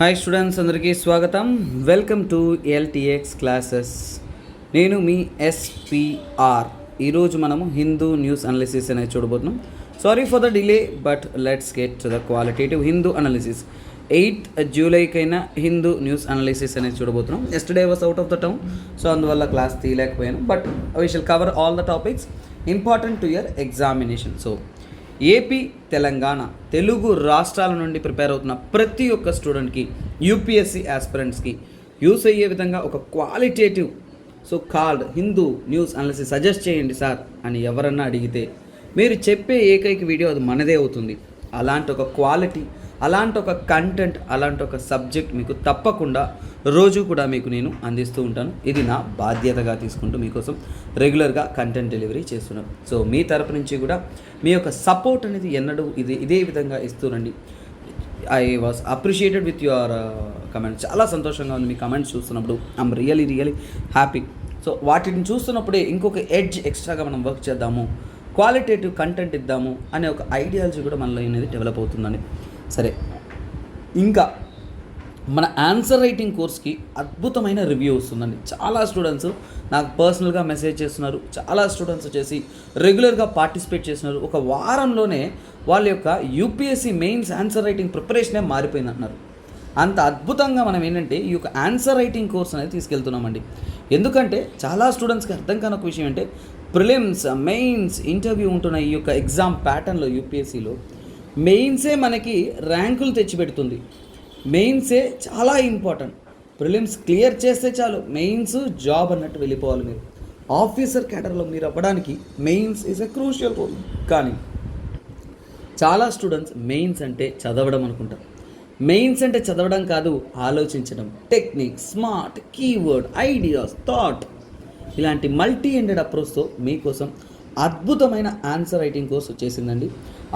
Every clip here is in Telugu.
హాయ్ స్టూడెంట్స్, అందరికీ స్వాగతం. Welcome to LTX classes. నేను మీ ఎస్పిఆర్. ఈరోజు మనము హిందూ న్యూస్ అనాలిసిస్ అనేది చూడబోతున్నాం. Sorry for the delay, but let's get to the qualitative Hindu analysis. 8th జూలైకైనా హిందూ న్యూస్ అనాలిసిస్ అనేది చూడబోతున్నాం. Yesterday was out of the town, so అందువల్ల క్లాస్ తీయలేకపోయాను. But we shall cover all the topics important to your examination. So AP, Telangana, Telugu రాష్ట్రాల నుండి ప్రిపేర్ అవుతున్న ప్రతి ఒక్క స్టూడెంట్కి, యూపీఎస్సీ ఆస్పిరెంట్స్కి యూస్ అయ్యే విధంగా ఒక qualitative so called Hindu news analysis suggest చేయండి సార్ అని ఎవరన్నా అడిగితే మీరు చెప్పే ఏకైక వీడియో అది మనదే అవుతుంది. అలాంటి ఒక క్వాలిటీ, అలాంటి ఒక కంటెంట్, అలాంటి ఒక సబ్జెక్ట్ మీకు తప్పకుండా రోజు కూడా మీకు నేను అందిస్తూ ఉంటాను. ఇది నా బాధ్యతగా తీసుకుంటూ మీకోసం రెగ్యులర్గా కంటెంట్ డెలివరీ చేస్తున్నాను. సో మీ తరపు నుంచి కూడా మీ యొక్క సపోర్ట్ అనేది ఎన్నడూ ఇదే విధంగా ఇస్తూనండి. I was appreciated with your comments. చాలా సంతోషంగా ఉంది మీ కమెంట్స్ చూస్తున్నప్పుడు. I'm really happy. సో వాటిని చూస్తున్నప్పుడే ఇంకొక ఎడ్జ్ ఎక్స్ట్రాగా మనం వర్క్ చేద్దాము, క్వాలిటేటివ్ కంటెంట్ ఇద్దాము అనే ఒక ఐడియాలజీ కూడా మనలో అనేది డెవలప్ అవుతుందండి. సరే, ఇంకా మన ఆన్సర్ రైటింగ్ కోర్స్కి అద్భుతమైన రివ్యూ వస్తుందండి. చాలా స్టూడెంట్స్ నాకు పర్సనల్గా మెసేజ్ చేస్తున్నారు. చాలా స్టూడెంట్స్ వచ్చేసి రెగ్యులర్గా పార్టిసిపేట్ చేస్తున్నారు. ఒక వారంలోనే వాళ్ళ యొక్క యూపీఎస్సీ మెయిన్స్ ఆన్సర్ రైటింగ్ ప్రిపరేషనే మారిపోయింది అంటున్నారు. అంత అద్భుతంగా మనం ఏంటంటే ఈ యొక్క ఆన్సర్ రైటింగ్ కోర్స్ అనేది తీసుకెళ్తున్నామండి. ఎందుకంటే చాలా స్టూడెంట్స్కి అర్థం కాని ఒక విషయం అంటే ప్రిలిమ్స్, మెయిన్స్, ఇంటర్వ్యూ ఉంటున్న ఈ యొక్క ఎగ్జామ్ ప్యాటర్న్లో యూపీఎస్సీలో మెయిన్సే మనకి ర్యాంకులు తెచ్చిపెడుతుంది. మెయిన్సే చాలా ఇంపార్టెంట్. ప్రిలిమ్స్ క్లియర్ చేస్తే చాలు, మెయిన్స్ జాబ్ అన్నట్టు వెళ్ళిపోవాలి. మీరు ఆఫీసర్ కేటర్లో మీరు అవ్వడానికి mains is a crucial role. కానీ చాలా స్టూడెంట్స్ మెయిన్స్ అంటే చదవడం అనుకుంటారు. మెయిన్స్ అంటే చదవడం కాదు, ఆలోచించడం, technique, smart, keyword, ideas, thought, ఇలాంటి మల్టీ ఎండెడ్ అప్రోచ్తో మీకోసం అద్భుతమైన ఆన్సర్ రైటింగ్ కోర్స్ వచ్చేసిందండి.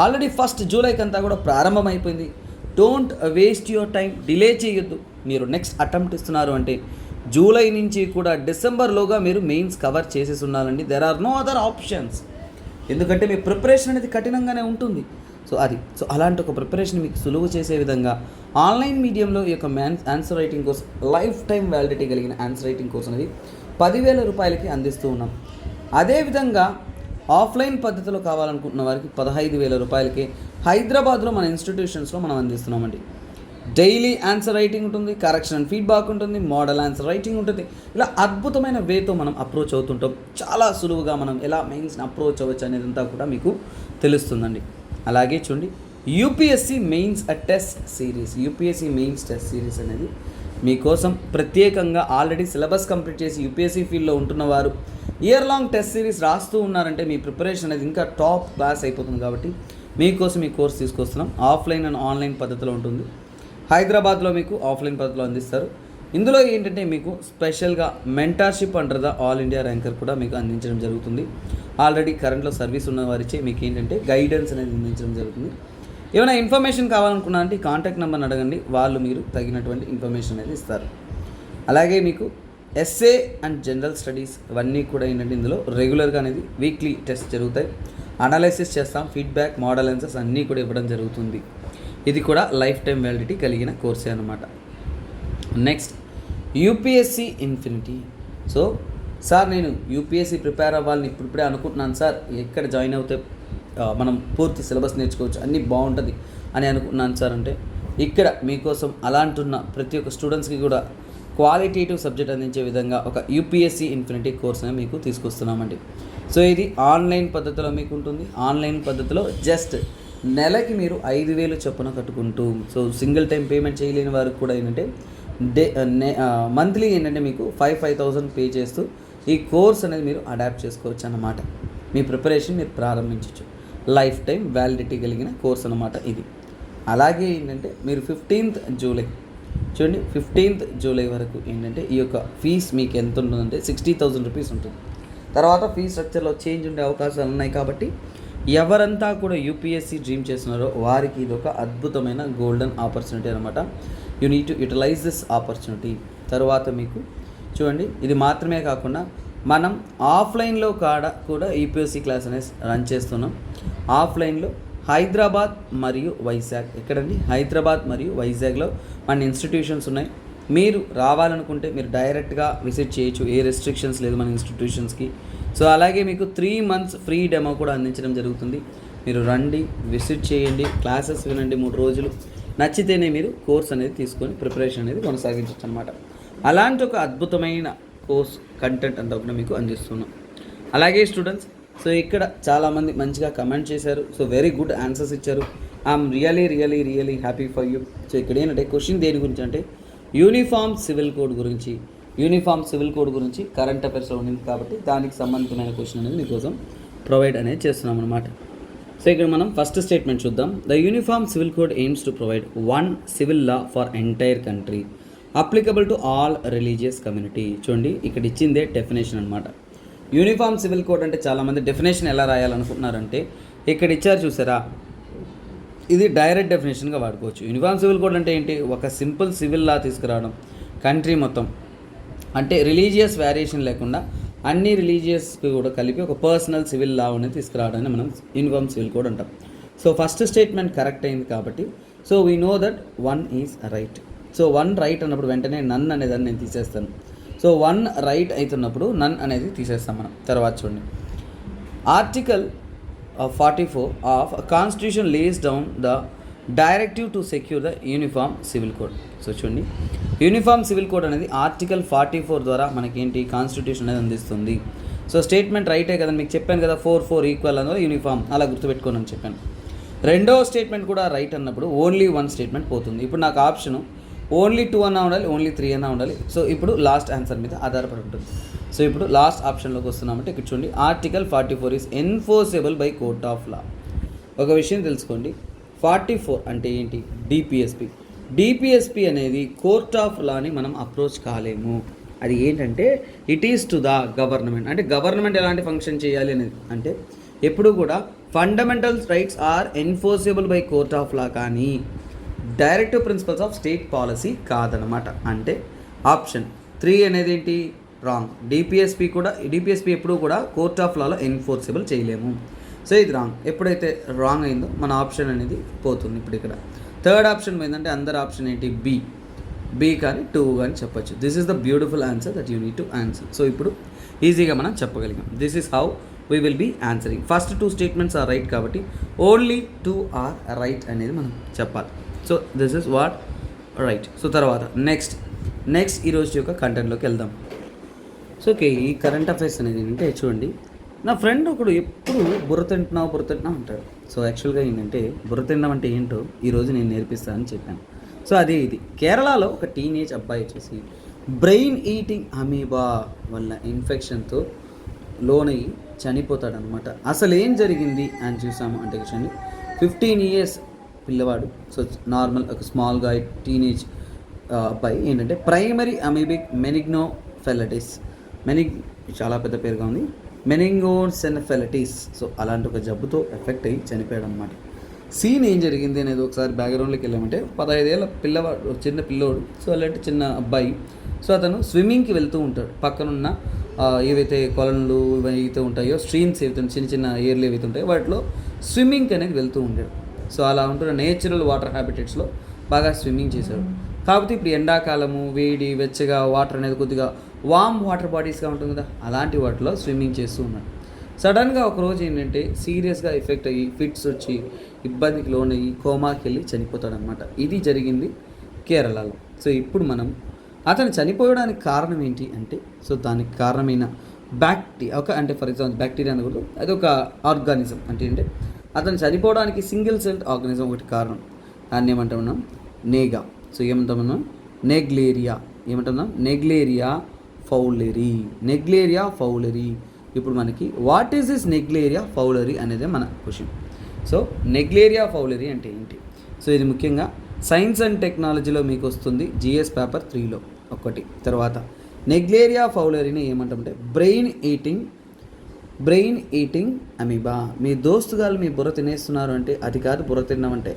ఆల్రెడీ 1st జూలైకి అంతా కూడా ప్రారంభమైపోయింది. Don't waste your time, delay చేయొద్దు. మీరు నెక్స్ట్ అటెంప్ట్ ఇస్తున్నారు అంటే జూలై నుంచి కూడా డిసెంబర్లోగా మీరు మెయిన్స్ కవర్ చేసేసి ఉండాలండి. There are no other options. ఎందుకంటే మీ ప్రిపరేషన్ అనేది కఠినంగానే ఉంటుంది. సో అలాంటి ఒక ప్రిపరేషన్ మీకు సులువు చేసే విధంగా ఆన్లైన్ మీడియంలో ఈ యొక్క answer writing course, life time validity కలిగిన ఆన్సర్ రైటింగ్ కోర్స్ అనేది 10,000 రూపాయలకి అందిస్తూ ఉన్నాం. అదేవిధంగా ఆఫ్లైన్ పద్ధతిలో కావాలనుకుంటున్న వారికి 15,000 రూపాయలకి హైదరాబాద్లో మన ఇన్స్టిట్యూషన్స్లో మనం అందిస్తున్నామండి. డైలీ ఆన్సర్ రైటింగ్ ఉంటుంది, కరెక్షన్ అండ్ ఫీడ్బ్యాక్ ఉంటుంది, మోడల్ ఆన్సర్ రైటింగ్ ఉంటుంది. ఇలా అద్భుతమైన వేతో మనం అప్రోచ్ అవుతుంటాం. చాలా సులువుగా మనం ఎలా మెయిన్స్ని అప్రోచ్ అవ్వచ్చు అనేదంతా కూడా మీకు తెలుస్తుందండి. అలాగే చూడండి, UPSC mains test series, UPSC mains test series అనేది మీకోసం ప్రత్యేకంగా ఆల్రెడీ సిలబస్ కంప్లీట్ చేసి యూపీఎస్సీ ఫీల్డ్లో ఉంటున్నవారు ఇయర్ లాంగ్ టెస్ట్ సిరీస్ రాస్తూ ఉన్నారంటే మీ ప్రిపరేషన్ అనేది ఇంకా టాప్ క్లాస్ అయిపోతుంది. కాబట్టి మీకోసం ఈ కోర్స్ తీసుకొస్తున్నాం. ఆఫ్లైన్ అండ్ ఆన్లైన్ పద్ధతిలో ఉంటుంది. హైదరాబాద్లో మీకు ఆఫ్లైన్ పద్ధతిలో అందిస్తారు. ఇందులో ఏంటంటే మీకు స్పెషల్గా mentorship under the all India ranker కూడా మీకు అందించడం జరుగుతుంది. ఆల్రెడీ కరెంట్లో సర్వీస్ ఉన్న వారిచే మీకు ఏంటంటే గైడెన్స్ అనేది అందించడం జరుగుతుంది. ఏమైనా ఇన్ఫర్మేషన్ కావాలనుకున్నా అంటే కాంటాక్ట్ నెంబర్ని అడగండి, వాళ్ళు మీరు తగినటువంటి ఇన్ఫర్మేషన్ అనేది ఇస్తారు. అలాగే మీకు ఎస్ఏ అండ్ జనరల్ స్టడీస్ ఇవన్నీ కూడా ఏంటంటే ఇందులో రెగ్యులర్గా అనేది వీక్లీ టెస్ట్ జరుగుతాయి. అనాలైసిస్ చేస్తాం, ఫీడ్బ్యాక్, మోడల్ ఆన్సర్స్ అన్నీ కూడా ఇవ్వడం జరుగుతుంది. ఇది కూడా లైఫ్ టైం వ్యాలిడిటీ కలిగిన కోర్సే అన్నమాట. Next, UPSC infinity. So sir, నేను యూపీఎస్సీ ప్రిపేర్ అవ్వాలని ఇప్పుడిప్పుడే అనుకుంటున్నాను సార్, ఎక్కడ జాయిన్ అవుతే మనం పూర్తి సిలబస్ నేర్చుకోవచ్చు, అన్నీ బాగుంటుంది అని అనుకున్నాను సార్ అంటే ఇక్కడ మీకోసం అలాంటున్న ప్రతి ఒక్క స్టూడెంట్స్కి కూడా క్వాలిటేటివ్ సబ్జెక్ట్ అందించే విధంగా ఒక యూపీఎస్సీ ఇన్ఫినిటీ కోర్స్ అనేది మీకు తీసుకొస్తున్నామండి. సో ఇది ఆన్లైన్ పద్ధతిలో మీకు ఉంటుంది. ఆన్లైన్ పద్ధతిలో జస్ట్ నెలకి మీరు 5,000 చొప్పున కట్టుకుంటూ, సో సింగిల్ టైం పేమెంట్ చేయలేని వారికి కూడా ఏంటంటే మంత్లీ ఏంటంటే మీకు 5,000 పే చేస్తూ ఈ కోర్స్ అనేది మీరు అడాప్ట్ చేసుకోవచ్చు అన్నమాట. మీ ప్రిపరేషన్ మీరు ప్రారంభించవచ్చు. లైఫ్ టైం వ్యాలిడిటీ కలిగిన కోర్స్ అన్నమాట ఇది. అలాగే ఏంటంటే మీరు 15th జూలై చూడండి, 15th జూలై వరకు ఏంటంటే ఈ యొక్క ఫీజ్ మీకు ఎంత ఉంటుందంటే 60,000 రూపీస్ ఉంటుంది. తర్వాత ఫీ స్ట్రక్చర్లో చేంజ్ ఉండే అవకాశాలు ఉన్నాయి. కాబట్టి ఎవరంతా కూడా యూపీఎస్సీ డ్రీమ్ చేస్తున్నారో వారికి ఇది ఒక అద్భుతమైన గోల్డెన్ ఆపర్చునిటీ అనమాట. You need to utilise this opportunity. తర్వాత మీకు చూడండి, ఇది మాత్రమే కాకుండా మనం ఆఫ్లైన్లో కూడా యూపీఎస్సీ క్లాస్ అనేది రన్ చేస్తున్నాం. ఆఫ్లైన్లో హైదరాబాద్ మరియు వైజాగ్, ఎక్కడండి? హైదరాబాద్ మరియు వైజాగ్లో మన ఇన్స్టిట్యూషన్స్ ఉన్నాయి. మీరు రావాలనుకుంటే మీరు డైరెక్ట్గా విజిట్ చేయొచ్చు, ఏ రెస్ట్రిక్షన్స్ లేదు మన ఇన్స్టిట్యూషన్స్కి. సో అలాగే మీకు 3 months ఫ్రీ డెమో కూడా అందించడం జరుగుతుంది. మీరు రండి, విజిట్ చేయండి, క్లాసెస్ వినండి 3 రోజులు. నచ్చితేనే మీరు కోర్స్ అనేది తీసుకొని ప్రిపరేషన్ అనేది కొనసాగించవచ్చు అనమాట. అలాంటి ఒక అద్భుతమైన కోర్స్ కంటెంట్ అంతా కూడా మీకు అందిస్తున్నాం. అలాగే స్టూడెంట్స్, సో ఇక్కడ చాలామంది మంచిగా కమెంట్ చేశారు. సో వెరీ గుడ్ ఆన్సర్స్ ఇచ్చారు. I'm really happy for you. So ఇక్కడ ఏంటంటే క్వశ్చన్ దేని గురించి అంటే యూనిఫామ్ సివిల్ కోడ్ గురించి కరెంట్ అఫైర్స్లో ఉంది కాబట్టి దానికి సంబంధితమైన క్వశ్చన్ అనేది మీకోసం ప్రొవైడ్ అనేది చేస్తున్నాం అనమాట. సో ఇక్కడ మనం ఫస్ట్ స్టేట్మెంట్ చూద్దాం. The uniform civil code AIIMS to provide one civil law for entire country applicable to all religious community. చూడండి ఇక్కడ ఇచ్చిందే డెఫినేషన్ అనమాట. యూనిఫామ్ సివిల్ కోడ్ అంటే చాలామంది డెఫినేషన్ ఎలా రాయాలనుకుంటున్నారంటే ఇక్కడ ఇచ్చారు చూసారా, ఇది డైరెక్ట్ డెఫినేషన్గా వాడుకోవచ్చు. యూనిఫామ్ సివిల్ కోడ్ అంటే ఏంటి, ఒక సింపుల్ సివిల్ లా తీసుకురావడం కంట్రీ మొత్తం, అంటే రిలీజియస్ వేరియేషన్ లేకుండా అన్ని రిలీజియస్కి కూడా కలిపి ఒక పర్సనల్ సివిల్ లా అనేది తీసుకురావడాన్ని మనం యూనిఫామ్ సివిల్ కోడ్ అంటాం. సో ఫస్ట్ స్టేట్మెంట్ కరెక్ట్ అయింది కాబట్టి so we know that 1 is right. So 1 right అన్నప్పుడు వెంటనే నన్ అనేదాన్ని నేను తీసేస్తాను. సో 1 రైట్ అవుతున్నప్పుడు నన్ అనేది తీసేస్తాం మనం. తర్వాత చూడండి, article 44 of constitution lays down the directive to secure the uniform civil code. So చూడండి, యూనిఫామ్ సివిల్ కోడ్ అనేది ఆర్టికల్ 44 ద్వారా మనకేంటి కాన్స్టిట్యూషన్ అనేది అందిస్తుంది. సో స్టేట్మెంట్ రైటే కదా, మీకు చెప్పాను కదా 4 ఈక్వల్ అందువల్ల యూనిఫామ్ అలా గుర్తుపెట్టుకోని అని చెప్పాను. రెండో స్టేట్మెంట్ కూడా రైట్ అన్నప్పుడు ఓన్లీ 1 స్టేట్మెంట్ పోతుంది. ఇప్పుడు నాకు ఆప్షను ఓన్లీ 2 అన్నా ఉండాలి, ఓన్లీ 3 అన్నా ఉండాలి. సో ఇప్పుడు లాస్ట్ ఆన్సర్ మీద ఆధారపడి ఉంటుంది. సో ఇప్పుడు లాస్ట్ ఆప్షన్లోకి వస్తున్నామంటే ఇక్కడ చూడండి, article 44 is enforceable by court of లా. ఒక విషయం తెలుసుకోండి, 44 అంటే ఏంటి, డిపిఎస్పి అనేది కోర్ట్ ఆఫ్ లాని మనం అప్రోచ్ కాలేము. అది ఏంటంటే it is to the government, అంటే గవర్నమెంట్ ఎలాంటి ఫంక్షన్ చేయాలి అనేది, అంటే ఎప్పుడు కూడా fundamental rights are enforceable by court of law కానీ directive principles of state policy కాదనమాట. అంటే ఆప్షన్ 3 అనేది ఏంటి, రాంగ్. డిపిఎస్పి ఎప్పుడు కూడా కోర్ట్ ఆఫ్ లాలో ఎన్ఫోర్సబుల్ చేయలేము. సో ఇది రాంగ్. ఎప్పుడైతే రాంగ్ అయిందో మన ఆప్షన్ అనేది పోతుంది. ఇప్పుడు ఇక్కడ థర్డ్ ఆప్షన్ ఏంటంటే అందరి ఆప్షన్ ఏంటి, బి కానీ 2 కానీ చెప్పొచ్చు. This is the beautiful answer that you need to answer. So ఇప్పుడు ఈజీగా మనం చెప్పగలిగాం. This is how we will be answering. First 2 statements are right కాబట్టి ఓన్లీ 2 ఆర్ రైట్ అనేది మనం చెప్పాలి. So this is what right. So తర్వాత నెక్స్ట్ ఈరోజు యొక్క కంటెంట్లోకి వెళ్దాం. సో ఓకే, ఈ కరెంట్ అఫైర్స్ అనేది ఏంటంటే చూడండి, నా ఫ్రెండ్ ఒకడు ఎప్పుడు బుర్ర తింటున్నావు అంటాడు. సో యాక్చువల్గా ఏంటంటే బుర్ర తినడం అంటే ఏంటో ఈరోజు నేను నేర్పిస్తానని చెప్పాను. సో అదే ఇది, కేరళలో ఒక టీనేజ్ అబ్బాయి వచ్చేసి బ్రెయిన్ ఈటింగ్ అమీబా వల్ల ఇన్ఫెక్షన్తో లోనయ్యి చనిపోతాడనమాట. అసలు ఏం జరిగింది అని చూసాము అంటే చూడండి, 15 years పిల్లవాడు. సో నార్మల్ ఒక స్మాల్ గాయ్ టీనేజ్ అబ్బాయి ఏంటంటే ప్రైమరీ అమీబిక్ మెనిగ్నోఫెలటిస్, చాలా పెద్ద పేరుగా ఉంది, మెనింగోసెన్ఫెలటిస్. సో అలాంటి ఒక జబ్బుతో ఎఫెక్ట్ అయ్యి చనిపోయాడు అనమాట. సీన్ ఏం జరిగింది అనేది ఒకసారి బ్యాక్గ్రౌండ్లోకి వెళ్ళామంటే 15 ఏళ్ళ పిల్లవాడు, చిన్న పిల్లోడు. సో అలాంటి చిన్న అబ్బాయి. సో అతను స్విమ్మింగ్కి వెళ్తూ ఉంటాడు. పక్కనున్న ఏవైతే కొలనులు ఏవైతే ఉంటాయో, స్ట్రీమ్స్ ఏవైతే చిన్న ఏర్లు ఏవైతే ఉంటాయో వాటిలో స్విమ్మింగ్ అనేది వెళ్తూ ఉంటాడు. సో అలా ఉంటున్న నేచురల్ వాటర్ హ్యాబిటేట్స్లో బాగా స్విమ్మింగ్ చేశాడు. కాకపోతే ఇప్పుడు ఎండాకాలము వేడి వెచ్చగా వాటర్ అనేది కొద్దిగా వామ్ వాటర్ బాడీస్గా ఉంటుంది కదా, అలాంటి వాటిలో స్విమ్మింగ్ చేస్తూ ఉన్నాడు. సడన్గా ఒకరోజు ఏంటంటే సీరియస్గా ఎఫెక్ట్ అయ్యి ఫిట్స్ వచ్చి ఇబ్బందికి లోనయ్యి కోమాకి వెళ్ళి చనిపోతాడనమాట. ఇది జరిగింది కేరళలో. సో ఇప్పుడు మనం అతను చనిపోవడానికి కారణం ఏంటి అంటే, సో దానికి కారణమైన అంటే ఫర్ ఎగ్జాంపుల్ బ్యాక్టీరియా అనకూడదు, అది ఒక ఆర్గానిజం. అంటే అతను చనిపోవడానికి సింగిల్ సెల్ ఆర్గానిజం ఒకటి కారణం. దాన్ని ఏమంటాం, నేగా. సో ఏమంటాం, నెగ్లేరియా ఫౌలరీ. ఇప్పుడు మనకి what is this Naegleria fowleri అనేది మన క్వశ్చన్. సో నెగ్లేరియా ఫౌలరీ అంటే ఏంటి? సో ఇది ముఖ్యంగా సైన్స్ అండ్ టెక్నాలజీలో మీకు వస్తుంది, జిఎస్ పేపర్ 3లో ఒకటి. తర్వాత నెగ్లేరియా ఫౌలరీని ఏమంటామంటే బ్రెయిన్ ఈటింగ్ అమీబా. మీ దోస్తుగాలు మీ బుర్ర తినేస్తున్నారు అంటే అది కాదు బుర్ర తినడం అంటే.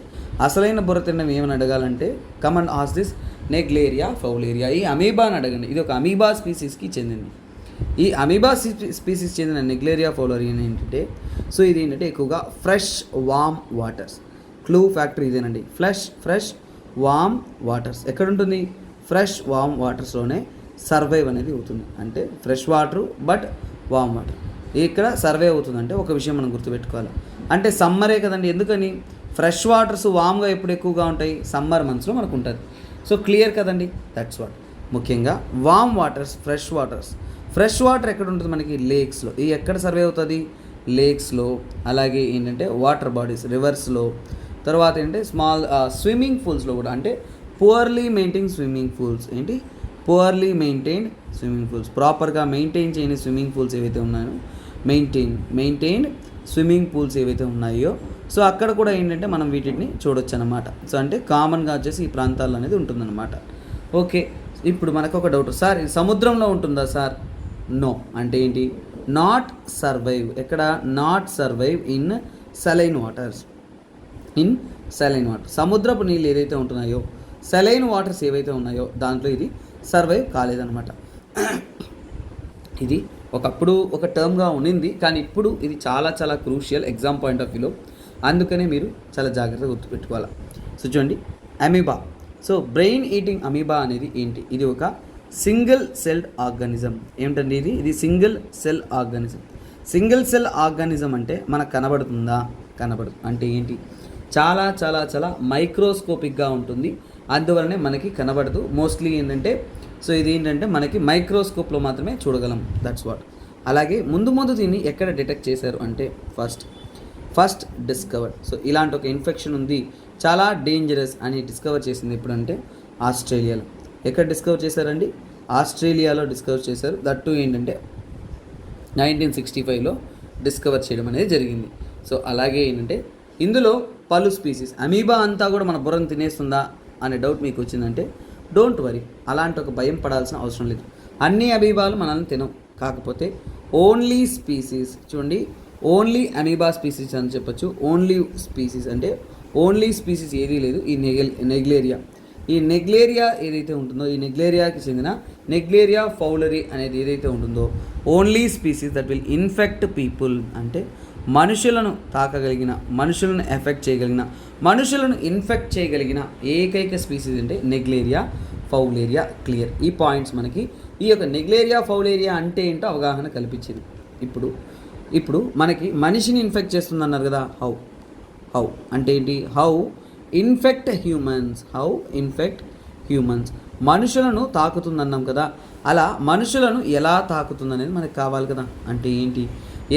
అసలైన బుర్ర తినడం ఏమని అడగాలంటే come and ask this naegleria fowleri. ఈ అమీబాని అడగండి. ఇది ఒక అమీబా స్పీసీస్కి చెందింది. ఈ అమీబా స్పీసీస్ చెందిన నెగ్లేరియా ఫౌలరీ ఏంటంటే, సో ఇది ఏంటంటే ఎక్కువగా fresh warm waters. Clue factory ఇదేనండి, ఫ్రెష్ వామ్ వాటర్స్. ఎక్కడ ఉంటుంది? ఫ్రెష్ వామ్ వాటర్స్లోనే సర్వైవ్ అనేది అవుతుంది. అంటే fresh water but warm water ఇక్కడ సర్వే అవుతుంది. అంటే ఒక విషయం మనం గుర్తుపెట్టుకోవాలి, అంటే సమ్మరే కదండి. ఎందుకని? ఫ్రెష్ వాటర్స్ వామ్గా ఎప్పుడు ఎక్కువగా ఉంటాయి? సమ్మర్ మంత్స్లో మనకు ఉంటుంది. సో క్లియర్ కదండి, దట్స్ వాట్. ముఖ్యంగా warm waters, fresh waters. Fresh water ఎక్కడ ఉంటుంది మనకి? లేక్స్లో. ఇది ఎక్కడ సర్వే అవుతుంది? లేక్స్లో. అలాగే ఏంటంటే వాటర్ బాడీస్, రివర్స్లో. తర్వాత ఏంటంటే స్మాల్ స్విమ్మింగ్ పూల్స్లో కూడా. అంటే పువర్లీ మెయింటైన్ స్విమ్మింగ్ పూల్స్. ఏంటి? Poorly maintained swimming pools. ప్రాపర్గా మెయింటైన్ చేయని స్విమ్మింగ్ పూల్స్ ఏవైతే ఉన్నాయో, మెయింటైన్డ్ స్విమ్మింగ్ పూల్స్ ఏవైతే ఉన్నాయో, సో అక్కడ కూడా ఏంటంటే మనం వీటిని చూడొచ్చు అనమాట. సో అంటే కామన్గా వచ్చేసి ఈ ప్రాంతాల్లో అనేది ఉంటుందన్నమాట. ఓకే, ఇప్పుడు మనకు ఒక డౌట్, సార్ ఇది సముద్రంలో ఉంటుందా సార్? నో. అంటే ఏంటి? Not survive. ఎక్కడ? Not survive in saline waters. In saline water. సముద్రపు నీళ్ళు ఏదైతే ఉంటున్నాయో, సెలైన్ వాటర్స్ ఏవైతే ఉన్నాయో దాంట్లో ఇది సర్వైవ్ కాలేదన్నమాట. ఇది ఒకప్పుడు ఒక టర్మ్గా ఉండింది, కానీ ఇప్పుడు ఇది చాలా చాలా క్రూషియల్ ఎగ్జామ్ పాయింట్ ఆఫ్ వ్యూలో. అందుకనే మీరు చాలా జాగ్రత్తగా గుర్తుపెట్టుకోవాలి. సో చూడండి, amoeba. So brain eating amoeba అనేది ఏంటి? ఇది ఒక సింగిల్ సెల్డ్ ఆర్గానిజం. ఏమిటండి ఇది? ఇది single cell organism. Single cell organism అంటే మనకు కనబడుతుందా? కనబడదు. అంటే ఏంటి? చాలా చాలా చాలా మైక్రోస్కోపిక్గా ఉంటుంది, అందువలనే మనకి కనబడదు. మోస్ట్లీ ఏంటంటే, సో ఇది ఏంటంటే మనకి మైక్రోస్కోప్లో మాత్రమే చూడగలం. That's what. అలాగే ముందు దీన్ని ఎక్కడ డిటెక్ట్ చేశారు అంటే ఫస్ట్ డిస్కవర్. సో ఇలాంటి ఒక ఇన్ఫెక్షన్ ఉంది, చాలా డేంజరస్ అని డిస్కవర్ చేసింది ఎప్పుడంటే ఆస్ట్రేలియాలో. ఎక్కడ డిస్కవర్ చేశారండి? ఆస్ట్రేలియాలో డిస్కవర్ చేశారు. దట్టు ఏంటంటే 1965లో డిస్కవర్ చేయడం అనేది జరిగింది. సో అలాగే ఏంటంటే ఇందులో పలు స్పీసీస్. అమీబా అంతా కూడా మన బుర్రను తినేస్తుందా అనే డౌట్ మీకు వచ్చిందంటే డోంట్ వరీ, అలాంటి ఒక భయం పడాల్సిన అవసరం లేదు. అన్ని అమీబాలు మనల్ని తినవు, కాకపోతే ఓన్లీ స్పీసీస్. చూడండి, ఓన్లీ అమీబా స్పీసీస్ అని చెప్పొచ్చు. ఓన్లీ స్పీసీస్ అంటే ఓన్లీ స్పీసీస్ ఏదీ లేదు. ఈ నెగ్లేరియా ఏదైతే ఉంటుందో, ఈ నెగ్లేరియాకి చెందిన నెగ్లేరియా ఫౌలరీ అనేది ఏదైతే ఉంటుందో, only species that will infect people. అంటే మనుషులను తాకగలిగిన, మనుషులను ఎఫెక్ట్ చేయగలిగిన, మనుషులను ఇన్ఫెక్ట్ చేయగలిగిన ఏకైక స్పీసీస్ అంటే నెగ్లేరియా ఫౌలేరియా. క్లియర్. ఈ పాయింట్స్ మనకి ఈ యొక్క నెగ్లేరియా ఫౌలేరియా అంటే ఏంటో అవగాహన కల్పించింది. ఇప్పుడు మనకి మనిషిని ఇన్ఫెక్ట్ చేస్తుందన్నారు కదా. హౌ అంటే ఏంటి? How infect humans. మనుషులను తాకుతుందన్నాం కదా, అలా మనుషులను ఎలా తాకుతుందనేది మనకు కావాలి కదా. అంటే ఏంటి?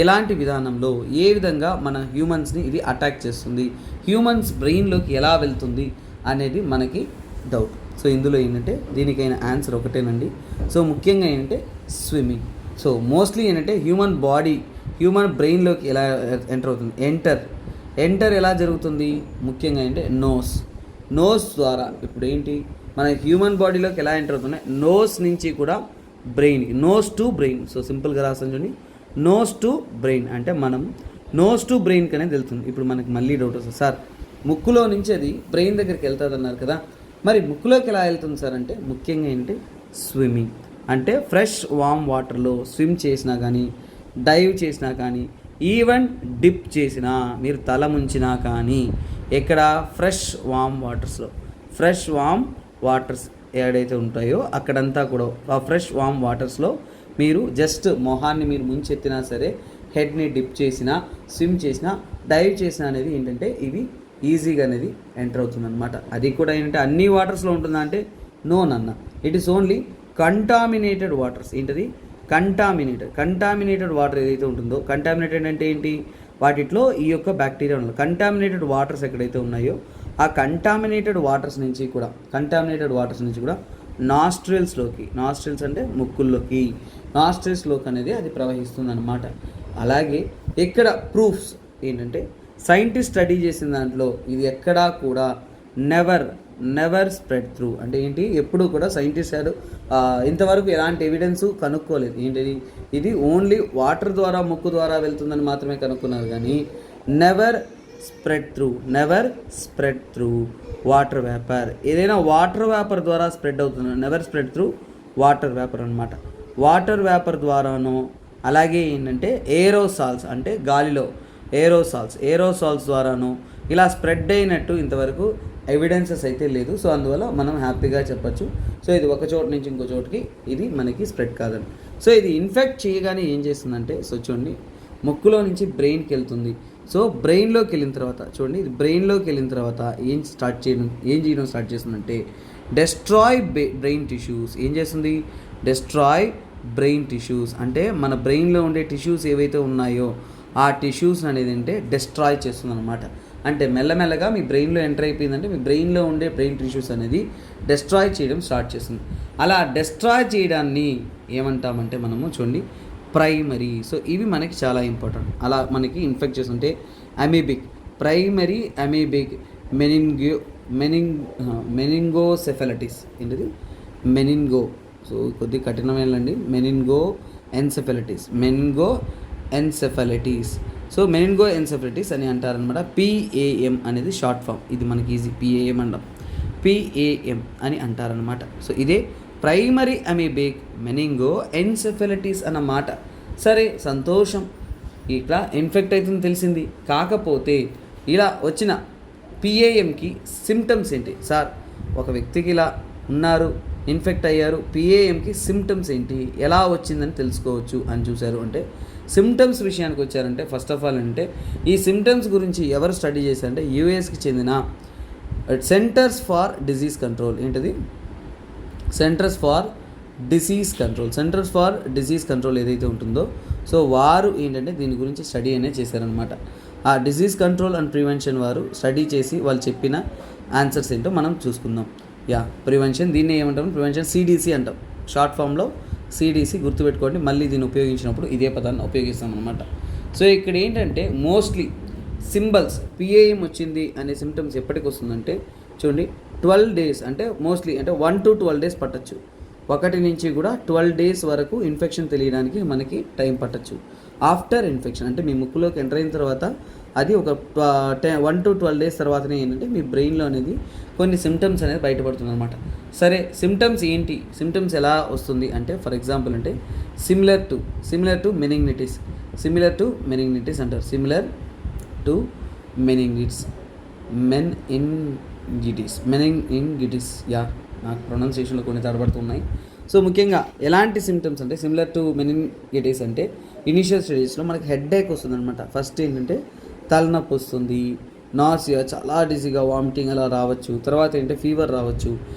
ఎలాంటి విధానంలో, ఏ విధంగా మన హ్యూమన్స్ని ఇది అటాక్ చేస్తుంది, హ్యూమన్స్ బ్రెయిన్లోకి ఎలా వెళ్తుంది అనేది మనకి డౌట్. సో ఇందులో ఏంటంటే దీనికైన ఆన్సర్ ఒకటేనండి. సో ముఖ్యంగా ఏంటంటే స్విమ్మింగ్. సో మోస్ట్లీ ఏంటంటే హ్యూమన్ బ్రెయిన్లోకి ఎలా ఎంటర్ అవుతుంది? ఎంటర్ ఎలా జరుగుతుంది? ముఖ్యంగా ఏంటంటే నోస్ ద్వారా. ఇప్పుడు ఏంటి మన హ్యూమన్ బాడీలోకి ఎలా ఎంటర్ అవుతుంది? నోస్ నుంచి కూడా brain, nose to brain. So సింపుల్గా రాస్తాను చూడండి, నోస్ టు బ్రెయిన్ అంటే మనం నోస్ టు బ్రెయిన్కి అనేది వెళ్తుంది. ఇప్పుడు మనకి మళ్ళీ డౌట్ వస్తుంది, సార్ ముక్కులో నుంచి అది బ్రెయిన్ దగ్గరికి వెళ్తుంది అన్నారు కదా, మరి ముక్కులోకి ఎలా వెళ్తుంది సార్ అంటే ముఖ్యంగా ఏంటి? స్విమ్మింగ్. అంటే ఫ్రెష్ వామ్ వాటర్లో స్విమ్ చేసినా కానీ, డైవ్ చేసినా కానీ, ఈవెన్ డిప్ చేసినా, మీరు తల ముంచినా కానీ, ఎక్కడ? ఫ్రెష్ వామ్ వాటర్స్ ఏడైతే ఉంటాయో అక్కడంతా కూడా ఆ ఫ్రెష్ వామ్ వాటర్స్లో మీరు జస్ట్ మొహాన్ని మీరు ముంచెత్తినా సరే, హెడ్ని డిప్ చేసినా, స్విమ్ చేసినా, డైవ్ చేసినా అనేది ఏంటంటే ఇవి ఈజీగా అనేది ఎంటర్ అవుతుందన్నమాట. అది కూడా ఏంటంటే అన్ని వాటర్స్లో ఉంటుందా అంటే నో నన్న. It is only contaminated waters. ఏంటది? కంటామినేటెడ్ వాటర్ ఏదైతే ఉంటుందో, కంటామినేటెడ్ అంటే ఏంటి? వాటిలో ఈ యొక్క బ్యాక్టీరియా ఉండదు. కంటామినేటెడ్ వాటర్స్ ఎక్కడైతే ఉన్నాయో ఆ కంటామినేటెడ్ వాటర్స్ నుంచి కూడా నాస్ట్రిల్స్ అంటే ముక్కుల్లోకి, నాస్ట్రిల్స్లోకి అనేది అది ప్రవహిస్తుంది అనమాట. అలాగే ఇక్కడ ప్రూఫ్స్ ఏంటంటే సైంటిస్ట్ స్టడీ చేసిన దాంట్లో ఇది ఎక్కడా కూడా నెవర్ స్ప్రెడ్ త్రూ. అంటే ఏంటి? ఎప్పుడు కూడా సైంటిస్ట్ గారు ఇంతవరకు ఎలాంటి ఎవిడెన్స్ కనుక్కోలేదు. ఏంటిది? ఇది ఓన్లీ వాటర్ ద్వారా, ముక్కు ద్వారా వెళ్తుందని మాత్రమే కనుక్కున్నారు, కానీ never spread through water vapour. ఏదైనా వాటర్ వేపర్ ద్వారా స్ప్రెడ్ అవుతుంది, never spread through water vapour అనమాట. వాటర్ వేపర్ ద్వారానో, అలాగే ఏంటంటే ఏరోసాల్స్ అంటే గాలిలో ఏరోసాల్స్ ద్వారానో ఇలా స్ప్రెడ్ అయినట్టు ఇంతవరకు ఎవిడెన్సెస్ అయితే లేదు. సో అందువల్ల మనం హ్యాపీగా చెప్పచ్చు సో ఇది ఒక చోటు నుంచి ఇంకో చోటుకి ఇది మనకి స్ప్రెడ్ కాదని. సో ఇది ఇన్ఫెక్ట్ చేయగానే ఏం చేస్తుందంటే సో చూడండి ముక్కులో నుంచి బ్రెయిన్కి వెళ్తుంది. సో బ్రెయిన్లోకి వెళ్ళిన తర్వాత చూడండి ఇది బ్రెయిన్లోకి వెళ్ళిన తర్వాత ఏం చేయడం స్టార్ట్ చేస్తుందంటే డెస్ట్రాయ్ బ్రెయిన్ టిష్యూస్. ఏం చేస్తుంది? డెస్ట్రాయ్ బ్రెయిన్ టిష్యూస్ అంటే మన బ్రెయిన్లో ఉండే టిష్యూస్ ఏవైతే ఉన్నాయో ఆ టిష్యూస్ అనేది అంటే డెస్ట్రాయ్ చేస్తుంది అనమాట. అంటే మెల్లమెల్లగా మీ బ్రెయిన్లో ఎంటర్ అయిపోయిందంటే మీ బ్రెయిన్లో ఉండే బ్రెయిన్ టిష్యూస్ అనేది డెస్ట్రాయ్ చేయడం స్టార్ట్ చేస్తుంది. అలా డెస్ట్రాయ్ చేయడాన్ని ఏమంటామంటే మనము చూడండి ప్రైమరీ. సో ఇవి మనకి చాలా ఇంపార్టెంట్. అలా మనకి ఇన్ఫెక్ట్ చేస్తుంటే అమీబిక్, ప్రైమరీ అమీబిక్ మెనింగోసెఫలటిస్. ఏంటిది? మెనింగో. సో కొద్దిగా కఠినమేనండి. మెనింగో ఎన్సెఫలటిస్. సో మెనింగో ఎన్సెఫలటిస్ అని అంటారనమాట. PAM అనేది షార్ట్ ఫామ్. ఇది మనకి ఈజీ PAM అంటాం. PAM అని అంటారనమాట. సో ఇదే ప్రైమరీ అమీబిక్ మెనింగో ఎన్సెఫలటిస్ అన్నమాట. సరే సంతోషం, ఇట్లా ఇన్ఫెక్ట్ అవుతుంది తెలిసింది. కాకపోతే ఇలా వచ్చిన PAMకి సిమ్టమ్స్ ఏంటి సార్? ఒక వ్యక్తికి ఇలా ఉన్నారు, ఇన్ఫెక్ట్ అయ్యారు, PAMకి సిమ్టమ్స్ ఏంటి, ఎలా వచ్చిందని తెలుసుకోవచ్చు అని చూశారు అంటే సిమ్టమ్స్ విషయానికి వచ్చారంటే ఫస్ట్ ఆఫ్ ఆల్ అంటే ఈ సిమ్టమ్స్ గురించి ఎవరు స్టడీ చేశారంటే యూఎస్కి చెందిన సెంటర్స్ ఫర్ డిసీజ్ కంట్రోల్. ఏంటిది? సెంటర్స్ ఫర్ డిసీజ్ కంట్రోల్ ఏదైతే ఉంటుందో సో వారు ఏంటంటే దీని గురించి స్టడీ అనేది చేశారనమాట. ఆ డిసీజ్ కంట్రోల్ అండ్ ప్రివెన్షన్ వారు స్టడీ చేసి వాళ్ళు చెప్పిన ఆన్సర్స్ ఏంటో మనం చూసుకుందాం. ప్రివెన్షన్, దీన్ని ఏమంటాం? ప్రివెన్షన్ CDC అంటాం. షార్ట్ ఫామ్లో CDC గుర్తుపెట్టుకోండి. మళ్ళీ దీన్ని ఉపయోగించినప్పుడు ఇదే పదాన్ని ఉపయోగిస్తాం అనమాట. సో ఇక్కడ ఏంటంటే మోస్ట్లీ సింబల్స్ PAM వచ్చింది అనే సిమ్టమ్స్ ఎప్పటికి వస్తుందంటే చూడండి 12 డేస్ అంటే మోస్ట్లీ అంటే 1 to 12 డేస్ పట్టచ్చు. 1 నుంచి కూడా 12 డేస్ వరకు ఇన్ఫెక్షన్ తెలియడానికి మనకి టైం పట్టచ్చు. ఆఫ్టర్ ఇన్ఫెక్షన్ అంటే మీ ముక్కులోకి ఎంటర్ అయిన తర్వాత అది ఒక 1 to 12 డేస్ తర్వాతనే ఏంటంటే మీ బ్రెయిన్లో అనేది కొన్ని సిమ్టమ్స్ అనేది బయటపడుతుంది అనమాట. సరే సిమ్టమ్స్ ఏంటి? సిమ్టమ్స్ ఎలా వస్తుంది అంటే ఫర్ ఎగ్జాంపుల్ అంటే సిమిలర్ టు మెనింగిటిస్ అంటారు. సిమిలర్ టు మెనింగిటిస్ నాకు ప్రొనౌన్సియేషన్లో కొన్ని తడబడుతున్నాయి. సో ముఖ్యంగా ఎలాంటి సిమ్టమ్స్ అంటే సిమిలర్ టు మెనింగిటిస్ అంటే ఇనిషియల్ స్టేజెస్లో మనకి హెడ్ఏక్ వస్తుంది అనమాట. ఫస్ట్ ఏంటంటే తలనొప్పి వస్తుంది, నాసియా, చాలా డిజీగా, వామిటింగ్ అలా రావచ్చు. తర్వాత ఏంటంటే ఫీవర్ రావచ్చు.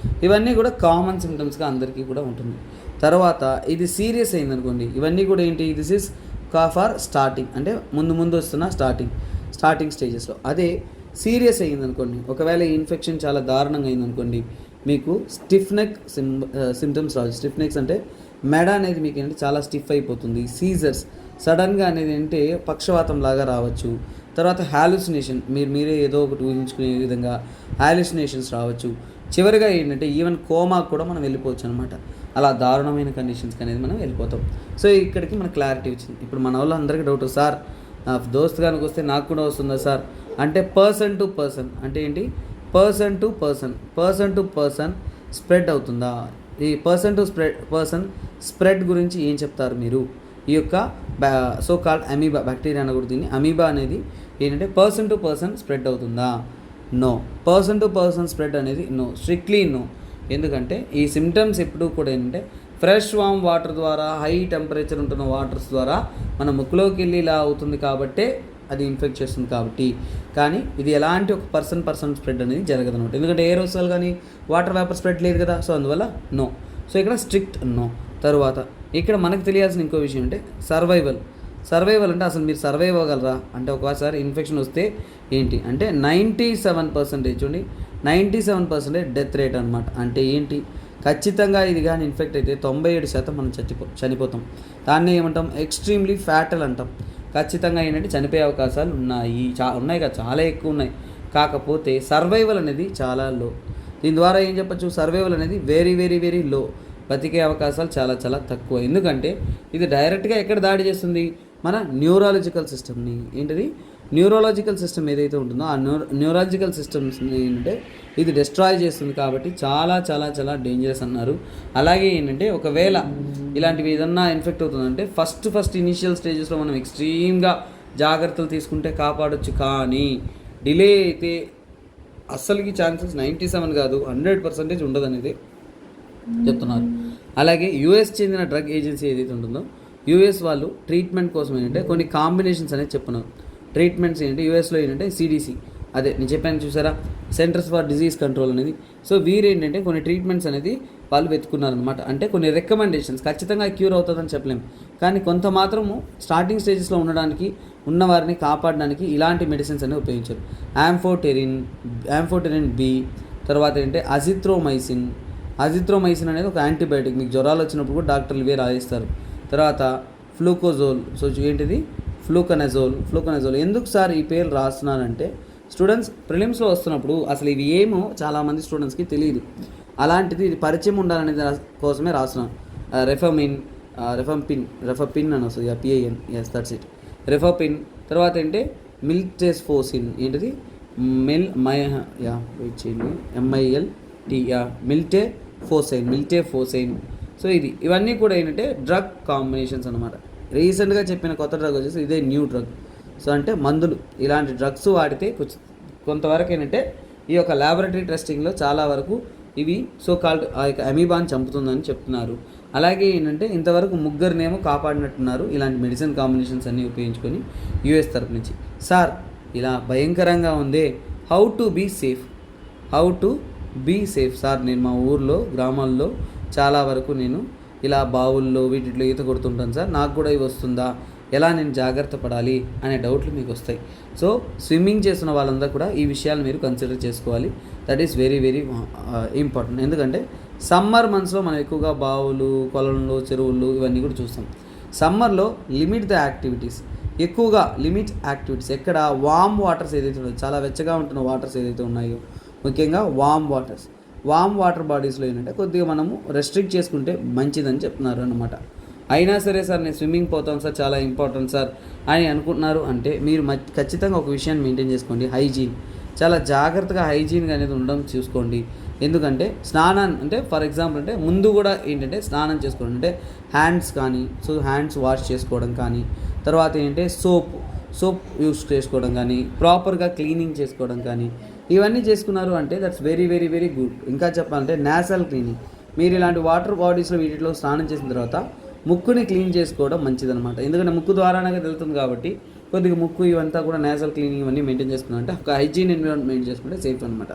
ఇవన్నీ కూడా కామన్ సిమ్టమ్స్గా అందరికీ కూడా ఉంటుంది. తర్వాత ఇది సీరియస్ అయిందనుకోండి, ఇవన్నీ కూడా ఏంటి? దిస్ ఈజ్ ఫర్ స్టార్టింగ్ అంటే ముందు వస్తున్న స్టార్టింగ్ స్టేజెస్లో. అదే సీరియస్ అయ్యిందనుకోండి, ఒకవేళ ఈ ఇన్ఫెక్షన్ చాలా దారుణంగా అయిందనుకోండి, మీకు స్టిఫ్ నెక్ సిమ్టమ్స్ రావచ్చు. స్టిఫ్ నెక్స్ అంటే మెడ అనేది మీకు ఏంటంటే చాలా స్టిఫ్ అయిపోతుంది. సీజర్స్ సడన్గా అనేది అంటే పక్షవాతం లాగా రావచ్చు. తర్వాత హాలుసినేషన్, మీరే ఏదో ఒకటి ఊహించుకునే విధంగా హాలుసినేషన్స్ రావచ్చు. చివరిగా ఏంటంటే ఈవెన్ కోమాకు కూడా మనం వెళ్ళిపోవచ్చు అనమాట. అలా దారుణమైన కండిషన్స్కి అనేది మనం వెళ్ళిపోతాం. సో ఇక్కడికి మనకు క్లారిటీ వచ్చింది. ఇప్పుడు మన వాళ్ళు అందరికీ డౌట్, సార్ నా దోస్త్ గానికి వస్తే నాకు కూడా వస్తుందా సార్ అంటే పర్సన్ టు పర్సన్ అంటే ఏంటి? పర్సన్ టు పర్సన్ స్ప్రెడ్ అవుతుందా? ఈ పర్సన్ స్ప్రెడ్ గురించి ఏం చెప్తారు మీరు? ఈ యొక్క సో కాల్డ్ అమీబా బ్యాక్టీరియా అనకూడదు దీన్ని. అమీబా అనేది ఏంటంటే పర్సన్ టు పర్సన్ స్ప్రెడ్ అవుతుందా? No. Person to person spread అనేది నో, స్ట్రిక్ట్లీ నో. ఎందుకంటే ఈ సిమ్టమ్స్ ఎప్పుడు కూడా ఏంటంటే ఫ్రెష్ వామ్ వాటర్ ద్వారా, హై టెంపరేచర్ ఉంటున్న వాటర్స్ ద్వారా మన ముక్కులోకి వెళ్ళి ఇలా అవుతుంది కాబట్టే అది ఇన్ఫెక్ట్ చేస్తుంది కాబట్టి. కానీ ఇది ఎలాంటి ఒక పర్సన్ స్ప్రెడ్ అనేది జరగదు అనమాట. ఎందుకంటే ఏరోసాల్ కానీ వాటర్ వేపర్ స్ప్రెడ్ లేదు కదా. సో అందువల్ల నో. సో ఇక్కడ స్ట్రిక్ట్ నో. తరువాత ఇక్కడ మనకు తెలియాల్సిన ఇంకో విషయం అంటే సర్వైవల్ అంటే అసలు మీరు సర్వైవ్ అవ్వగలరా అంటే ఒకసారి ఇన్ఫెక్షన్ వస్తే ఏంటి అంటే 97% చూడండి 97% డెత్ రేట్ అనమాట. అంటే ఏంటి? ఖచ్చితంగా ఇది కానీ ఇన్ఫెక్ట్ అయితే 97% మనం చనిపోతాం. దాన్ని ఏమంటాం? ఎక్స్ట్రీమ్లీ ఫ్యాటల్ అంటాం. ఖచ్చితంగా ఏంటంటే చనిపోయే అవకాశాలు ఉన్నాయి కదా, చాలా ఎక్కువ ఉన్నాయి. కాకపోతే సర్వైవల్ అనేది చాలా లో. దీని ద్వారా ఏం చెప్పచ్చు? సర్వైవల్ అనేది వెరీ వెరీ వెరీ లో. బతికే అవకాశాలు చాలా చాలా తక్కువ. ఎందుకంటే ఇది డైరెక్ట్గా ఎక్కడ దాడి చేస్తుంది? మన న్యూరాలజికల్ సిస్టమ్ని. ఏంటిది? న్యూరాలజికల్ సిస్టమ్ ఏదైతే ఉంటుందో ఆ న్యూరాలజికల్ సిస్టమ్స్ని ఏంటంటే ఇది డిస్ట్రాయ్ చేస్తుంది. కాబట్టి చాలా చాలా చాలా డేంజరస్ అన్నారు. అలాగే ఏంటంటే ఒకవేళ ఇలాంటివి ఏదన్నా ఇన్ఫెక్ట్ అవుతుందంటే ఫస్ట్ ఇనిషియల్ స్టేజెస్లో మనం ఎక్స్ట్రీమ్గా జాగ్రత్తలు తీసుకుంటే కాపాడొచ్చు. కానీ డిలే అయితే అస్సలుకి ఛాన్సెస్ 97 కాదు 100% ఉండదు అనేది చెప్తున్నారు. అలాగే యూఎస్ చెందిన డ్రగ్ ఏజెన్సీ ఏదైతే ఉంటుందో యూఎస్ వాళ్ళు ట్రీట్మెంట్ కోసం ఏంటంటే కొన్ని కాంబినేషన్స్ అనేది చెప్తున్నారు. ట్రీట్మెంట్స్ ఏంటంటే యూఎస్లో ఏంటంటే సిడిసి, అదే నేను చెప్పాను చూసారా, సెంటర్స్ ఫర్ డిజీజ్ కంట్రోల్ అనేది. సో వీరు ఏంటంటే కొన్ని ట్రీట్మెంట్స్ అనేది వాళ్ళు వెతుకున్నారనమాట. అంటే కొన్ని రికమెండేషన్స్, ఖచ్చితంగా క్యూర్ అవుతుందని చెప్పలేము, కానీ కొంత మాత్రము స్టార్టింగ్ స్టేజెస్లో ఉండడానికి, ఉన్నవారిని కాపాడడానికి ఇలాంటి మెడిసిన్స్ అనేవి ఉపయోగించారు. యాంఫోటెరిన్ బి, తర్వాత ఏంటంటే అజిత్రోమైసిన్ అనేది ఒక యాంటీబయాటిక్. మీకు జ్వరాలు వచ్చినప్పుడు కూడా డాక్టర్లు ఇవే రాయిస్తారు. తర్వాత ఫ్లూకోజోల్, సో ఏంటిది ఫ్లూకనజోల్. ఎందుకు సార్ ఈ పేర్లు రాస్తున్నానంటే స్టూడెంట్స్ ప్రిలిమ్స్లో వస్తున్నప్పుడు అసలు ఇవి ఏమో చాలామంది స్టూడెంట్స్కి తెలియదు. అలాంటిది ఇది పరిచయం ఉండాలనే కోసమే రాస్తున్నాను. రెఫపిన్ అని వస్తుంది, పిఐఎన్, ఎస్ దట్స్ ఇట్, రెఫపిన్. తర్వాత ఏంటంటే మిల్టెస్ఫోసిన్, ఏంటిది మిల్టెఫోసైన్. సో ఇవన్నీ కూడా ఏంటంటే డ్రగ్ కాంబినేషన్స్ అనమాట. రీసెంట్గా చెప్పిన కొత్త డ్రగ్ వచ్చేసి ఇదే న్యూ డ్రగ్. సో అంటే మందులు, ఇలాంటి డ్రగ్స్ వాడితే కొంతవరకు ఏంటంటే ఈ యొక్క ల్యాబొరేటరీ టెస్టింగ్లో చాలా వరకు ఇవి సో కాల్డ్ ఆ యొక్క అమీబాని చంపుతుందని చెప్తున్నారు. అలాగే ఏంటంటే ఇంతవరకు ముగ్గురినేమో కాపాడినట్టున్నారు ఇలాంటి మెడిసిన్ కాంబినేషన్స్ అన్నీ ఉపయోగించుకొని యూఎస్ తరపు నుంచి. సార్ ఇలా భయంకరంగా ఉందే, how to be safe sir. నేను మా ఊర్లో గ్రామాల్లో చాలా వరకు నేను ఇలా బావుల్లో వీటిలో ఈత కొడుతుంటాను సార్, నాకు కూడా ఇవి వస్తుందా, ఎలా నేను జాగ్రత్త పడాలి అనే డౌట్లు మీకు వస్తాయి. సో స్విమ్మింగ్ చేస్తున్న వాళ్ళందరూ కూడా ఈ విషయాలు మీరు కన్సిడర్ చేసుకోవాలి. That is very very important. ఎందుకంటే సమ్మర్ మంత్స్లో మనం ఎక్కువగా బావులు, కొలనులు, చెరువులు ఇవన్నీ కూడా చూస్తాం. సమ్మర్లో లిమిట్ యాక్టివిటీస్ ఎక్కడ వామ్ వాటర్స్ ఏదైతే ఉన్నాయో, చాలా వెచ్చగా ఉంటున్న వాటర్స్ ఏదైతే ఉన్నాయో, ముఖ్యంగా వామ్ వాటర్ బాడీస్లో ఏంటంటే కొద్దిగా మనము రెస్ట్రిక్ట్ చేసుకుంటే మంచిదని చెప్తున్నారు అన్నమాట. అయినా సరే సార్ నేను స్విమ్మింగ్ పోతాను సార్, చాలా ఇంపార్టెంట్ సార్ అని అనుకుంటున్నారు అంటే మీరు ఖచ్చితంగా ఒక విషయాన్ని మెయింటైన్ చేసుకోండి, హైజీన్. చాలా జాగ్రత్తగా హైజీన్గా అనేది ఉండడం చూసుకోండి. ఎందుకంటే స్నానాన్ని అంటే ఫర్ ఎగ్జాంపుల్ అంటే ముందు కూడా ఏంటంటే స్నానం చేసుకోవడం అంటే హ్యాండ్స్ వాష్ చేసుకోవడం కానీ, తర్వాత ఏంటంటే సోప్ యూస్ చేసుకోవడం కానీ, ప్రాపర్గా క్లీనింగ్ చేసుకోవడం కానీ, ఇవన్నీ చేసుకున్నారు అంటే that's very very very good. ఇంకా చెప్పాలంటే నేసల్ క్లీనింగ్, మీరు ఇలాంటి వాటర్ బాడీస్లో వీటిలో స్నానం చేసిన తర్వాత ముక్కుని క్లీన్ చేసుకోవడం మంచిదన్నమాట. ఎందుకంటే ముక్కు ద్వారానే వెళ్తుంది కాబట్టి కొద్దిగా ముక్కు ఇవంతా కూడా నేసల్ క్లీనింగ్ ఇవన్నీ మెయింటైన్ చేసుకున్నారంటే ఒక హైజీన్ ఎన్విరాన్మెంట్ మెయింటైన్ చేసుకుంటే సేఫ్ అనమాట.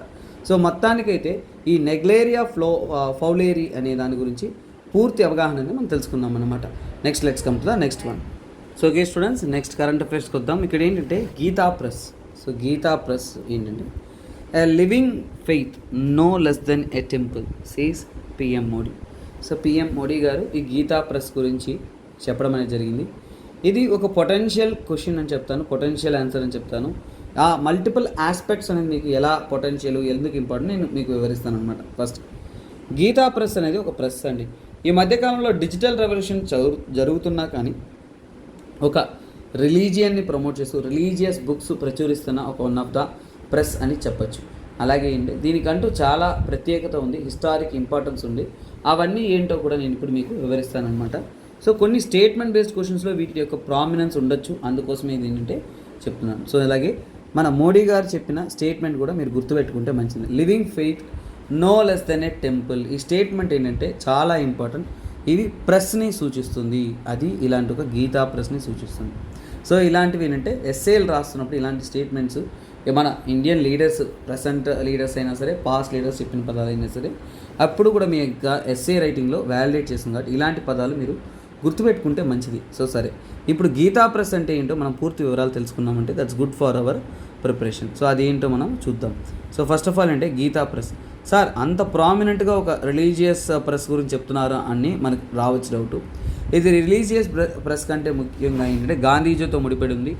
సో మొత్తానికైతే ఈ నెగ్లేరియా ఫౌలేరీ అనే దాని గురించి పూర్తి అవగాహన అనేది మనం తెలుసుకుందాం అనమాట. Let's come to the next one. So okay students, next current అఫైర్స్కి వద్దాం. ఇక్కడ ఏంటంటే గీతా ప్రెస్. సో గీతా ప్రెస్ ఏంటంటే a living faith no less than a temple says PM Modi. So PM Modi garu ఈ గీతా ప్రెస్ గురించి చెప్పడం అనేది జరిగింది. ఇది ఒక పొటెన్షియల్ క్వశ్చన్ అని చెప్తాను, పొటెన్షియల్ ఆన్సర్ అని చెప్తాను. ఆ మల్టిపుల్ ఆస్పెక్ట్స్ అనేది మీకు ఎలా పొటెన్షియల్ ఎందుకు ఇంపార్టెంట్ నేను మీకు వివరిస్తాను అనమాట. ఫస్ట్ గీతా ప్రెస్ అనేది ఒక ప్రెస్ అండి. ఈ మధ్యకాలంలో డిజిటల్ రెవల్యూషన్ జరుగుతున్నా కానీ ఒక రిలీజియన్ని ప్రమోట్ చేస్తూ రిలీజియస్ బుక్స్ ప్రచురిస్తున్న ఒక వన్ ఆఫ్ ద ప్రెస్ అని చెప్పచ్చు. అలాగే ఏంటి దీనికంటూ చాలా ప్రత్యేకత ఉంది, హిస్టారిక్ ఇంపార్టెన్స్ ఉంది. అవన్నీ ఏంటో కూడా నేను ఇప్పుడు మీకు వివరిస్తానమాట. సో కొన్ని స్టేట్మెంట్ బేస్డ్ క్వశ్చన్స్లో వీటి యొక్క ప్రామినెన్స్ ఉండొచ్చు, అందుకోసమే ఇది ఏంటంటే చెప్తున్నాను. సో అలాగే మన మోడీ గారు చెప్పిన స్టేట్మెంట్ కూడా మీరు గుర్తుపెట్టుకుంటే మంచిది. Living faith no less than a temple. ఈ స్టేట్మెంట్ ఏంటంటే చాలా ఇంపార్టెంట్. ఇది ప్రెస్ని సూచిస్తుంది, అది ఇలాంటి ఒక గీతా ప్రెస్ని సూచిస్తుంది. సో ఇలాంటివి ఏంటంటే ఎస్ఏలు రాస్తున్నప్పుడు ఇలాంటి స్టేట్మెంట్స్ మన ఇండియన్ లీడర్స్, ప్రజెంట్ లీడర్స్ అయినా సరే, పాస్ట్ లీడర్స్ చెప్పిన పదాలు అయినా సరే, అప్పుడు కూడా మీ యొక్క ఎస్ఏ రైటింగ్లో వ్యాలిడేట్ చేస్తుంది కాబట్టి ఇలాంటి పదాలు మీరు గుర్తుపెట్టుకుంటే మంచిది. సో సరే, ఇప్పుడు గీతా ప్రెస్ అంటే ఏంటో మనం పూర్తి వివరాలు తెలుసుకున్నామంటే that's good for our preparation. So అది ఏంటో మనం చూద్దాం. సో ఫస్ట్ ఆఫ్ ఆల్ అంటే గీతా ప్రెస్. సార్ అంత ప్రామినెంట్గా ఒక రిలీజియస్ ప్రెస్ గురించి చెప్తున్నారా అని మనకు రావచ్చు డౌట్. ఇది రిలీజియస్ ప్రెస్ కంటే ముఖ్యంగా ఏంటంటే గాంధీజీతో ముడిపడి ఉంది.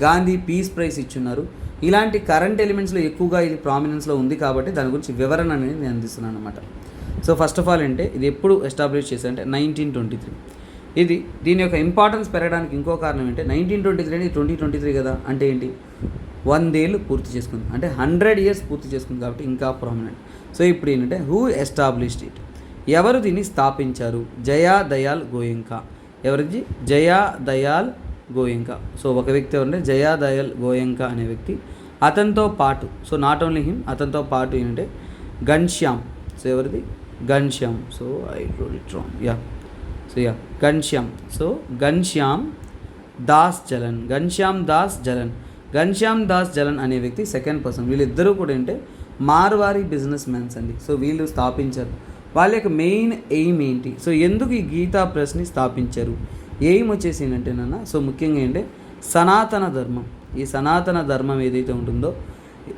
గాంధీ పీస్ ప్రైజ్ ఇచ్చున్నారు. ఇలాంటి కరెంట్ ఎలిమెంట్స్లో ఎక్కువగా ఇది ప్రామినెన్స్లో ఉంది కాబట్టి దాని గురించి వివరణ అనేది నేను అందిస్తున్నాను అనమాట. సో ఫస్ట్ ఆఫ్ ఆల్ అంటే ఇది ఎప్పుడు ఎస్టాబ్లిష్ చేశారంటే 1923. దీని యొక్క ఇంపార్టెన్స్ పెరగడానికి ఇంకో కారణం ఏంటంటే 1923 అనేది 2023 కదా, అంటే ఏంటి 100 ఏళ్ళు పూర్తి చేసుకుంది, అంటే 100 years పూర్తి చేసుకుంది కాబట్టి ఇంకా ప్రామినెంట్. సో ఇప్పుడు ఏంటంటే హూ ఎస్టాబ్లిష్డ్ ఇట్, ఎవరు దీన్ని స్థాపించారు? జయా దయాల్ గోయంకా. ఎవరిది? జయా దయాల్ గోయంకా. సో ఒక వ్యక్తి ఎవరంటే జయా దయాల్ గోయంకా అనే వ్యక్తి అతనితో పాటు, సో నాట్ ఓన్లీ హిమ్, అతనితో పాటు ఏంటంటే ఘన్శ్యామ్. సో ఎవరిది? Ghanshyam. So I roll it wrong, yeah. So yeah, Ghanshyam. So Ghanshyam Das Jalan, Ghanshyam Das Jalan. Ghanshyam Das Jalan అనే వ్యక్తి సెకండ్ పర్సన్. వీళ్ళిద్దరూ కూడా ఏంటంటే మార్వారీ బిజినెస్ మ్యాన్స్ అండి. సో వీళ్ళు స్థాపించారు. వాళ్ళ యొక్క మెయిన్ ఎయిమ్ ఏంటి, సో ఎందుకు ఈ గీతా ప్రెస్ని స్థాపించారు? ఎయిమ్ వచ్చేసి ఏంటంటే సో ముఖ్యంగా ఏంటంటే సనాతన ధర్మం, ఈ సనాతన ధర్మం ఏదైతే ఉంటుందో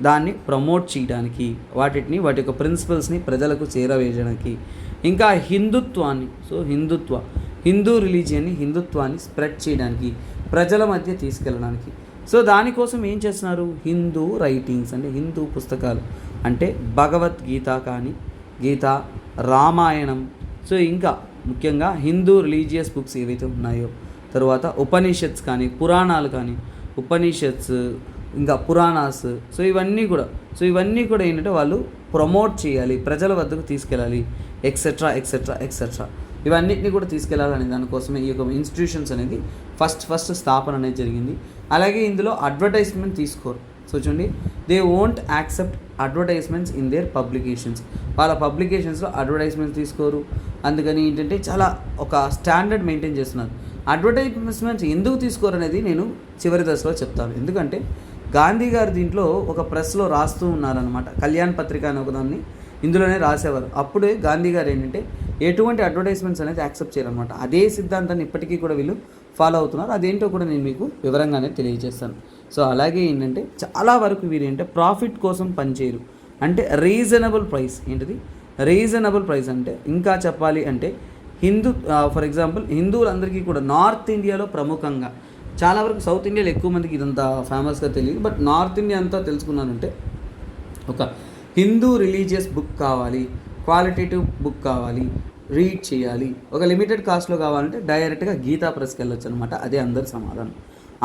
దాన్ని ప్రమోట్ చేయడానికి, వాటి యొక్క ప్రిన్సిపల్స్ని ప్రజలకు చేరవేయడానికి, ఇంకా హిందుత్వాన్ని, సో హిందూ రిలీజియన్ని, హిందుత్వాన్ని స్ప్రెడ్ చేయడానికి, ప్రజల మధ్య తీసుకెళ్ళడానికి. సో దానికోసం ఏం చేస్తున్నారు? హిందూ రైటింగ్స్ అంటే హిందూ పుస్తకాలు అంటే భగవద్గీత కానీ, గీత, రామాయణం, సో ఇంకా ముఖ్యంగా హిందూ రిలీజియస్ బుక్స్ ఏవైతే ఉన్నాయో, తర్వాత ఉపనిషత్స్ కానీ, పురాణాలు కానీ, ఉపనిషత్స్ ఇంకా పురాణాస్, సో ఇవన్నీ కూడా ఏంటంటే వాళ్ళు ప్రమోట్ చేయాలి, ప్రజల వద్దకు తీసుకెళ్ళాలి, ఎక్సెట్రా ఎక్సెట్రా ఎక్సెట్రా, ఇవన్నిటిని కూడా తీసుకెళ్ళాలని దానికోసమే ఈ యొక్క ఇన్స్టిట్యూషన్స్ అనేది ఫస్ట్ స్థాపన అనేది జరిగింది. అలాగే ఇందులో అడ్వర్టైజ్మెంట్ తీసుకోరు. సో చూడండి, they won't accept advertisements in there publications. వాళ్ళ పబ్లికేషన్స్లో అడ్వర్టైజ్మెంట్స్ తీసుకోరు. అందుకని ఏంటంటే చాలా ఒక స్టాండర్డ్ మెయింటైన్ చేస్తున్నారు. అడ్వర్టైజ్మెంట్స్ ఎందుకు తీసుకోరు అనేది నేను చివరి దశలో చెప్తాను. ఎందుకంటే గాంధీ గారు దీంట్లో ఒక ప్రెస్లో రాస్తూ ఉన్నారనమాట. కళ్యాణ్ పత్రిక అనే ఒకదాన్ని ఇందులోనే రాసేవారు. అప్పుడే గాంధీ గారు ఏంటంటే ఎటువంటి అడ్వర్టైజ్మెంట్స్ అనేది యాక్సెప్ట్ చేయరనమాట. అదే సిద్ధాంతాన్ని ఇప్పటికీ కూడా వీళ్ళు ఫాలో అవుతున్నారు. అదేంటో కూడా నేను మీకు వివరంగానే తెలియజేస్తాను. సో అలాగే ఏంటంటే చాలా వరకు వీరు ఏంటంటే ప్రాఫిట్ కోసం పనిచేయరు. అంటే రీజనబుల్ ప్రైస్, ఏంటిది రీజనబుల్ ప్రైస్ అంటే ఇంకా చెప్పాలి అంటే ఫర్ ఎగ్జాంపుల్ హిందువులందరికీ కూడా నార్త్ ఇండియాలో ప్రముఖంగా, చాలా వరకు సౌత్ ఇండియాలో ఎక్కువ మందికి ఇదంతా ఫేమస్గా తెలియదు, బట్ నార్త్ ఇండియా అంతా తెలుసుకున్నానంటే ఒక హిందూ రిలీజియస్ బుక్ కావాలి, క్వాలిటేటివ్ బుక్ కావాలి, రీడ్ చేయాలి, ఒక లిమిటెడ్ కాస్ట్లో కావాలంటే డైరెక్ట్గా గీతా ప్రెస్కి వెళ్ళొచ్చు అనమాట. అదే అందరి సమాధానం.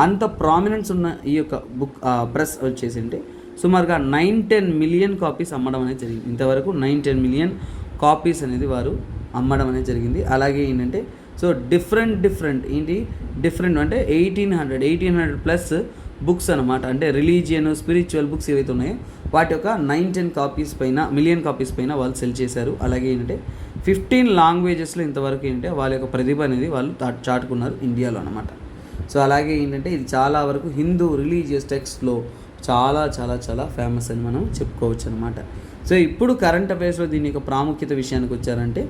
అంత ప్రామినెన్స్ ఉన్న ఈ యొక్క బుక్ ప్రెస్ వచ్చేసి అంటే సుమారుగా 9-10 మిలియన్ కాపీస్ అమ్మడం అనేది జరిగింది. ఇంతవరకు 9-10 మిలియన్ కాపీస్ అనేది వారు అమ్మడం అనేది జరిగింది. అలాగే ఏంటంటే సో డిఫరెంట్ అంటే 1800 ప్లస్ బుక్స్ అనమాట. అంటే రిలీజియన్, స్పిరిచువల్ బుక్స్ ఏవైతే ఉన్నాయో వాటి యొక్క 9-10 కాపీస్ పైన, మిలియన్ కాపీస్ పైన వాళ్ళు సెల్ చేశారు. అలాగే ఏంటంటే 15 లాంగ్వేజెస్లో ఇంతవరకు ఏంటంటే వాళ్ళ యొక్క ప్రతిభ అనేది వాళ్ళు చాటుకున్నారు ఇండియాలో అనమాట. సో అలాగే ఏంటంటే ఇది చాలా వరకు హిందూ రిలీజియస్ టెక్స్ట్లో చాలా చాలా చాలా ఫేమస్ అని మనం చెప్పుకోవచ్చు అనమాట. సో ఇప్పుడు కరెంట్ అఫైర్స్లో దీని యొక్క ప్రాముఖ్యత విషయానికి వచ్చారంటే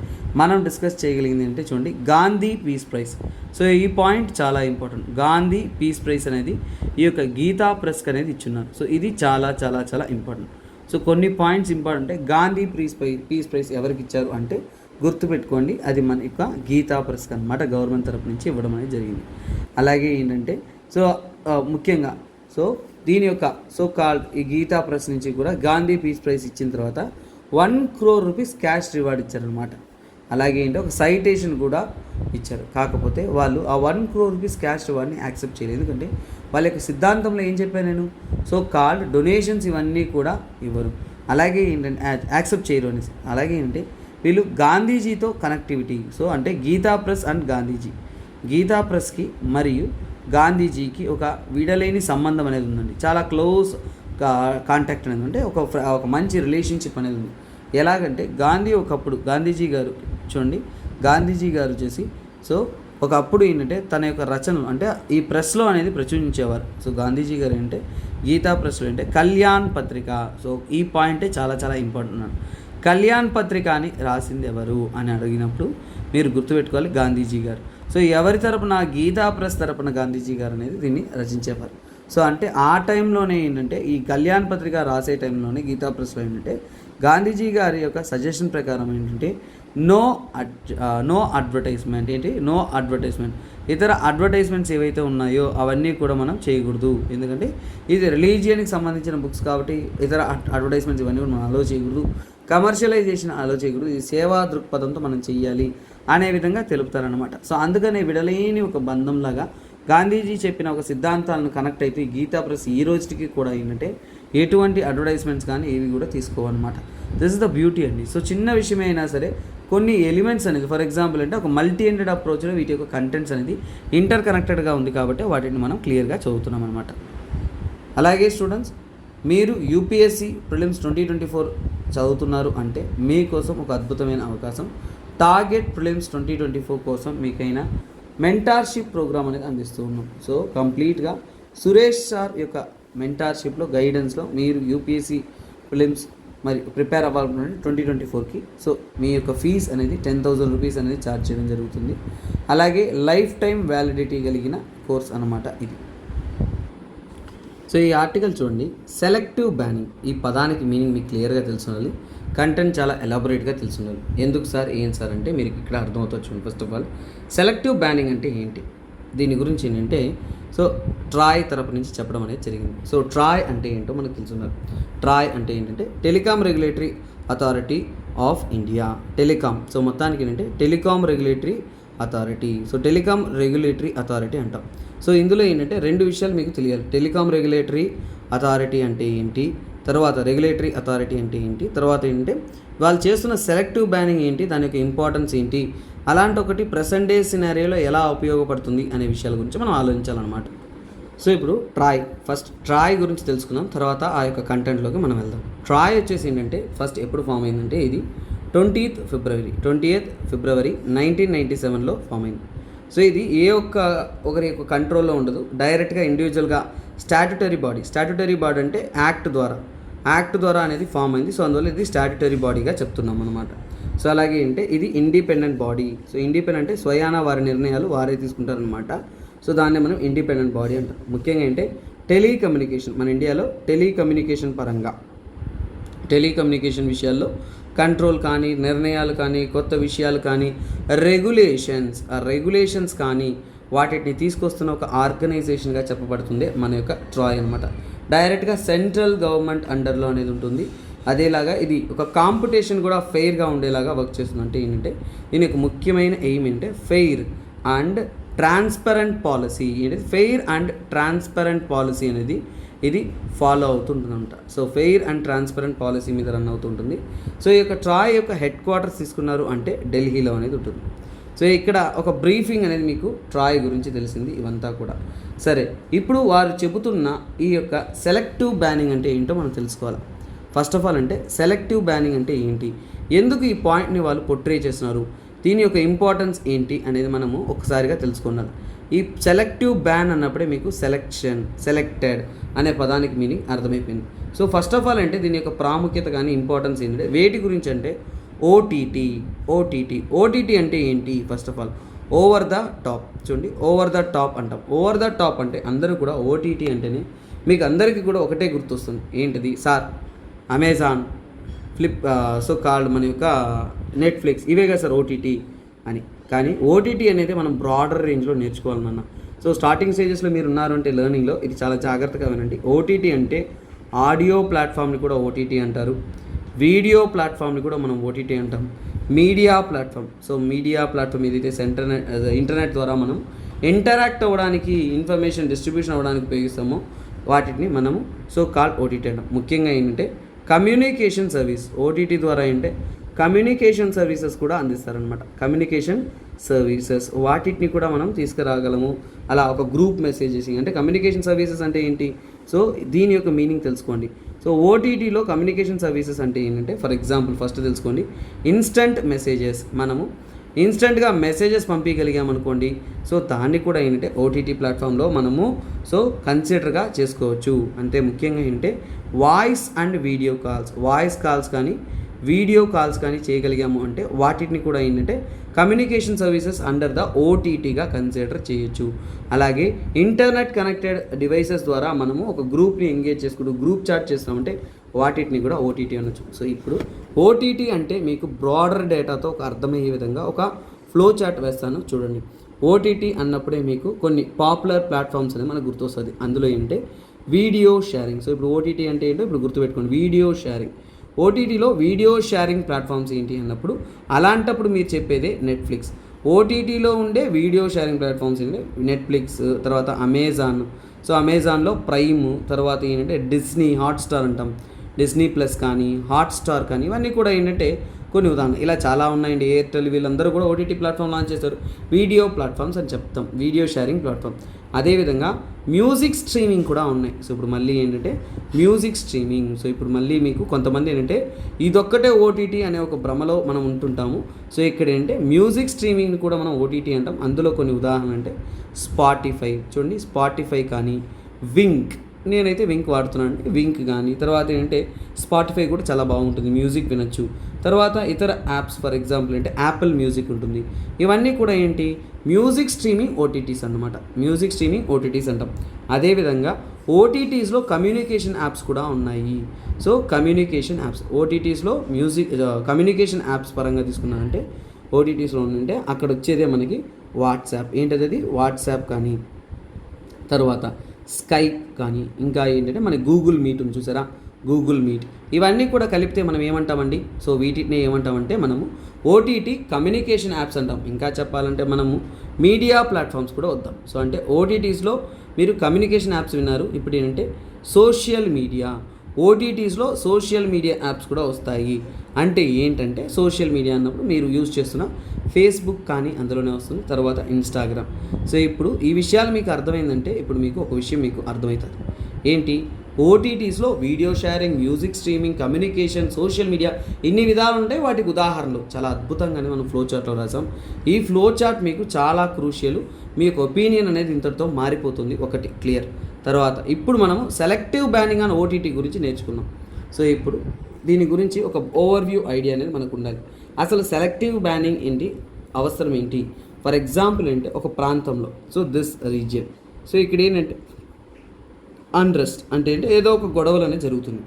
మనం డిస్కస్ చేయగలిగింది ఏంటంటే చూడండి, గాంధీ పీస్ ప్రైజ్. సో ఈ పాయింట్ చాలా ఇంపార్టెంట్. గాంధీ పీస్ ప్రైజ్ అనేది ఈ యొక్క గీతా ప్రెస్కి అనేది ఇచ్చున్నారు. సో ఇది చాలా చాలా చాలా ఇంపార్టెంట్. సో కొన్ని points important. Gandhi peace prize ఎవరికి ఇచ్చారు అంటే గుర్తుపెట్టుకోండి, అది మన యొక్క గీతా ప్రెస్కి అనమాట, గవర్నమెంట్ తరపు నుంచి ఇవ్వడం అనేది జరిగింది. అలాగే ఏంటంటే సో ముఖ్యంగా సో దీని యొక్క సో కాల్డ్ ఈ గీతా ప్రెస్ నుంచి కూడా గాంధీ పీస్ ప్రైజ్ ఇచ్చిన తర్వాత 1 crore రూపీస్ క్యాష్ రివార్డ్ ఇచ్చారనమాట. అలాగే ఏంటంటే ఒక సైటేషన్ కూడా ఇచ్చారు. కాకపోతే వాళ్ళు ఆ 1 crore రూపీస్ క్యాష్ రివార్డ్ని యాక్సెప్ట్ చేయలేదు. ఎందుకంటే వాళ్ళ యొక్క సిద్ధాంతంలో ఏం చెప్పాను నేను, సో కాల్డ్ డొనేషన్స్ ఇవన్నీ కూడా ఇవ్వరు, అలాగే ఏంటంటే యాక్సెప్ట్ చేయరు అనేసి. అలాగే ఏంటంటే వీళ్ళు గాంధీజీతో కనెక్టివిటీ, సో అంటే గీతా ప్రెస్ అండ్ గాంధీజీ, గీతా ప్రెస్కి మరియు గాంధీజీకి ఒక విడలేని సంబంధం అనేది ఉందండి. చాలా క్లోజ్ కాంటాక్ట్ అనేది అంటే ఒక మంచి రిలేషన్షిప్ అనేది ఉంది. ఎలాగంటే గాంధీజీ గారు చూడండి, గాంధీజీ గారు వచ్చేసి సో ఒకప్పుడు ఏంటంటే తన యొక్క రచనలు అంటే ఈ ప్రెస్లో అనేది ప్రచురించేవారు. సో గాంధీజీ గారు ఏంటంటే గీతా ప్రెస్లో అంటే కళ్యాణ్ పత్రిక. సో ఈ పాయింటే చాలా చాలా ఇంపార్టెంట్ అన్నాడు. కళ్యాణ్ పత్రిక అని రాసింది ఎవరు అని అడిగినప్పుడు మీరు గుర్తుపెట్టుకోవాలి, గాంధీజీ గారు. సో ఎవరి తరపున, గీతా ప్రెస్ తరపున గాంధీజీ గారు అనేది దీన్ని రచించేవారు. సో అంటే ఆ టైంలోనే ఏంటంటే ఈ కళ్యాణ్ పత్రిక రాసే టైంలోనే గీతా ప్రెస్లో ఏంటంటే గాంధీజీ గారి యొక్క సజెషన్ ప్రకారం ఏంటంటే నో అడ్వర్టైజ్మెంట్, నో అడ్వర్టైజ్మెంట్, ఇతర అడ్వర్టైజ్మెంట్స్ ఏవైతే ఉన్నాయో అవన్నీ కూడా మనం చేయకూడదు. ఎందుకంటే ఇది రిలీజియన్కి సంబంధించిన బుక్స్ కాబట్టి ఇతర అడ్వర్టైజ్మెంట్స్ ఇవన్నీ కూడా మనం అలో చేయకూడదు, కమర్షియలైజేషన్ అలో చేయకూడదు, ఇది సేవా దృక్పథంతో మనం చెయ్యాలి అనే విధంగా తెలుపుతారనమాట. సో అందుకనే విడలేని ఒక బంధంలాగా గాంధీజీ చెప్పిన ఒక సిద్ధాంతాలను కనెక్ట్ అయితే ఈ గీతా ప్రెస్ ఈ రోజుకి కూడా ఏంటంటే ఎటువంటి అడ్వర్టైజ్మెంట్స్ కానీ ఏవి కూడా తీసుకోవన్నమాట. దిస్ ఇస్ ద బ్యూటీ అండి. సో చిన్న విషయమే అయినా సరే కొన్ని ఎలిమెంట్స్ అనేది, ఫర్ ఎగ్జాంపుల్ అంటే ఒక మల్టీ ఎండెడ్ అప్రోచ్లో వీటి యొక్క కంటెంట్స్ అనేది ఇంటర్ కనెక్టెడ్గా ఉంది కాబట్టి వాటిని మనం క్లియర్గా చదువుతున్నాం అనమాట. అలాగే స్టూడెంట్స్ మీరు యూపీఎస్సీ ప్రిలిమ్స్ 2024 చదువుతున్నారు అంటే మీకోసం ఒక అద్భుతమైన అవకాశం. టార్గెట్ ప్రిలిమ్స్ 2024 కోసం మీకైనా మెంటార్షిప్ ప్రోగ్రామ్ అనేది అందిస్తూ ఉన్నాం. సో కంప్లీట్గా సురేష్ సార్ యొక్క మెంటార్షిప్లో గైడెన్స్లో మీరు యూపీఎస్సీ ప్రిలిమ్స్ మరి ప్రిపేర్ అవ్వాలనుకుంటే 2024కి సో మీ యొక్క ఫీజ్ అనేది 10,000 రూపీస్ అనేది ఛార్జ్ చేయడం జరుగుతుంది. అలాగే లైఫ్ టైం వ్యాలిడిటీ కలిగిన కోర్స్ అన్నమాట ఇది. సో ఈ ఆర్టికల్ చూడండి, సెలెక్టివ్ బ్యానింగ్ ఈ పదానికి మీనింగ్ మీకు క్లియర్గా తెలిసి ఉండాలి, కంటెంట్ చాలా ఎలాబొరేట్గా తెలిసి ఉండాలి. ఎందుకు సార్ ఏం సార్ అంటే మీరు ఇక్కడ అర్థమవుతుంది. చూడండి, first of all selective banning అంటే ఏంటి, దీని గురించి ఏంటంటే సో ట్రాయ్ తరపు నుంచి చెప్పడం అనేది జరిగింది. సో ట్రాయ్ అంటే ఏంటో మనకు తెలుసున్నారు. ట్రాయ్ అంటే ఏంటంటే telecom regulatory authority of India, telecom. So మొత్తానికి ఏంటంటే telecom regulatory authority. So telecom regulatory authority అంటాం. సో ఇందులో ఏంటంటే రెండు విషయాలు మీకు తెలియాలి. టెలికాం రెగ్యులేటరీ అథారిటీ అంటే ఏంటి, తర్వాత రెగ్యులేటరీ అథారిటీ అంటే ఏంటి, తర్వాత ఏంటంటే వాళ్ళు చేస్తున్న సెలెక్టివ్ బ్యానింగ్ ఏంటి, దాని యొక్క ఇంపార్టెన్స్ ఏంటి, అలాంటి ఒకటి ప్రెసెంట్ డే సినారియోలో ఎలా ఉపయోగపడుతుంది అనే విషయాల గురించి మనం ఆలోచించాలన్నమాట. సో ఇప్పుడు ఫస్ట్ ట్రాయ్ గురించి తెలుసుకుందాం, తర్వాత ఆ యొక్క కంటెంట్లోకి మనం వెళ్దాం. ట్రాయ్ వచ్చేసి ఏంటంటే ఫస్ట్ ఎప్పుడు ఫామ్ అయిందంటే ఇది 20th ఫిబ్రవరి 1997లో ఫామ్ అయింది. సో ఇది ఒకరి యొక్క కంట్రోల్లో ఉండదు, డైరెక్ట్గా ఇండివిజువల్గా స్టాట్యుటరీ బాడీ అంటే యాక్ట్ ద్వారా అనేది ఫామ్ అయింది. సో అందువల్ల ఇది స్టాట్యుటరీ బాడీగా చెప్తున్నాం అనమాట. సో అలాగే అంటే ఇది ఇండిపెండెంట్ బాడీ. సో ఇండిపెండెంట్ అంటే స్వయానా వారి నిర్ణయాలు వారే తీసుకుంటారనమాట. సో దాన్నే మనం ఇండిపెండెంట్ బాడీ అంటాం. ముఖ్యంగా అంటే టెలికమ్యూనికేషన్, మన ఇండియాలో టెలికమ్యూనికేషన్ విషయాల్లో కంట్రోల్ కానీ, నిర్ణయాలు కానీ, కొత్త విషయాలు కానీ, రెగ్యులేషన్స్ కానీ వాటిని తీసుకొస్తున్న ఒక ఆర్గనైజేషన్గా చెప్పబడుతుంది మన యొక్క ట్రాయ్ అనమాట. డైరెక్ట్గా సెంట్రల్ గవర్నమెంట్ అండర్లో అనేది ఉంటుంది. అదేలాగా ఇది ఒక కాంపిటీషన్ కూడా ఫెయిర్గా ఉండేలాగా వర్క్ చేస్తుంది. అంటే ఏంటంటే దీని యొక్క ముఖ్యమైన ఎయిమ్ ఏంటంటే ఫెయిర్ అండ్ ట్రాన్స్పరెంట్ పాలసీ అనేది ఇది ఫాలో అవుతుంటుందంట. So fair and transparent policy మీద రన్ అవుతుంటుంది. సో ఈ యొక్క ట్రాయ్ యొక్క హెడ్ క్వార్టర్స్ తీసుకున్నారు అంటే ఢిల్లీలో అనేది ఉంటుంది. సో ఇక్కడ ఒక బ్రీఫింగ్ అనేది మీకు ట్రాయ్ గురించి తెలిసింది ఇవంతా కూడా. సరే, ఇప్పుడు వారు చెబుతున్న ఈ యొక్క సెలెక్టివ్ బ్యానింగ్ అంటే ఏంటో మనం తెలుసుకోవాలి. ఫస్ట్ ఆఫ్ ఆల్ అంటే సెలెక్టివ్ బ్యానింగ్ అంటే ఏంటి, ఎందుకు ఈ పాయింట్ని వాళ్ళు పోర్ట్రే చేస్తున్నారు, దీని యొక్క ఇంపార్టెన్స్ ఏంటి అనేది మనము ఒకసారిగా తెలుసుకున్నాం. ఈ సెలెక్టివ్ బ్యాన్ అన్నప్పుడే మీకు సెలెక్టెడ్ అనే పదానికి మీనింగ్ అర్థమైపోయింది. సో ఫస్ట్ ఆఫ్ ఆల్ అంటే దీని యొక్క ప్రాముఖ్యత కానీ ఇంపార్టెన్స్ ఏంటంటే వేటి గురించి అంటే ఓటీటీ అంటే ఏంటి, first of all over the top. చూడండి, ఓవర్ ద టాప్ అంటాం. ఓవర్ ద టాప్ అంటే అందరూ కూడా ఓటీటీ అంటేనే మీకు అందరికీ కూడా ఒకటే గుర్తొస్తుంది, ఏంటిది సార్, అమెజాన్, సో కాల్డ్ మన యొక్క నెట్ఫ్లిక్స్, ఇవే కదా సార్ ఓటీటీ అని. కానీ ఓటీటీ అనేది మనం బ్రాడర్ రేంజ్లో నేర్చుకోవాలన్నా. సో స్టార్టింగ్ స్టేజెస్లో మీరు ఉన్నారు అంటే లెర్నింగ్లో ఇది చాలా జాగ్రత్తగా వినండి. ఓటీటీ అంటే ఆడియో ప్లాట్ఫామ్ని కూడా ఓటీటీ అంటారు, వీడియో ప్లాట్ఫామ్ని కూడా మనం ఓటీటీ అంటాం, మీడియా ప్లాట్ఫామ్ ఏదైతే ఇంటర్నెట్ ద్వారా మనం ఇంటరాక్ట్ అవ్వడానికి, ఇన్ఫర్మేషన్ డిస్ట్రిబ్యూషన్ అవ్వడానికి ఉపయోగిస్తామో వాటిని మనము సో కాల్డ్ ఓటీటీ అంటాం. ముఖ్యంగా ఏంటంటే కమ్యూనికేషన్ సర్వీస్, ఓటీటీ ద్వారా ఏంటంటే కమ్యూనికేషన్ సర్వీసెస్ కూడా అందిస్తారనమాట. కమ్యూనికేషన్ సర్వీసెస్ వాటిని కూడా మనం తీసుకురాగలము. అలా ఒక గ్రూప్ మెసేజెసింగ్ అంటే కమ్యూనికేషన్ సర్వీసెస్ అంటే ఏంటి, సో దీని యొక్క మీనింగ్ తెలుసుకోండి. సో ఓటీటీలో కమ్యూనికేషన్ సర్వీసెస్ అంటే ఏంటంటే ఫర్ ఎగ్జాంపుల్ ఫస్ట్ తెలుసుకోండి, ఇన్స్టంట్ మెసేజెస్, మనము ఇన్స్టెంట్గా మెసేజెస్ పంపించగలిగామనుకోండి, సో దాన్ని కూడా ఏంటంటే ఓటీటీ ప్లాట్ఫామ్లో మనము సో కన్సిడర్గా చేసుకోవచ్చు. అంటే ముఖ్యంగా ఏంటంటే వాయిస్ కాల్స్ కానీ వీడియో కాల్స్ కానీ చేయగలిగాము అంటే వాటిని కూడా ఏంటంటే కమ్యూనికేషన్ సర్వీసెస్ అండర్ ద ఓటీటీగా కన్సిడర్ చేయొచ్చు. అలాగే ఇంటర్నెట్ కనెక్టెడ్ డివైసెస్ ద్వారా మనము ఒక గ్రూప్ని ఎంగేజ్ చేసుకుంటూ గ్రూప్ చాట్ చేస్తామంటే వాటిని కూడా ఓటీటీ అనొచ్చు. సో ఇప్పుడు ఓటీటీ అంటే మీకు బ్రాడర్ డేటాతో ఒక అర్థమయ్యే విధంగా ఒక ఫ్లో చార్ట్ వేస్తాను చూడండి. ఓటీటీ అన్నప్పుడే మీకు కొన్ని పాపులర్ ప్లాట్ఫామ్స్ అనేది మనకు గుర్తొస్తుంది. అందులో ఏంటంటే వీడియో షేరింగ్. సో ఇప్పుడు ఓటీటీ అంటే ఏంటో ఇప్పుడు గుర్తుపెట్టుకోండి, వీడియో షేరింగ్. ఓటీటీలో వీడియో షేరింగ్ ప్లాట్ఫామ్స్ ఏంటి అన్నప్పుడు అలాంటప్పుడు మీరు చెప్పేదే నెట్ఫ్లిక్స్. ఓటీటీలో ఉండే వీడియో షేరింగ్ ప్లాట్ఫామ్స్ ఏంటంటే నెట్ఫ్లిక్స్, తర్వాత అమెజాన్. సో అమెజాన్లో ప్రైమ్, తర్వాత ఏంటంటే డిస్నీ హాట్స్టార్ అంటాం, డిస్నీ ప్లస్ కానీ హాట్స్టార్ కానీ ఇవన్నీ కూడా ఏంటంటే కొన్ని ఉదాహరణ ఇలా చాలా ఉన్నాయండి. ఎయిర్టెల్ వీళ్ళందరూ కూడా ఓటీటీ ప్లాట్ఫామ్ లాంచ్ చేశారు. వీడియో ప్లాట్ఫామ్స్ అని చెప్తాం, వీడియో షేరింగ్ ప్లాట్ఫామ్. అదేవిధంగా మ్యూజిక్ స్ట్రీమింగ్ కూడా ఉన్నాయి. సో ఇప్పుడు మళ్ళీ ఏంటంటే మ్యూజిక్ స్ట్రీమింగ్. సో ఇప్పుడు మళ్ళీ మీకు కొంతమంది ఏంటంటే ఇదొక్కటే ఓటీటీ అనే ఒక భ్రమలో మనం ఉంటుంటాము. సో ఇక్కడ ఏంటంటే మ్యూజిక్ స్ట్రీమింగ్ కూడా మనం ఓటీటీ అంటాం. అందులో కొన్ని ఉదాహరణలు అంటే స్పాటిఫై చూడండి, స్పాటిఫై కానీ వింక్, నేనైతే వింక్ వాడుతున్నాను, వింక్ కానీ. తర్వాత ఏంటంటే స్పాటిఫై కూడా చాలా బాగుంటుంది, మ్యూజిక్ వినొచ్చు. తర్వాత ఇతర యాప్స్ ఫర్ ఎగ్జాంపుల్ అంటే యాపిల్ మ్యూజిక్ ఉంటుంది. ఇవన్నీ కూడా ఏంటి మ్యూజిక్ స్ట్రీమింగ్ ఓటీటీస్ అన్నమాట, మ్యూజిక్ స్ట్రీమింగ్ ఓటీటీస్ అంటాం. అదేవిధంగా ఓటీటీస్లో కమ్యూనికేషన్ యాప్స్ కూడా ఉన్నాయి. సో కమ్యూనికేషన్ యాప్స్ ఓటీటీస్లో కమ్యూనికేషన్ యాప్స్ పరంగా తీసుకున్నానంటే ఓటీటీస్లో ఉంటే అక్కడ వచ్చేదే మనకి వాట్సాప్. ఏంటది వాట్సాప్ కానీ, తర్వాత స్కైప్ కానీ, ఇంకా ఏంటంటే మన గూగుల్ మీట్ ఉంది చూసారా, గూగుల్ మీట్. ఇవన్నీ కూడా కలిపితే మనం ఏమంటామండి, సో వీటిని ఏమంటామంటే మనము ఓటీటీ కమ్యూనికేషన్ యాప్స్ అంటాం. ఇంకా చెప్పాలంటే మనము మీడియా ప్లాట్ఫామ్స్ కూడా వద్దాం. సో అంటే ఓటీటీస్లో మీరు కమ్యూనికేషన్ యాప్స్ విన్నారు, ఇప్పుడు ఏంటంటే సోషల్ మీడియా, ఓటీటీస్లో సోషల్ మీడియా యాప్స్ కూడా వస్తాయి. అంటే ఏంటంటే సోషల్ మీడియా అన్నప్పుడు మీరు యూజ్ చేస్తున్న ఫేస్బుక్ కానీ అందులోనే వస్తుంది, తర్వాత ఇన్స్టాగ్రామ్. సో ఇప్పుడు ఈ విషయాలు మీకు అర్థమైందంటే ఇప్పుడు మీకు ఒక విషయం మీకు అర్థమవుతుంది ఏంటి, ఓటీటీస్లో video sharing, music streaming, communication, social media ఇన్ని విధాలు ఉంటాయి. వాటికి ఉదాహరణలు చాలా అద్భుతంగానే మనం ఫ్లో చార్ట్లో రాసాం. ఈ ఫ్లో చార్ట్ మీకు చాలా క్రూషియల్, మీ యొక్క ఒపీనియన్ అనేది ఇంతటితో మారిపోతుంది. ఒకటి క్లియర్. తర్వాత ఇప్పుడు మనము సెలెక్టివ్ బ్యానింగ్ ఆన్ ఓటీటీ గురించి నేర్చుకున్నాం. సో ఇప్పుడు దీని గురించి ఒక ఓవర్వ్యూ ఐడియా అనేది మనకు ఉండాలి. అసలు సెలెక్టివ్ బ్యానింగ్ ఏంటి, అవసరం ఏంటి. ఫర్ ఎగ్జాంపుల్ అంటే ఒక ప్రాంతంలో, సో దిస్ రీజియన్, సో ఇక్కడ ఏంటంటే అన్రెస్ట్ అంటే ఏదో ఒక గొడవలు అనేది జరుగుతుంది.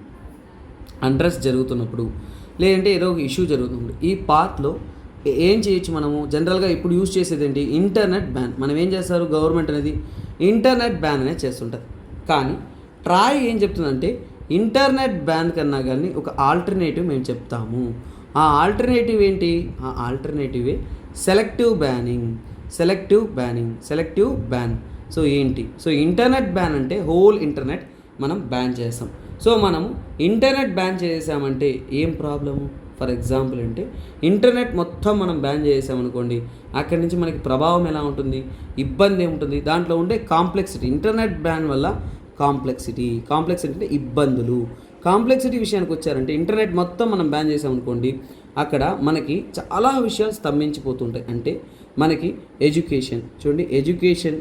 అన్రెస్ట్ జరుగుతున్నప్పుడు లేదంటే ఏదో ఒక ఇష్యూ జరుగుతుంది, ఈ పాత్లో ఏం చేయొచ్చు మనము జనరల్గా ఇప్పుడు యూజ్ చేసేది ఏంటి, ఇంటర్నెట్ బ్యాన్. మనం ఏం చేస్తారు, గవర్నమెంట్ అనేది ఇంటర్నెట్ బ్యాన్ అనేది చేస్తుంటుంది. కానీ ట్రాయ్ ఏం చెప్తుందంటే ఇంటర్నెట్ బ్యాన్ కన్నా కానీ ఒక ఆల్టర్నేటివ్ మేము చెప్తాము. ఆ ఆల్టర్నేటివ్ ఏంటి, ఆ ఆల్టర్నేటివే selective banning. Selective ban. So ఏంటి, సో ఇంటర్నెట్ బ్యాన్ అంటే హోల్ ఇంటర్నెట్ మనం బ్యాన్ చేస్తాం. సో మనము ఇంటర్నెట్ బ్యాన్ చేసామంటే ఏం ప్రాబ్లము, ఫర్ ఎగ్జాంపుల్ అంటే ఇంటర్నెట్ మొత్తం మనం బ్యాన్ చేసామనుకోండి, అక్కడి నుంచి మనకి ప్రభావం ఎలా ఉంటుంది, ఇబ్బంది ఏముంటుంది, దాంట్లో ఉండే కాంప్లెక్సిటీ. ఇంటర్నెట్ బ్యాన్ వల్ల కాంప్లెక్సిటీ అంటే ఇబ్బందులు. కాంప్లెక్సిటీ విషయానికి వచ్చారంటే ఇంటర్నెట్ మొత్తం మనం బ్యాన్ చేసామనుకోండి, అక్కడ మనకి చాలా విషయాలు స్తంభించిపోతుంటాయి. అంటే మనకి ఎడ్యుకేషన్ చూడండి, ఎడ్యుకేషన్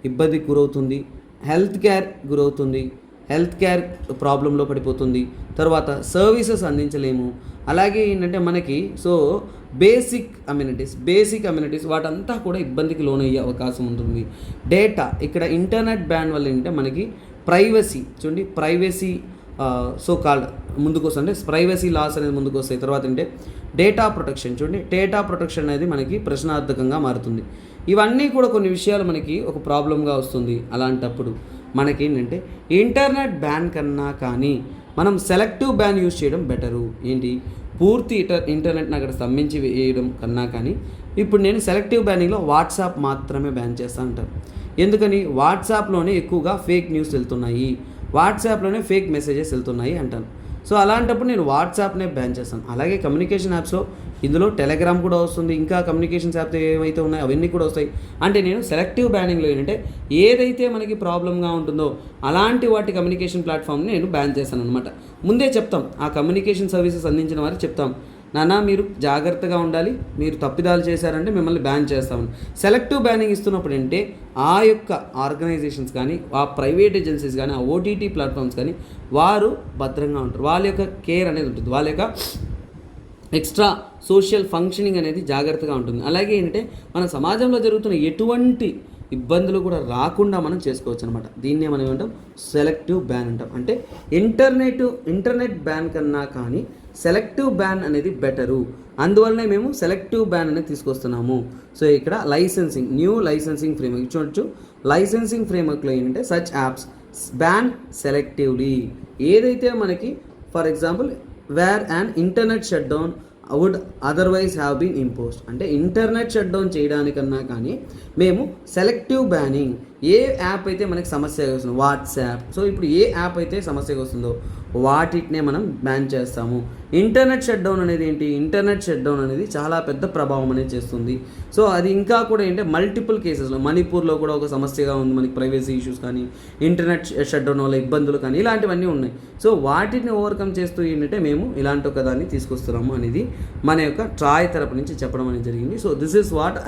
ఇబ్బందికి గురవుతుంది, హెల్త్ కేర్ ప్రాబ్లంలో పడిపోతుంది, తర్వాత సర్వీసెస్ అందించలేము. అలాగే ఏంటంటే మనకి సో బేసిక్ అమ్యూనిటీస్ వాటంతా కూడా ఇబ్బందికి లోనయ్యే అవకాశం ఉంటుంది. డేటా, ఇక్కడ ఇంటర్నెట్ బ్యాన్ వల్ల ఏంటంటే మనకి ప్రైవసీ సో కాల్డ్ ముందుకు వస్తుంది, అంటే ప్రైవసీ లాస్ అనేది ముందుకు వస్తాయి. తర్వాత అంటే డేటా ప్రొటెక్షన్ అనేది మనకి ప్రశ్నార్థకంగా మారుతుంది. ఇవన్నీ కూడా కొన్ని విషయాలు మనకి ఒక ప్రాబ్లంగా వస్తుంది. అలాంటప్పుడు మనకేంటంటే ఇంటర్నెట్ బ్యాన్ కన్నా కానీ మనం సెలెక్టివ్ బ్యాన్ యూజ్ చేయడం బెటరు. ఏంటి, పూర్తి ఇంటర్నెట్ని అక్కడ స్తంభించి వేయడం కన్నా కానీ ఇప్పుడు నేను సెలెక్టివ్ బ్యానింగ్లో వాట్సాప్ మాత్రమే బ్యాన్ చేస్తా అంటాను. ఎందుకని, వాట్సాప్లోనే ఎక్కువగా ఫేక్ న్యూస్ వెళ్తున్నాయి, వాట్సాప్లోనే ఫేక్ మెసేజెస్ వెళ్తున్నాయి అంటాను. సో అలాంటప్పుడు నేను వాట్సాప్నే బ్యాన్ చేస్తాను. అలాగే కమ్యూనికేషన్ యాప్స్లో ఇందులో టెలిగ్రామ్ కూడా వస్తుంది, ఇంకా కమ్యూనికేషన్స్ యాప్స్ ఏవైతే ఉన్నాయో అవన్నీ కూడా వస్తాయి. అంటే నేను సెలెక్టివ్ బ్యానింగ్లో ఏంటంటే ఏదైతే మనకి ప్రాబ్లంగా ఉంటుందో అలాంటి వాటి కమ్యూనికేషన్ ప్లాట్ఫామ్ని నేను బ్యాన్ చేస్తాను అనమాట. ముందే చెప్తాం, ఆ కమ్యూనికేషన్ సర్వీసెస్ అందించిన వారికి చెప్తాం, నాన్న మీరు జాగ్రత్తగా ఉండాలి, మీరు తప్పిదాలు చేశారంటే మిమ్మల్ని బ్యాన్ చేస్తామని. సెలెక్టివ్ బ్యానింగ్ ఇస్తున్నప్పుడు అంటే ఆ యొక్క ఆర్గనైజేషన్స్ కానీ, ఆ ప్రైవేట్ ఏజెన్సీస్ కానీ, ఆ ఓటీటీ ప్లాట్ఫామ్స్ కానీ వారు భద్రంగా ఉంటారు, వాళ్ళ యొక్క కేర్ అనేది ఉంటుంది, వాళ్ళ యొక్క ఎక్స్ట్రా సోషల్ ఫంక్షనింగ్ అనేది జాగ్రత్తగా ఉంటుంది. అలాగే ఏంటంటే మన సమాజంలో జరుగుతున్న ఎటువంటి ఇబ్బందులు కూడా రాకుండా మనం చేసుకోవచ్చు అనమాట. దీన్నే మనం ఏమంటాం, సెలెక్టివ్ బ్యాన్ అంటాం. అంటే ఇంటర్నెట్ బ్యాన్ కన్నా కానీ సెలెక్టివ్ బ్యాన్ అనేది బెటరు. అందువల్లనే మేము సెలెక్టివ్ బ్యాన్ అనేది తీసుకొస్తున్నాము. సో ఇక్కడ న్యూ లైసెన్సింగ్ ఫ్రేమ్వర్క్ చూడొచ్చు. లైసెన్సింగ్ ఫ్రేమ్వర్క్లో ఏంటంటే సచ్ యాప్స్ బ్యాన్ సెలెక్టివ్లీ. ఏదైతే మనకి for example where and internet shut down would otherwise have been imposed. అంటే ఇంటర్నెట్ షట్ డౌన్ చేయడానికన్నా కానీ మేము సెలెక్టివ్ బ్యానింగ్, ఏ యాప్ అయితే మనకి సమస్యగా వస్తుందో వాట్సాప్, సో ఇప్పుడు ఏ యాప్ అయితే సమస్యగా వస్తుందో వాటినే మనం బ్యాన్ చేస్తాము. ఇంటర్నెట్ షట్ డౌన్ అనేది ఏంటి, ఇంటర్నెట్ షట్ డౌన్ అనేది చాలా పెద్ద ప్రభావం అనేది చేస్తుంది. సో అది ఇంకా కూడా ఏంటంటే మల్టిపుల్ కేసెస్లో మణిపూర్లో కూడా ఒక సమస్యగా ఉంది మనకి, ప్రైవసీ ఇష్యూస్ కానీ ఇంటర్నెట్ షట్ డౌన్ వల్ల ఇబ్బందులు కానీ ఇలాంటివన్నీ ఉన్నాయి. సో వాటిని ఓవర్కమ్ చేస్తూ ఏంటంటే మేము ఇలాంటి ఒక దాన్ని తీసుకొస్తున్నాము అనేది మన యొక్క ట్రాయ్ తరపు నుంచి చెప్పడం అనేది జరిగింది. So this is what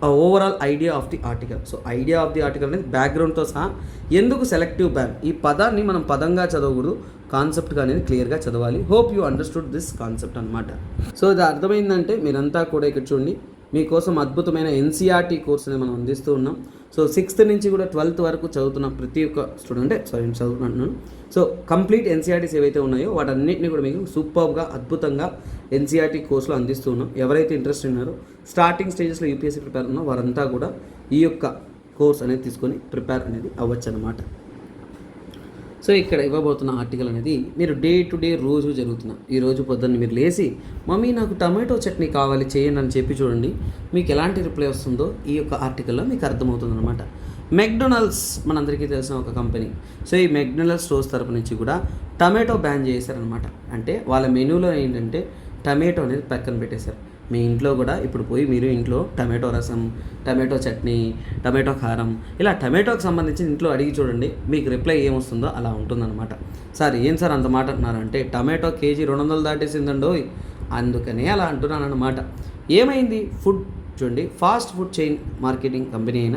overall idea of the article. So idea of the article అనేది బ్యాక్గ్రౌండ్తో సహా ఎందుకు సెలెక్టివ్ బ్యాన్, ఈ పదాన్ని మనం పదంగా చదవకూడదు, కాన్సెప్ట్గా అనేది క్లియర్గా చదవాలి. Hope you understood this concept అనమాట. సో ఇది అర్థమైందంటే మీరంతా కూడా ఇక్కడ చూడండి, మీకోసం అద్భుతమైన ఎన్సీఆర్టీ కోర్సుని మనం అందిస్తూ ఉన్నాం. సో 6th నుంచి కూడా 12th వరకు చదువుతున్న ప్రతి ఒక్క స్టూడెంట్ చదువుతున్నాను. సో కంప్లీట్ ఎన్సీఆర్టీస్ ఏవైతే ఉన్నాయో వాటన్నిటిని కూడా మీకు సూపర్గా అద్భుతంగా ఎన్సీఆర్టీ కోర్సులో అందిస్తూ ఉన్నాం. ఎవరైతే ఇంట్రెస్ట్ ఉన్నారో స్టార్టింగ్ స్టేజెస్లో యూపీఎస్సీ ప్రిపేర్ ఉన్నారో వారంతా కూడా ఈ యొక్క కోర్స్ అనేది తీసుకొని ప్రిపేర్ అనేది అవ్వచ్చు అనమాట. సో ఇక్కడ ఇవ్వబోతున్న ఆర్టికల్ అనేది మీరు డే టు డే రోజు జరుగుతున్న ఈరోజు పొద్దున్న మీరు లేచి మమ్మీ నాకు టమాటో చట్నీ కావాలి చేయండి అని చెప్పి చూడండి, మీకు ఎలాంటి రిప్లై వస్తుందో ఈ యొక్క ఆర్టికల్లో మీకు అర్థమవుతుంది అనమాట. మెక్డొనాల్డ్స్ మనందరికీ తెలిసిన ఒక కంపెనీ. సో ఈ మెక్డొనాల్డ్స్ స్టోర్స్ తరపు నుంచి కూడా టమాటో బ్యాన్ చేశారనమాట. అంటే వాళ్ళ మెనూలో ఏంటంటే టమాటో అనేది పక్కన పెట్టేశారు. మీ ఇంట్లో కూడా ఇప్పుడు పోయి మీరు ఇంట్లో టమాటో రసం, టమాటో చట్నీ, టమాటో కారం ఇలా టమాటోకి సంబంధించి ఇంట్లో అడిగి చూడండి, మీకు రిప్లై ఏమొస్తుందో అలా ఉంటుందన్నమాట. సార్ ఏం సార్ అంత మాట అంటున్నారంటే టమాటో కేజీ 200 దాటేసిందండో, అందుకనే అలా అంటున్నాను అన్నమాట. ఏమైంది, ఫుడ్ చూడండి, fast food chain marketing company అయిన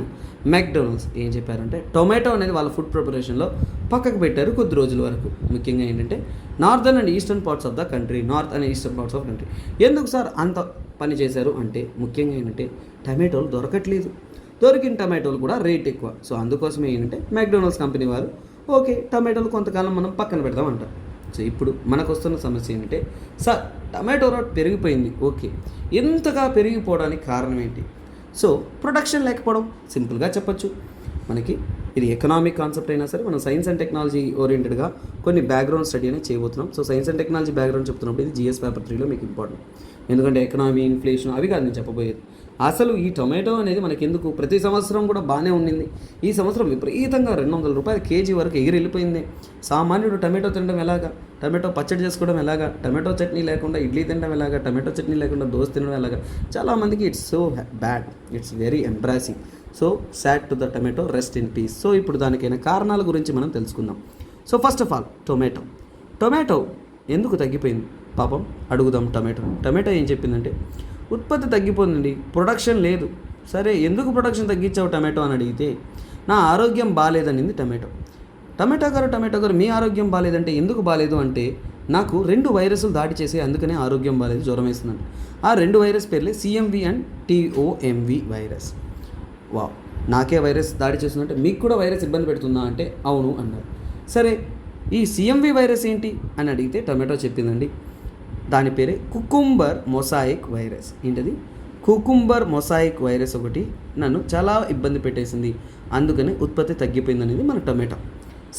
మెక్డొనాల్డ్స్ ఏం చెప్పారంటే టొమాటో అనేది వాళ్ళ ఫుడ్ ప్రిపరేషన్లో పక్కకు పెట్టారు కొద్ది రోజుల వరకు. ముఖ్యంగా ఏంటంటే northern and eastern parts of the country, north and eastern parts of country. ఎందుకు సార్ అంత పని చేశారు అంటే ముఖ్యంగా ఏంటంటే టమాటోలు దొరకట్లేదు, దొరికిన టమాటోలు కూడా రేట్ ఎక్కువ. సో అందుకోసమే ఏంటంటే మెక్డొనాల్డ్స్ కంపెనీ వారు ఓకే టమాటోలు కొంతకాలం మనం పక్కన పెడదామంటారు. సో ఇప్పుడు మనకు వస్తున్న సమస్య ఏంటంటే సార్ టమాటో రేట్ పెరిగిపోయింది, ఓకే ఎంతగా పెరిగిపోవడానికి కారణం ఏంటి? సో ప్రొడక్షన్ లేకపోవడం, సింపుల్గా చెప్పొచ్చు. మనకి ఇది ఎకనామిక్ కాన్సెప్ట్ అయినా సరే మనం సైన్స్ అండ్ టెక్నాలజీ ఓరియంటెడ్గా కొన్ని బ్యాక్గ్రౌండ్ స్టడీ అనేది చేయబోతున్నాం. So science and technology background చెప్తున్నప్పుడు ఇది జిఎస్ పేపర్ 3లో మీకు ఇంపార్టెంట్. ఎందుకంటే ఎకనామీ, ఇన్ఫ్లేషన్ అవి కాదు నేను చెప్పబోయేది. అసలు ఈ టొమాటో అనేది మనకి ఎందుకు ప్రతి సంవత్సరం కూడా బాగానే ఉండింది, ఈ సంవత్సరం విపరీతంగా 200 రూపాయలు కేజీ వరకు ఎగిరి వెళ్ళిపోయింది. సామాన్యుడు టమాటో తినడం ఎలాగా, టమాటో పచ్చడి చేసుకోవడం ఎలాగా, టమాటో చట్నీ లేకుండా ఇడ్లీ తినడం ఎలాగా, టమాటో చట్నీ లేకుండా దోశ తినడం ఎలాగా, చాలామందికి it's so bad, it's very embarrassing. So sad to the tomato, rest in peace. So ఇప్పుడు దానికైనా కారణాల గురించి మనం తెలుసుకుందాం. So first of all tomato ఎందుకు తగ్గిపోయింది పాపం అడుగుదాం. టమాటో ఏం చెప్పిందంటే ఉత్పత్తి తగ్గిపోయిందండి, ప్రొడక్షన్ లేదు. సరే ఎందుకు ప్రొడక్షన్ తగ్గించావు టమాటో అని అడిగితే నా ఆరోగ్యం బాగాలేదనింది టమాటో గారు మీ ఆరోగ్యం బాగాలేదంటే ఎందుకు బాగాలేదు అంటే నాకు 2 వైరస్లు దాడి చేసి అందుకనే ఆరోగ్యం బాగాలేదు, జ్వరం వేస్తుందండి. ఆ 2 వైరస్ పేర్లే CMV and TOMV virus. Wow, నాకే వైరస్ దాడి చేస్తుందంటే మీకు కూడా వైరస్ ఇబ్బంది పెడుతుందా అంటే అవును అన్నారు. సరే ఈ CMV వైరస్ ఏంటి అని అడిగితే టమాటో చెప్పిందండి దాని పేరే కుకుంబర్ మొసాయిక్ వైరస్. ఏంటది? కుకుంబర్ మొసాయిక్ వైరస్ ఒకటి నన్ను చాలా ఇబ్బంది పెట్టేసింది, అందుకని ఉత్పత్తి తగ్గిపోయింది అనేది మన టొమాటో.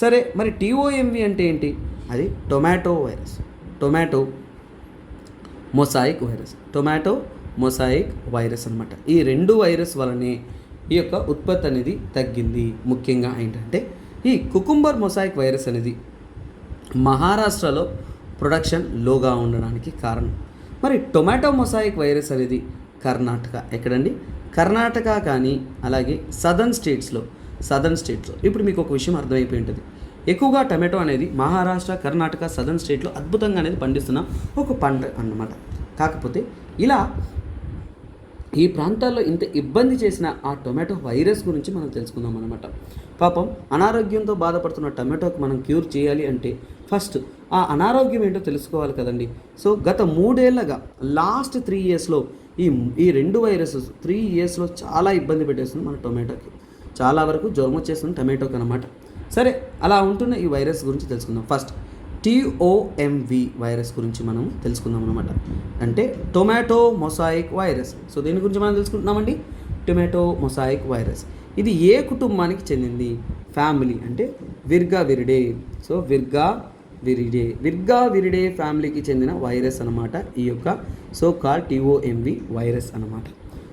సరే మరి TOMV అంటే ఏంటి? అది టొమాటో మొసాయిక్ వైరస్ అనమాట. ఈ 2 వైరస్ వలనే ఈ యొక్క ఉత్పత్తి అనేది తగ్గింది. ముఖ్యంగా ఏంటంటే ఈ కుకుంబర్ మొసాయిక్ వైరస్ అనేది మహారాష్ట్రలో ప్రొడక్షన్ లోగా ఉండడానికి కారణం. మరి టొమాటో మొసాయిక్ వైరస్ అనేది కర్ణాటక, ఎక్కడండి? కర్ణాటక కానీ అలాగే సదర్న్ స్టేట్స్లో ఇప్పుడు మీకు ఒక విషయం అర్థమైపోయి ఉంటుంది. ఎక్కువగా టమాటో అనేది మహారాష్ట్ర, కర్ణాటక, సదర్న్ స్టేట్లో అద్భుతంగా అనేది పండిస్తున్న ఒక పంట అన్నమాట. కాకపోతే ఇలా ఈ ప్రాంతాల్లో ఇంత ఇబ్బంది చేసిన ఆ టొమాటో వైరస్ గురించి మనం తెలుసుకుందాం అనమాట. పాపం అనారోగ్యంతో బాధపడుతున్న టమాటోకి మనం క్యూర్ చేయాలి అంటే ఫస్ట్ ఆ అనారోగ్యం ఏంటో తెలుసుకోవాలి కదండి. సో గత 3 ఏళ్ళగా లాస్ట్ 3 ఇయర్స్లో ఈ 2 వైరసెస్ 3 ఇయర్స్లో చాలా ఇబ్బంది పెట్టేస్తుంది మన టొమాటోకి. చాలా వరకు జ్వరం వచ్చేస్తుంది టమాటోకి అనమాట. సరే అలా ఉంటున్న ఈ వైరస్ గురించి తెలుసుకుందాం. ఫస్ట్ TOMV వైరస్ గురించి మనం తెలుసుకుందాం అనమాట. అంటే టొమాటో మొసాయిక్ వైరస్. సో దీని గురించి మనం తెలుసుకుంటున్నామండి. టొమాటో మొసాయిక్ వైరస్ ఇది ఏ కుటుంబానికి చెందింది? ఫ్యామిలీ అంటే విర్గా విరిడే. సో విర్గా విరిడే ఫ్యామిలీకి చెందిన వైరస్ అనమాట ఈ యొక్క సో కాల్ TOMV వైరస్ అనమాట.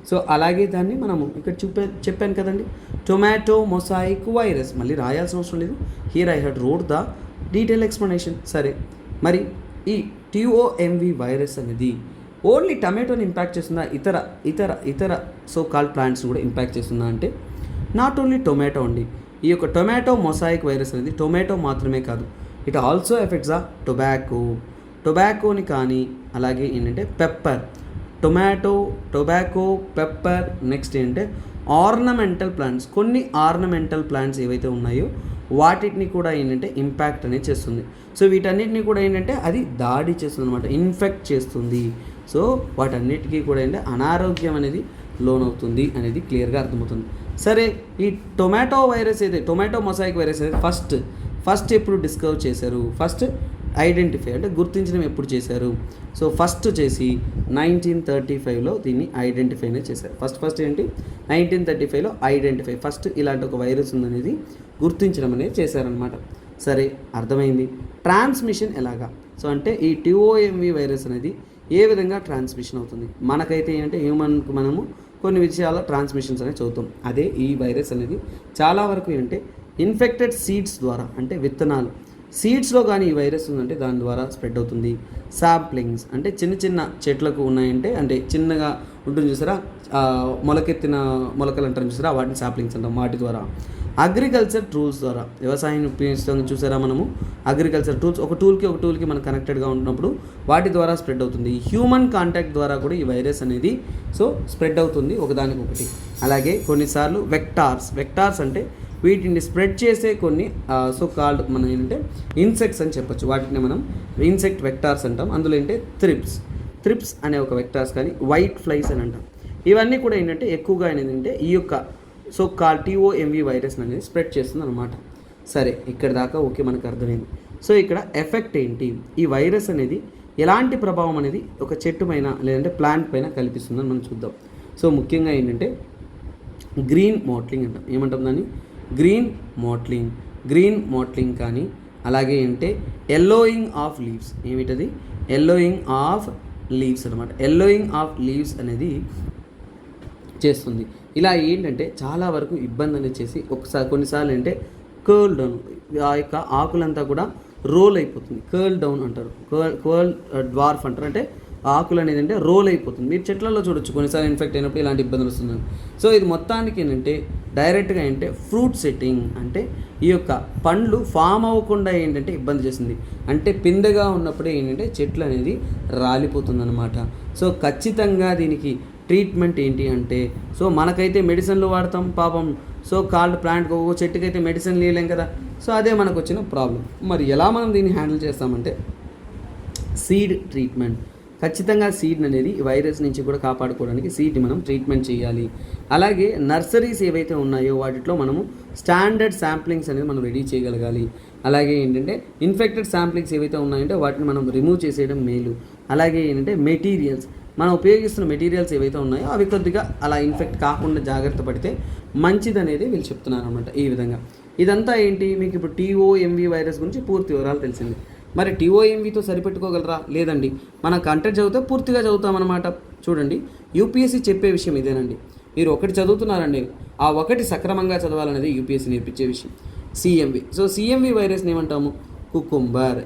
సో అలాగే దాన్ని మనము ఇక్కడ చెప్పాను కదండి, టొమాటో మొసాయిక్ వైరస్. మళ్ళీ రాయాల్సిన అవసరం లేదు. Here I head road the detail explanation. సరే, మరి ఈ టిఓఎంవి వైరస్ అనేది ఓన్లీ టమాటోని ఇంపాక్ట్ చేస్తుందా, ఇతర ఇతర ఇతర సో కాల్డ్ ప్లాంట్స్ని కూడా ఇంపాక్ట్ చేస్తుందా అంటే నాట్ ఓన్లీ టొమాటో అండి. ఈ యొక్క టొమాటో మొసాయిక్ వైరస్ అనేది టొమాటో మాత్రమే కాదు, ఇట్ ఆల్సో ఎఫెక్ట్స్ ద టొబాకోని కానీ, అలాగే ఏంటంటే పెప్పర్, టొబాకో, పెప్పర్, నెక్స్ట్ ఏంటంటే ఆర్నమెంటల్ ప్లాంట్స్. కొన్ని ఆర్నమెంటల్ ప్లాంట్స్ ఏవైతే ఉన్నాయో వాటిని కూడా ఏంటంటే ఇంపాక్ట్ అనేది చేస్తుంది. సో వీటన్నిటిని కూడా ఏంటంటే అది దాడి చేస్తుంది అనమాట, ఇన్ఫెక్ట్ చేస్తుంది. సో వాటన్నిటికీ కూడా ఏంటంటే అనారోగ్యం అనేది లోనవుతుంది అనేది క్లియర్గా అర్థమవుతుంది. సరే, ఈ టొమాటో మొసాయిక్ వైరస్ అనేది ఫస్ట్ ఎప్పుడు డిస్కవర్ చేశారు, ఫస్ట్ ఐడెంటిఫై అంటే గుర్తించడం ఎప్పుడు చేశారు? సో ఫస్ట్ చేసి 1935లో దీన్ని ఐడెంటిఫై అనేది చేశారు. ఫస్ట్ ఏంటి 1935లో ఐడెంటిఫై, ఫస్ట్ ఇలాంటి ఒక వైరస్ ఉందనేది గుర్తించడం అనేది చేశారనమాట. సరే, అర్థమైంది. ట్రాన్స్మిషన్ ఎలాగా? సో అంటే ఈ టిఓఎంవి వైరస్ అనేది ఏ విధంగా ట్రాన్స్మిషన్ అవుతుంది? మనకైతే ఏంటంటే హ్యూమన్కు మనము కొన్ని విషయాల ట్రాన్స్మిషన్స్ అనేది చదువుతాం. అదే ఈ వైరస్ అనేది చాలా వరకు ఏంటంటే ఇన్ఫెక్టెడ్ సీడ్స్ ద్వారా, అంటే విత్తనాలు సీడ్స్లో కానీ ఈ వైరస్ ఉందంటే దాని ద్వారా స్ప్రెడ్ అవుతుంది. శాంప్లింగ్స్ అంటే చిన్న చెట్లకు ఉన్నాయంటే, అంటే చిన్నగా ఉంటుంది చూసారా, మొలకెత్తిన మొలకలు అంటారు చూసారా, వాటిని శాంప్లింగ్స్ అంటాం. వాటి ద్వారా అగ్రికల్చర్ టూల్స్ ద్వారా, వ్యవసాయం ఉపయోగిస్తాం చూసారా మనము, అగ్రికల్చర్ టూల్స్ ఒక టూల్కి మనం కనెక్టెడ్గా ఉంటున్నప్పుడు వాటి ద్వారా స్ప్రెడ్ అవుతుంది. హ్యూమన్ కాంటాక్ట్ ద్వారా కూడా ఈ వైరస్ అనేది సో స్ప్రెడ్ అవుతుంది ఒకదానికొకటి. అలాగే కొన్నిసార్లు వెక్టార్స్ అంటే వీటిని స్ప్రెడ్ చేసే కొన్ని సో కాల్డ్ మనం ఏంటంటే ఇన్సెక్ట్స్ అని చెప్పొచ్చు. వాటిని మనం ఇన్సెక్ట్ వెక్టార్స్ అంటాం. అందులో ఏంటంటే థ్రిప్స్ అనే ఒక వెక్టార్స్ కానీ వైట్ ఫ్లైస్ అని అంటాం. ఇవన్నీ కూడా ఏంటంటే ఎక్కువగా ఏంటంటే ఈ యొక్క సో కాల్డ్ టిఓఎంవి వైరస్ అనేది స్ప్రెడ్ చేస్తుంది అనమాట. సరే, ఇక్కడ దాకా ఓకే, మనకు అర్థమైంది. సో ఇక్కడ ఎఫెక్ట్ ఏంటి, ఈ వైరస్ అనేది ఎలాంటి ప్రభావం అనేది ఒక చెట్టు పైన లేదంటే ప్లాంట్ పైన కల్పిస్తుందని మనం చూద్దాం. సో ముఖ్యంగా ఏంటంటే గ్రీన్ మోట్లింగ్ అంటాం. ఏమంటాం దాన్ని? గ్రీన్ మోట్లింగ్ కానీ, అలాగే అంటే ఎల్లోయింగ్ ఆఫ్ లీవ్స్. ఏమిటది? ఎల్లోయింగ్ ఆఫ్ లీవ్స్ అనమాట. ఎల్లోయింగ్ ఆఫ్ లీవ్స్ అనేది చేస్తుంది. ఇలా ఏంటంటే చాలా వరకు ఇబ్బంది అనేది చేసి కొన్నిసార్లు అంటే కర్ల్ డౌన్, ఆ యొక్క ఆకులంతా కూడా రోల్ అయిపోతుంది. కర్ల్ డౌన్ అంటారు, కర్ల్ డ్వార్ఫ్ అంటారు. అంటే ఆకులు అనేది అంటే రోల్ అయిపోతుంది. మీరు చెట్లలో చూడొచ్చు కొన్నిసార్లు ఇన్ఫెక్ట్ అయినప్పుడు ఇలాంటి ఇబ్బందులు వస్తున్నాయి. సో ఇది మొత్తానికి ఏంటంటే డైరెక్ట్గా ఏంటంటే ఫ్రూట్ సెట్టింగ్, అంటే ఈ యొక్క పండ్లు ఫామ్ అవ్వకుండా ఏంటంటే ఇబ్బంది చేస్తుంది. అంటే పిందెగా ఉన్నప్పుడే ఏంటంటే చెట్లు అనేది రాలిపోతుంది అనమాట. సో ఖచ్చితంగా దీనికి ట్రీట్మెంట్ ఏంటి అంటే, సో మనకైతే మెడిసిన్లు వాడతాం పాపం, సో కాల్డ్ ప్లాంట్కి ఒక్కో చెట్టుకైతే మెడిసిన్ లేలేం కదా. సో అదే మనకు వచ్చిన ప్రాబ్లం. మరి ఎలా మనం దీన్ని హ్యాండిల్ చేస్తామంటే సీడ్ ట్రీట్మెంట్. ఖచ్చితంగా సీడ్ అనేది వైరస్ నుంచి కూడా కాపాడుకోవడానికి సీడ్ని మనం ట్రీట్మెంట్ చేయాలి. అలాగే నర్సరీస్ ఏవైతే ఉన్నాయో వాటిలో మనము స్టాండర్డ్ శాంప్లింగ్స్ అనేది మనం రెడీ చేయగలగాలి. అలాగే ఏంటంటే ఇన్ఫెక్టెడ్ శాంప్లింగ్స్ ఏవైతే ఉన్నాయంటే వాటిని మనం రిమూవ్ చేసేయడం మేలు. అలాగే ఏంటంటే మెటీరియల్స్, మనం ఉపయోగిస్తున్న మెటీరియల్స్ ఏవైతే ఉన్నాయో అవి కొద్దిగా అలా ఇన్ఫెక్ట్ కాకుండా జాగ్రత్త పడితే మంచిది అనేది వీళ్ళు చెప్తున్నారు అనమాట. ఈ విధంగా ఇదంతా ఏంటి, మీకు ఇప్పుడు టిఓఎంవి వైరస్ గురించి పూర్తి వివరాలు తెలిసింది. మరి టిఓఎంవితో సరిపెట్టుకోగలరా? లేదండి, మన కంటెంట్ చదివితే పూర్తిగా చదువుతామన్నమాట. చూడండి, యూపీఎస్సీ చెప్పే విషయం ఇదేనండి. మీరు ఒకటి చదువుతున్నారండి, ఆ ఒకటి సక్రమంగా చదవాలనేది యూపీఎస్సీ నేర్పించే విషయం. సిఎంవి. సో సిఎంవి వైరస్ని ఏమంటాము?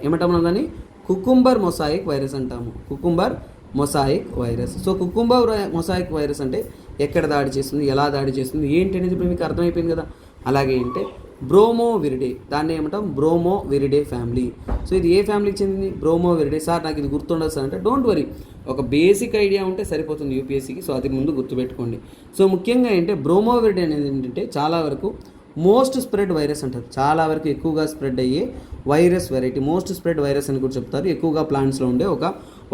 ఏమంటాము దాన్ని? కుకుంబర్ మొసాయిక్ వైరస్ అంటాము. Cucumber mosaic virus. So cucumber mosaic virus అంటే ఎక్కడ దాడి చేస్తుంది, ఎలా దాడి చేస్తుంది ఏంటి అనేది ఇప్పుడు మీకు అర్థమైపోయింది కదా. అలాగే అంటే బ్రోమోవిరిడే, దాన్ని ఏమంటాం? బ్రోమోవిరిడే ఫ్యామిలీ. సో ఇది ఏ ఫ్యామిలీకి చెందింది? బ్రోమోవిరిడే. సార్ నాకు ఇది గుర్తుండదు సార్ అంటే డోంట్ వరీ, ఒక బేసిక్ ఐడియా ఉంటే సరిపోతుంది యూపీఎస్సీకి. సో అది ముందు గుర్తుపెట్టుకోండి. సో ముఖ్యంగా ఏంటంటే బ్రోమోవిరిడే అనేది ఏంటంటే చాలా వరకు మోస్ట్ స్ప్రెడ్ వైరస్ అంటారు. చాలా వరకు ఎక్కువగా స్ప్రెడ్ అయ్యే virus variety, most spread virus అని కూడా చెప్తారు. ఎక్కువగా ప్లాంట్స్లో ఉండే ఒక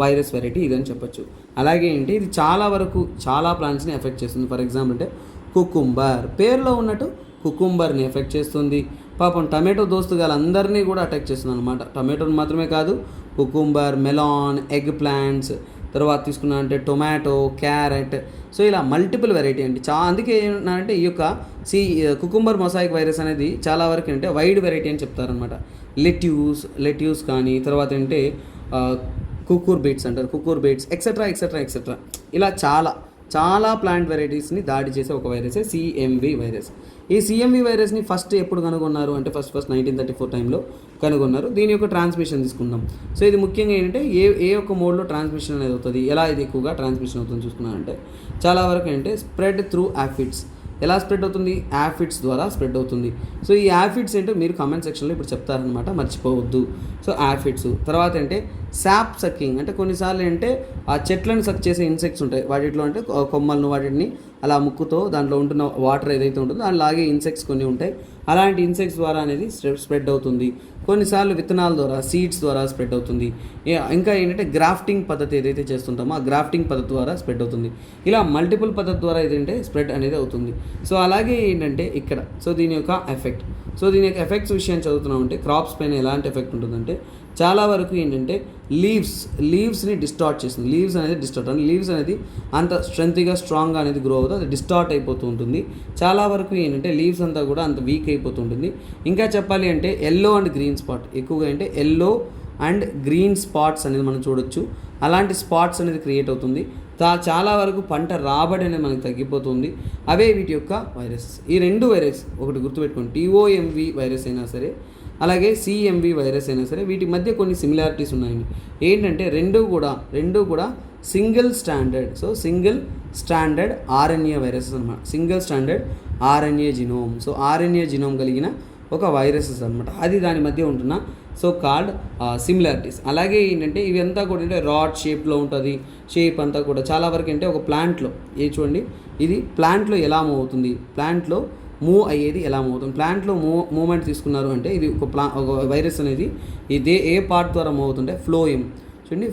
వైరస్ వెరైటీ ఇదని చెప్పొచ్చు. అలాగే ఏంటి, ఇది చాలా వరకు చాలా ప్లాంట్స్ని ఎఫెక్ట్ చేస్తుంది. ఫర్ ఎగ్జాంపుల్ అంటే కుకుంబర్, పేరులో ఉన్నట్టు కుకుంబర్ని ఎఫెక్ట్ చేస్తుంది. పాపం టమాటో దోస్తుగాలు అందరినీ కూడా అటాక్ చేస్తుంది అనమాట. టమాటోని మాత్రమే కాదు, కుకుంబర్, మెలాన్, ఎగ్ ప్లాంట్స్, తర్వాత తీసుకున్నా అంటే టొమాటో, క్యారెట్. సో ఇలా మల్టిపుల్ వెరైటీ అండి. అందుకే ఏంటంటే ఈ యొక్క కుకుంబర్ మొసాయిక్ వైరస్ అనేది చాలా వరకు అంటే వైడ్ వెరైటీ అని చెప్తారనమాట. లెట్యూస్ కానీ, తర్వాత అంటే కుక్కూర్ బీట్స్ అంటారు, కుక్కూర్ బీట్స్ ఎక్సెట్రా. ఇలా చాలా చాలా ప్లాంట్ వెరైటీస్ని దాడి చేసే ఒక వైరసే సిఎంవి వైరస్. ఈ సిఎంవి వైరస్ని ఫస్ట్ ఎప్పుడు కనుగొన్నారు అంటే ఫస్ట్ 1934 టైంలో కనుగొన్నారు. దీని యొక్క ట్రాన్స్మిషన్ తీసుకుందాం. సో ఇది ముఖ్యంగా ఏంటంటే ఏ ఒక్క మోడ్లో ట్రాన్స్మిషన్ అనేది అవుతుంది, ఎలా ఇది ఎక్కువగా ట్రాన్స్మిషన్ అవుతుంది చూసుకున్నారంటే చాలా వరకు ఏంటంటే స్ప్రెడ్ త్రూ యాఫిడ్స్. ఎలా స్ప్రెడ్ అవుతుంది? యాఫిడ్స్ ద్వారా స్ప్రెడ్ అవుతుంది. సో ఈ యాఫిడ్స్ ఏంటో మీరు కామెంట్ సెక్షన్లో ఇప్పుడు చెప్తారనమాట, మర్చిపోవద్దు. సో యాఫిడ్స్ తర్వాత అంటే శాప్ సక్కింగ్, అంటే కొన్నిసార్లు అంటే ఆ చెట్లను సక్ చేసే ఇన్సెక్ట్స్ ఉంటాయి, వాటిలో అంటే కొమ్మలను వాటిని అలా ముక్కుతో దాంట్లో ఉంటున్న వాటర్ ఏదైతే ఉంటుందో దాని లాగే ఇన్సెక్ట్స్ కొన్ని ఉంటాయి. అలాంటి ఇన్సెక్ట్స్ ద్వారా అనేది స్ప్రెడ్ అవుతుంది. కొన్నిసార్లు విత్తనాల ద్వారా సీడ్స్ ద్వారా స్ప్రెడ్ అవుతుంది. ఇంకా ఏంటంటే గ్రాఫ్టింగ్ పద్ధతి ఏదైతే చేస్తుంటామో ఆ గ్రాఫ్టింగ్ పద్ధతి ద్వారా స్ప్రెడ్ అవుతుంది. ఇలా మల్టిపుల్ పద్ధతి ద్వారా ఏదంటే స్ప్రెడ్ అనేది అవుతుంది. సో అలాగే ఏంటంటే ఇక్కడ దీని యొక్క ఎఫెక్ట్, దీని యొక్క ఎఫెక్ట్స్ విషయాన్ని చదువుతున్నామంటే క్రాప్స్ పైన ఎలాంటి ఎఫెక్ట్ ఉంటుందంటే చాలా వరకు ఏంటంటే లీవ్స్ని డిస్టార్ట్ చేస్తుంది. లీవ్స్ అనేది అంత స్ట్రాంగ్గా అనేది గ్రో అవుతుంది, అది డిస్టార్ట్ అయిపోతూ ఉంటుంది. చాలా వరకు ఏంటంటే లీవ్స్ అంతా కూడా అంత వీక్ అయిపోతూ ఉంటుంది. ఇంకా చెప్పాలి అంటే ఎల్లో అండ్ గ్రీన్ స్పాట్, ఎక్కువగా అంటే ఎల్లో అండ్ గ్రీన్ స్పాట్స్ అనేది మనం చూడొచ్చు. అలాంటి స్పాట్స్ అనేది క్రియేట్ అవుతుంది. చాలా వరకు పంట రాబడి అనేది మనకు తగ్గిపోతుంది. అవే వీటి యొక్క వైరస్. ఈ రెండు వైరస్ ఒకటి గుర్తుపెట్టుకోండి, టీఓఎంవి వైరస్ అయినా సరే అలాగే సిఎంవి వైరస్ అయినా సరే వీటి మధ్య కొన్ని సిమిలారిటీస్ ఉన్నాయండి. ఏంటంటే రెండు కూడా సింగిల్ స్టాండర్డ్ ఆర్ఎన్ఏ వైరసెస్ అనమాట. Single standard RNA genome. So RNA genome కలిగిన ఒక వైరసెస్ అనమాట. అది దాని మధ్య ఉంటున్న కాల్డ్ సిమిలారిటీస్. అలాగే ఏంటంటే ఇవి అంతా కూడా అంటే రాడ్ షేప్లో ఉంటుంది. షేప్ అంతా కూడా చాలా వరకు అంటే ఒక ప్లాంట్లో చూడండి, ఇది ప్లాంట్లో ఎలా మూవ్ అవుతుంది, ప్లాంట్లో మూవ్ అయ్యేది ఎలా మూవ్ అవుతుంది. ప్లాంట్లో మూవ్మెంట్ తీసుకున్నారు అంటే ఇది ఒక వైరస్ అనేది ఇది ఏ పార్ట్ ద్వారా మూవ్ అవుతుంటే ఫ్లోయం. చూడండి,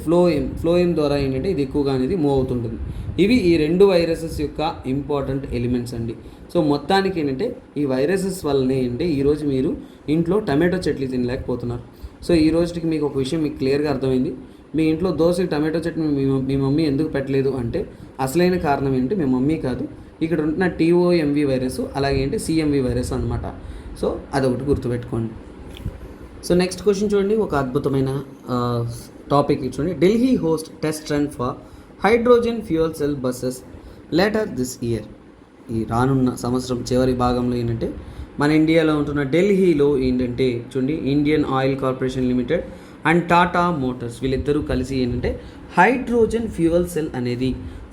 ఫ్లోయం ద్వారా ఏంటంటే ఇది ఎక్కువగా అనేది మూవ్ అవుతుంటుంది. ఇవి ఈ రెండు వైరసెస్ యొక్క ఇంపార్టెంట్ ఎలిమెంట్స్ అండి. సో మొత్తానికి ఏంటంటే ఈ వైరసెస్ వల్లనే ఏంటంటే ఈరోజు మీరు ఇంట్లో టమాటో చట్నీ తినలేకపోతున్నారు. సో ఈ రోజుకి మీకు ఒక విషయం మీకు క్లియర్గా అర్థమైంది. మీ ఇంట్లో దోశకి టమాటో చట్నీ మీ మమ్మీ ఎందుకు పెట్టలేదు అంటే అసలైన కారణం ఏంటి మీ మమ్మీ కాదు, ఇక్కడ ఉంటున్న టీఓఎంవి వైరస్ అలాగే ఏంటి సిఎంవి వైరస్ అనమాట. సో అదొకటి గుర్తుపెట్టుకోండి. సో నెక్స్ట్ క్వశ్చన్ చూడండి, ఒక అద్భుతమైన టాపిక్ చూడండి. Delhi host test run for hydrogen fuel cell buses later this year. ఈ రానున్న సంవత్సరం చివరి భాగంలో ఏంటంటే మన ఇండియాలో ఉంటున్న ఢిల్లీలో ఏంటంటే చూడండి Indian oil corporation limited and Tata Motors వీళ్ళిద్దరూ కలిసి ఏంటంటే హైడ్రోజన్ ఫ్యూయల్ సెల్ అనేది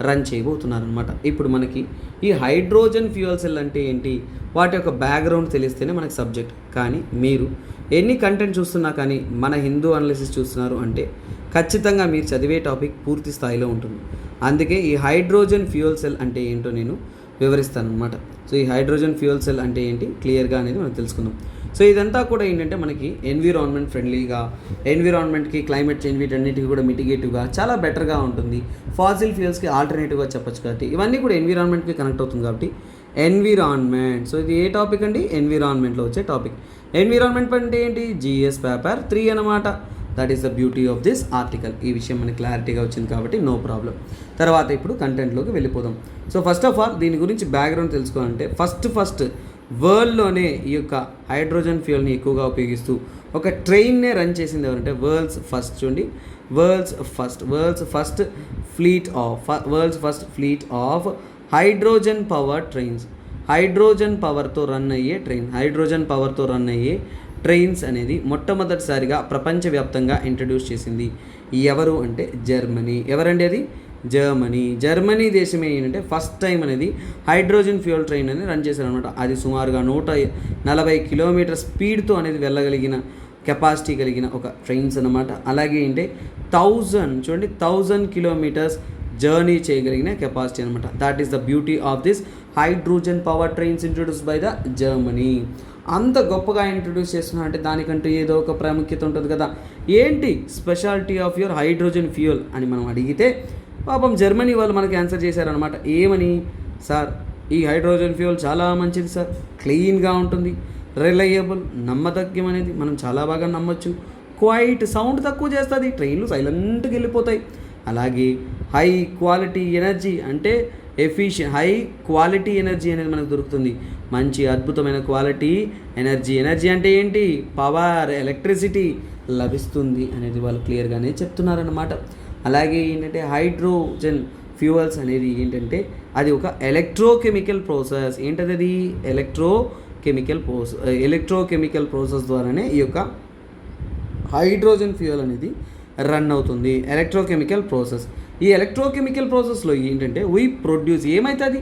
రన్ చేయబోతున్నారు అనమాట. ఇప్పుడు మనకి ఈ హైడ్రోజన్ ఫ్యూయల్ సెల్ అంటే ఏంటి, వాటి యొక్క బ్యాక్గ్రౌండ్ తెలిస్తేనే మనకి సబ్జెక్ట్. కానీ మీరు ఎన్ని కంటెంట్ చూస్తున్నా కానీ మన హిందూ అనాలిసిస్ చూస్తున్నారు అంటే ఖచ్చితంగా మీరు చదివే టాపిక్ పూర్తి స్థాయిలో ఉంటుంది. అందుకే ఈ హైడ్రోజన్ ఫ్యూయల్ సెల్ అంటే ఏంటో నేను వివరిస్తాను అనమాట. సో ఈ హైడ్రోజన్ ఫ్యూయల్ సెల్ అంటే ఏంటి క్లియర్గా అనేది మనం తెలుసుకుందాం. సో ఇదంతా కూడా ఏంటంటే మనకి ఎన్విరాన్మెంట్ ఫ్రెండ్లీగా, ఎన్విరాన్మెంట్కి క్లైమేట్ చేంజ్ వీటన్నిటికీ కూడా మిటిగేటివ్గా చాలా బెటర్గా ఉంటుంది. ఫాసిల్ ఫ్యూయల్స్కి ఆల్టర్నేటివ్గా చెప్పొచ్చు కాబట్టి ఇవన్నీ కూడా ఎన్విరాన్మెంట్కి కనెక్ట్ అవుతుంది కాబట్టి ఎన్విరాన్మెంట్. సో ఇది ఏ టాపిక్ అండి, ఎన్విరాన్మెంట్లో వచ్చే టాపిక్. ఎన్విరాన్మెంట్ అంటే ఏంటి, జిఎస్ పేపర్ 3 అనమాట. That is the beauty of this article. ఈ విషయం మనకి క్లారిటీగా వచ్చింది కాబట్టి నో ప్రాబ్లం. తర్వాత ఇప్పుడు కంటెంట్లోకి వెళ్ళిపోదాం. సో ఫస్ట్ ఆఫ్ ఆల్ దీని గురించి బ్యాక్గ్రౌండ్ తెలుసుకోవాలంటే ఫస్ట్ వరల్డ్లోనే ఈ యొక్క హైడ్రోజన్ ఫ్యూయల్ని ఎక్కువగా ఉపయోగిస్తూ ఒక ట్రైన్నే రన్ చేసింది ఎవరంటే world's first fleet of hydrogen power trains. Hydrogen పవర్తో రన్ అయ్యే ట్రైన్స్ అనేది మొట్టమొదటిసారిగా ప్రపంచవ్యాప్తంగా ఇంట్రడ్యూస్ చేసింది ఎవరు అంటే జర్మనీ. ఎవరండి అది, జర్మనీ దేశమే ఏంటంటే ఫస్ట్ టైం అనేది హైడ్రోజన్ ఫ్యూయల్ ట్రైన్ అనేది రన్ చేశారనమాట. అది సుమారుగా 140 కిలోమీటర్ స్పీడ్తో అనేది వెళ్ళగలిగిన కెపాసిటీ కలిగిన ఒక ట్రైన్స్ అనమాట. అలాగే ఏంటంటే 1000 కిలోమీటర్స్ జర్నీ చేయగలిగిన కెపాసిటీ అనమాట. That is the beauty of this hydrogen power trains introduce by the Germany. అంత గొప్పగా ఇంట్రొడ్యూస్ చేస్తున్నా అంటే దానికంటూ ఏదో ఒక ప్రాముఖ్యత ఉంటుంది కదా. ఏంటి speciality of your hydrogen fuel అని మనం అడిగితే పాపం జర్మనీ వాళ్ళు మనకి ఆన్సర్ చేశారనమాట. ఏమని, సార్ ఈ హైడ్రోజన్ ఫ్యూయల్ చాలా మంచిది సార్, క్లీన్గా ఉంటుంది, రిలయబుల్, నమ్మదగ్యం అనేది మనం చాలా బాగా నమ్మొచ్చు, క్వైట్ సౌండ్ తక్కువ చేస్తుంది, ట్రైన్లు సైలెంట్గా వెళ్ళిపోతాయి, అలాగే హై క్వాలిటీ ఎనర్జీ అంటే హై క్వాలిటీ ఎనర్జీ అనేది మనకు దొరుకుతుంది, మంచి అద్భుతమైన క్వాలిటీ ఎనర్జీ అంటే ఏంటి, పవర్, ఎలక్ట్రిసిటీ లభిస్తుంది అనేది వాళ్ళు క్లియర్గానే చెప్తున్నారన్నమాట. అలాగే ఏంటంటే ఫ్యూయల్స్ అనేది ఏంటంటే అది ఒక ఎలక్ట్రోకెమికల్ ప్రాసెస్. ఏంటది అది? ఎలక్ట్రోకెమికల్ ప్రాసెస్ ద్వారానే ఈ యొక్క హైడ్రోజన్ ఫ్యూయల్ అనేది రన్ అవుతుంది. Electrochemical process. ఈ ఎలక్ట్రోకెమికల్ ప్రాసెస్లో ఏంటంటే ఏమవుతుంది?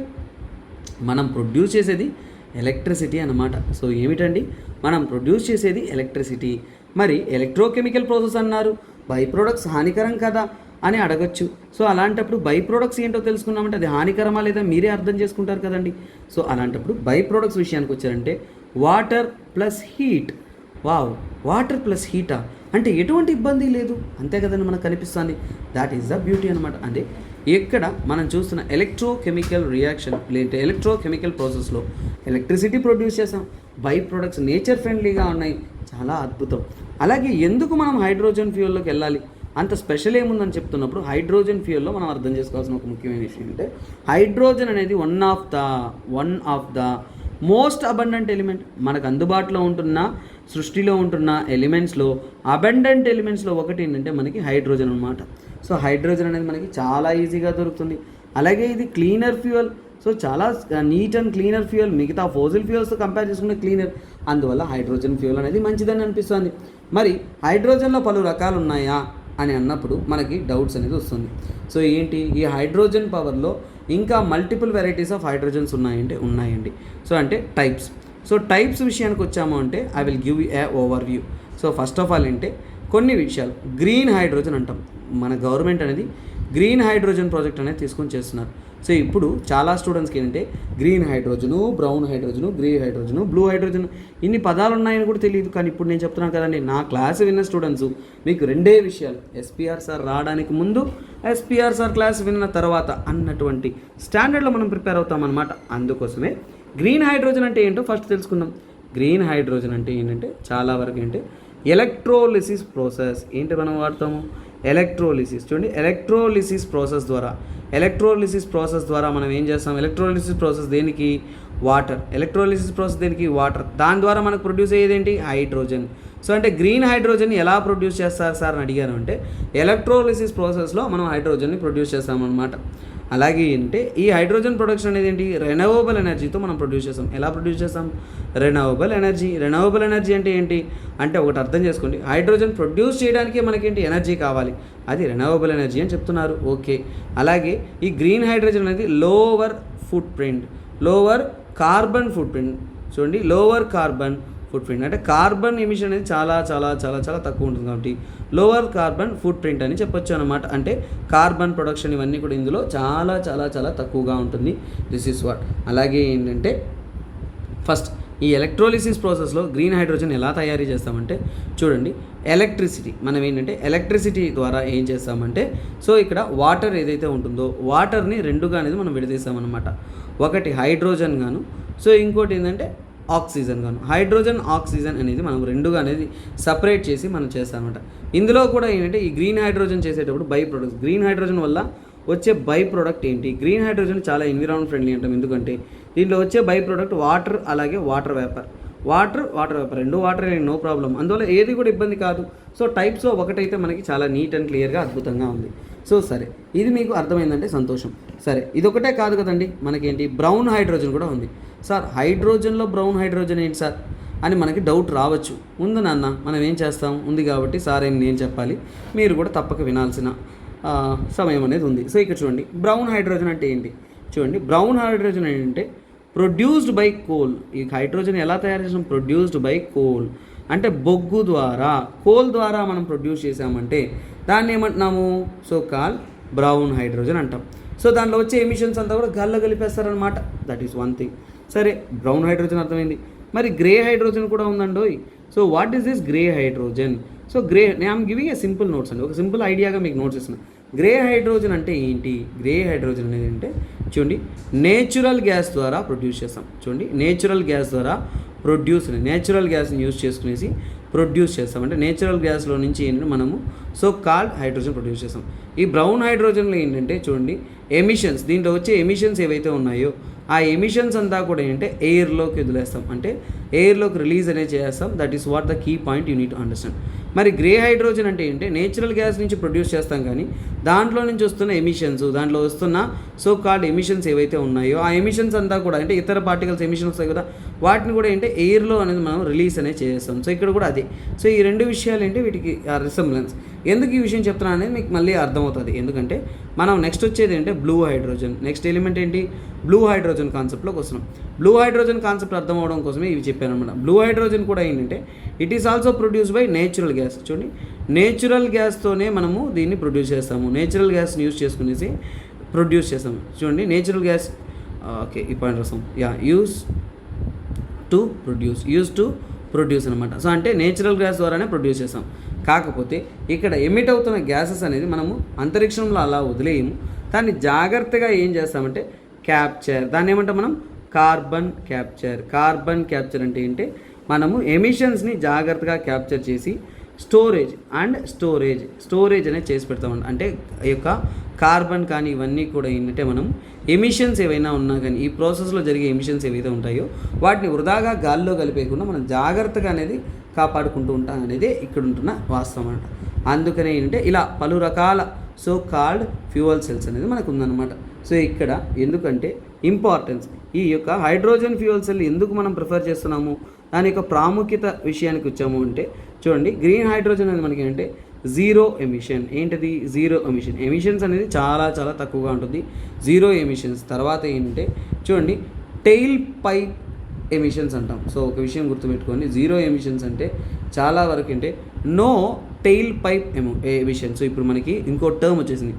మనం ప్రొడ్యూస్ చేసేది ఎలక్ట్రిసిటీ అన్నమాట. సో ఏమిటండి? మనం ప్రొడ్యూస్ చేసేది ఎలక్ట్రిసిటీ. మరి ఎలక్ట్రోకెమికల్ ప్రాసెస్ అన్నారు, బై ప్రొడక్ట్స్ హానికరం కదా అని అడగచ్చు. సో అలాంటప్పుడు బై ప్రొడక్ట్స్ ఏంటో తెలుసుకున్నామంటే అది హానికరమా లేదా మీరే అర్థం చేసుకుంటారు కదండి. సో అలాంటప్పుడు బై ప్రొడక్ట్స్ విషయానికి వచ్చారంటే water plus heat. Water plus హీటా అంటే ఎటువంటి ఇబ్బంది లేదు, అంతే కదండి మనకు కనిపిస్తుంది. దాట్ ఈస్ ద బ్యూటీ అనమాట. అంటే ఇక్కడ మనం చూస్తున్న ఎలక్ట్రోకెమికల్ రియాక్షన్ లేదంటే ఎలక్ట్రోకెమికల్ ప్రాసెస్లో ఎలక్ట్రిసిటీ ప్రొడ్యూస్ చేసాం. బై ప్రొడక్ట్స్ నేచర్ ఫ్రెండ్లీగా ఉన్నాయి, చాలా అద్భుతం. అలాగే ఎందుకు మనం హైడ్రోజన్ ఫ్యూయల్లోకి వెళ్ళాలి? అంత స్పెషల్ ఏముందని చెప్తున్నప్పుడు హైడ్రోజన్ ఫ్యూయల్లో మనం అర్థం చేసుకోవాల్సిన ఒక ముఖ్యమైన విషయం అంటే హైడ్రోజన్ అనేది one of the most abundant element. మనకు అందుబాటులో ఉంటున్న సృష్టిలో ఉంటున్న ఎలిమెంట్స్లో అబండెంట్ ఎలిమెంట్స్లో ఒకటి ఏంటంటే మనకి హైడ్రోజన్ అనమాట. సో హైడ్రోజన్ అనేది మనకి చాలా ఈజీగా దొరుకుతుంది. అలాగే ఇది క్లీనర్ ఫ్యూయల్. సో చాలా నీట్ అండ్ క్లీనర్ ఫ్యూయల్. మిగతా ఫోజిల్ ఫ్యూయల్స్తో కంపేర్ చేసుకునే క్లీనర్. అందువల్ల హైడ్రోజన్ ఫ్యూయల్ అనేది మంచిదని అనిపిస్తుంది. మరి హైడ్రోజన్లో పలు రకాలు ఉన్నాయా అని అన్నప్పుడు మనకి డౌట్స్ అనేది వస్తుంది. సో ఏంటి? ఈ హైడ్రోజన్ పవర్లో ఇంకా మల్టిపుల్ వెరైటీస్ ఆఫ్ హైడ్రోజన్స్ ఉన్నాయండి. సో అంటే టైప్స్. సో టైప్స్ విషయానికి వచ్చాము అంటే I will give a over view. So first of all అంటే కొన్ని విషయాలు గ్రీన్ హైడ్రోజన్ అంటాం. మన గవర్నమెంట్ అనేది గ్రీన్ హైడ్రోజన్ ప్రాజెక్ట్ అనేది తీసుకొని చేస్తున్నారు. సో ఇప్పుడు చాలా స్టూడెంట్స్కి ఏంటంటే green hydrogen, brown hydrogen, grey hydrogen, blue hydrogen ఇన్ని పదాలు ఉన్నాయని కూడా తెలియదు. కానీ ఇప్పుడు నేను చెప్తున్నాను కదండి, నా క్లాస్ విన్న స్టూడెంట్స్ మీకు రెండే విషయాలు, ఎస్పీఆర్ సార్ రావడానికి ముందు, ఎస్పీఆర్ సార్ క్లాస్ విన్న తర్వాత అన్నటువంటి స్టాండర్డ్లో మనం ప్రిపేర్ అవుతామన్నమాట. అందుకోసమే గ్రీన్ హైడ్రోజన్ అంటే ఏంటో ఫస్ట్ తెలుసుకుందాం. గ్రీన్ హైడ్రోజన్ అంటే ఏంటంటే చాలా వరకు ఏంటంటే ఎలక్ట్రోలిసిస్ ప్రాసెస్. ఏంటి మనం వాడతాము? ఎలక్ట్రోలిసిస్. చూడండి, ఎలక్ట్రోలిసిస్ ప్రాసెస్ ద్వారా మనం ఏం చేస్తాం? ఎలక్ట్రోలిసిస్ ప్రాసెస్ దేనికి? వాటర్. ఎలక్ట్రోలిసిస్ ప్రాసెస్ దేనికి? వాటర్. దాని ద్వారా మనకు ప్రొడ్యూస్ అయ్యేది ఏంటి? హైడ్రోజన్. సో అంటే గ్రీన్ హైడ్రోజన్ ఎలా ప్రొడ్యూస్ చేస్తారు సార్ అని అడిగాను అంటే ఎలక్ట్రోలిసిస్ ప్రాసెస్లో మనం హైడ్రోజన్ని ప్రొడ్యూస్ చేస్తామన్నమాట. అలాగే అంటే ఈ హైడ్రోజన్ ప్రొడక్షన్ అనేది ఏంటి? రెన్యూవబుల్ ఎనర్జీతో మనం ప్రొడ్యూస్ చేస్తాం. ఎలా ప్రొడ్యూస్ చేస్తాం? రెన్యూవబుల్ ఎనర్జీ అంటే ఏంటి అంటే ఒకటి అర్థం చేసుకోండి, హైడ్రోజన్ ప్రొడ్యూస్ చేయడానికి మనకేంటి? ఎనర్జీ కావాలి, అది రెన్యూవబుల్ ఎనర్జీ అని చెప్తున్నారు. ఓకే. అలాగే ఈ గ్రీన్ హైడ్రోజన్ అనేది లోవర్ కార్బన్ ఫుట్ ప్రింట్. చూడండి, లోవర్ కార్బన్ ఫుట్ ప్రింట్ అంటే కార్బన్ ఎమిషన్ అనేది చాలా చాలా చాలా చాలా తక్కువ ఉంటుంది కాబట్టి లోవర్ కార్బన్ ఫుట్ ప్రింట్ అని చెప్పొచ్చు అనమాట. అంటే కార్బన్ ప్రొడక్షన్ ఇవన్నీ కూడా ఇందులో చాలా చాలా చాలా తక్కువగా ఉంటుంది. This is what. అలాగే ఏంటంటే ఫస్ట్ ఈ ఎలక్ట్రోలిసిస్ ప్రాసెస్లో గ్రీన్ హైడ్రోజన్ ఎలా తయారీ చేస్తామంటే చూడండి, మనం ఏంటంటే ఎలక్ట్రిసిటీ ద్వారా ఏం చేస్తామంటే సో ఇక్కడ వాటర్ ఏదైతే ఉంటుందో వాటర్ని రెండుగా అనేది మనం విడదీస్తామన్నమాట. ఒకటి హైడ్రోజన్ గాను, సో ఇంకోటి ఏంటంటే ఆక్సిజన్ గాను. హైడ్రోజన్ ఆక్సిజన్ అనేది మనం రెండుగా అనేది సపరేట్ చేసి మనం చేస్తామన్నమాట. ఇందులో కూడా ఏంటంటే ఈ గ్రీన్ హైడ్రోజన్ చేసేటప్పుడు బై ప్రొడక్ట్స్, గ్రీన్ హైడ్రోజన్ వల్ల వచ్చే బై ప్రోడక్ట్ ఏంటి? గ్రీన్ హైడ్రోజన్ చాలా ఎన్విరాన్మెంట్ ఫ్రెండ్లీ అంటాం. ఎందుకంటే దీంట్లో వచ్చే బై ప్రోడక్ట్ వాటర్, అలాగే వాటర్ వేపర్ రెండు వాటర్ నో ప్రాబ్లం, అందువల్ల ఏది కూడా ఇబ్బంది కాదు. సో టైప్స్లో ఒకటైతే మనకి చాలా నీట్ అండ్ క్లియర్గా అద్భుతంగా ఉంది. సో సరే, ఇది మీకు అర్థమైందంటే సంతోషం. సరే, ఇదొకటే కాదు కదండి, మనకేంటి బ్రౌన్ హైడ్రోజన్ కూడా ఉంది. సార్ హైడ్రోజన్లో బ్రౌన్ హైడ్రోజన్ ఏంటి సార్ అని మనకి డౌట్ రావచ్చు. ఉంది నాన్న, మనం ఏం చేస్తాం, ఉంది కాబట్టి సార్ ఏం నేను చెప్పాలి, మీరు కూడా తప్పక వినాల్సిన సమయం అనేది ఉంది. సో ఇక్కడ చూడండి, బ్రౌన్ హైడ్రోజన్ అంటే ఏంటి చూడండి. బ్రౌన్ హైడ్రోజన్ ఏంటంటే ప్రొడ్యూస్డ్ బై కోల్. ఈ హైడ్రోజన్ ఎలా తయారు చేసాం? ప్రొడ్యూస్డ్ బై కోల్ అంటే బొగ్గు ద్వారా, కోల్ ద్వారా మనం ప్రొడ్యూస్ చేసామంటే దాన్ని ఏమంటున్నాము? సో కాల్ బ్రౌన్ హైడ్రోజన్ అంటాం. సో దాంట్లో వచ్చే ఎమిషన్స్ అంతా కూడా గాల్లో కలిపేస్తారనమాట. That is one thing. సరే, బ్రౌన్ హైడ్రోజన్ అర్థమైంది. మరి గ్రే హైడ్రోజన్ కూడా ఉందండోయ్. So what is this grey hydrogen? So I'm giving a simple notes అండి, ఒక సింపుల్ ఐడియాగా మీకు నోట్స్ ఇస్తున్నాను. గ్రే హైడ్రోజన్ అంటే ఏంటి? గ్రే హైడ్రోజన్ అనేది అంటే చూడండి, నేచురల్ గ్యాస్ ద్వారా ప్రొడ్యూస్ చేస్తాం. చూడండి, నేచురల్ గ్యాస్ని యూజ్ చేసుకునేసి ప్రొడ్యూస్ చేస్తాం. అంటే నేచురల్ గ్యాస్లో నుంచి ఏంటంటే మనము సో కాల్డ్ హైడ్రోజన్ ప్రొడ్యూస్ చేస్తాం. ఈ బ్రౌన్ హైడ్రోజన్లో ఏంటంటే చూడండి ఎమిషన్స్, దీంట్లో వచ్చే ఎమిషన్స్ ఏవైతే ఉన్నాయో ఆ ఎమిషన్స్ అంతా కూడా ఏంటంటే ఎయిర్లోకి వదిలేస్తాం, అంటే ఎయిర్లోకి రిలీజ్ అనేది చేస్తాం. That is what the key point you need to understand. మరి గ్రే హైడ్రోజన్ అంటే ఏంటంటే నేచురల్ గ్యాస్ నుంచి ప్రొడ్యూస్ చేస్తాం, కానీ దాంట్లో నుంచి వస్తున్న ఎమిషన్స్, దాంట్లో వస్తున్న సో కాల్డ్ ఎమిషన్స్ ఏవైతే ఉన్నాయో ఆ ఎమిషన్స్ అంతా కూడా అంటే ఇతర పార్టికల్స్ ఎమిషన్స్ వస్తాయి కదా, వాటిని కూడా ఏంటంటే ఎయిర్లో అనేది మనం రిలీజ్ అనేది చేస్తాం. సో ఇక్కడ కూడా అదే. సో ఈ రెండు విషయాలు ఏంటి వీటికి రిసెంబ్లెన్స్. ఎందుకు ఈ విషయం చెప్తున్నాను అనేది మీకు మళ్ళీ అర్థమవుతుంది. ఎందుకంటే మనం నెక్స్ట్ వచ్చేది ఏంటంటే బ్లూ హైడ్రోజన్. నెక్స్ట్ ఎలిమెంట్ ఏంటి? బ్లూ హైడ్రోజన్ కాన్సెప్ట్లోకి వస్తున్నాం. బ్లూ హైడ్రోజన్ కాన్సెప్ట్ అర్థం అవడం కోసమే ఇవి చెప్పాను అనమాట. బ్లూ హైడ్రోజన్ కూడా ఏంటంటే it is also produce by natural gas. చూడండి, నేచురల్ గ్యాస్తోనే మనము దీన్ని ప్రొడ్యూస్ చేస్తాము. నేచురల్ గ్యాస్ని యూజ్ చేసుకునేసి ప్రొడ్యూస్ చేస్తాము. చూడండి, నేచురల్ గ్యాస్, ఓకే ఈ పాయింట్ రాస్తాం. యూజ్ టు ప్రొడ్యూస్ అనమాట. సో అంటే నేచురల్ గ్యాస్ ద్వారానే ప్రొడ్యూస్ చేస్తాం. కాకపోతే ఇక్కడ ఎమిట్ అవుతున్న గ్యాసెస్ అనేది మనము అంతరిక్షంలో అలా వదిలేయము, దాన్ని జాగ్రత్తగా ఏం చేస్తామంటే క్యాప్చర్, దాన్ని ఏమంటాం మనం కార్బన్ క్యాప్చర్ అంటే ఏంటి, మనము ఎమిషన్స్ని జాగ్రత్తగా క్యాప్చర్ చేసి స్టోరేజ్ అనేది చేసి పెడతామండి. అంటే ఈ యొక్క కార్బన్ కానీ ఇవన్నీ కూడా ఏంటంటే మనం ఎమిషన్స్ ఏవైనా ఉన్నా కానీ ఈ ప్రాసెస్లో జరిగే ఎమిషన్స్ ఏవైతే ఉంటాయో వాటిని వృధాగా గాల్లో కలిపేయకుండా మనం జాగ్రత్తగా అనేది కాపాడుకుంటూ ఉంటాం అనేది ఇక్కడ ఉంటున్న వాస్తవం అనమాట. అందుకనే ఏంటంటే ఇలా పలు రకాల సో కాల్డ్ ఫ్యూయల్ సెల్స్ అనేది మనకు ఉందన్నమాట. సో ఇక్కడ ఎందుకంటే ఇంపార్టెన్స్, ఈ యొక్క హైడ్రోజన్ ఫ్యూయల్ సెల్ ఎందుకు మనం ప్రిఫర్ చేస్తున్నాము, దాని యొక్క ప్రాముఖ్యత విషయానికి వచ్చాము అంటే చూడండి, గ్రీన్ హైడ్రోజన్ అనేది మనకి ఏంటంటే జీరో ఎమిషన్. ఏంటిది జీరో ఎమిషన్? ఎమిషన్స్ అనేది చాలా చాలా తక్కువగా ఉంటుంది, జీరో ఎమిషన్స్. తర్వాత ఏంటంటే చూడండి, టెయిల్ పైప్ ఎమిషన్స్ అంటాం. సో ఒక విషయం గుర్తుపెట్టుకోండి, జీరో ఎమిషన్స్ అంటే చాలా వరకు అంటే no tail pipe emission. So ఇప్పుడు మనకి ఇంకో టర్మ్ వచ్చేసింది,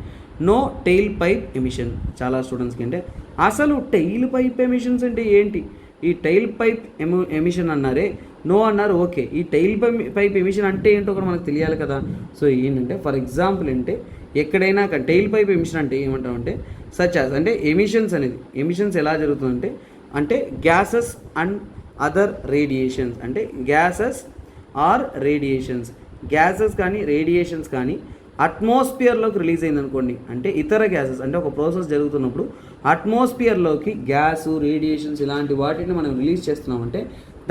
నో టెయిల్ పైప్ ఎమిషన్. చాలా స్టూడెంట్స్కి అంటే అసలు టెయిల్ పైప్ ఎమిషన్స్ అంటే ఏంటి, ఈ టెయిల్ పైప్ ఎమిషన్ అన్నారే, నో అన్నారు, ఓకే, ఈ టెయిల్ పైప్ ఎమిషన్ అంటే ఏంటో కూడా మనకు తెలియాలి కదా. సో ఏంటంటే ఫర్ ఎగ్జాంపుల్ అంటే ఎక్కడైనా టెయిల్ పైప్ ఎమిషన్ అంటే ఏమంటామంటే సచ్ యాజ్, అంటే ఎమిషన్స్ ఎలా జరుగుతుందంటే అంటే గ్యాసెస్ అండ్ అదర్ రేడియేషన్స్, అంటే గ్యాసెస్ ఆర్ రేడియేషన్స్, గ్యాసెస్ కానీ రేడియేషన్స్ కానీ అట్మాస్ఫియర్లోకి రిలీజ్ అయింది అనుకోండి, అంటే ఇతర గ్యాసెస్, అంటే ఒక ప్రాసెస్ జరుగుతున్నప్పుడు అట్మాస్ఫియర్లోకి గ్యాసు రేడియేషన్స్ ఇలాంటి వాటిని మనం రిలీజ్ చేస్తున్నామంటే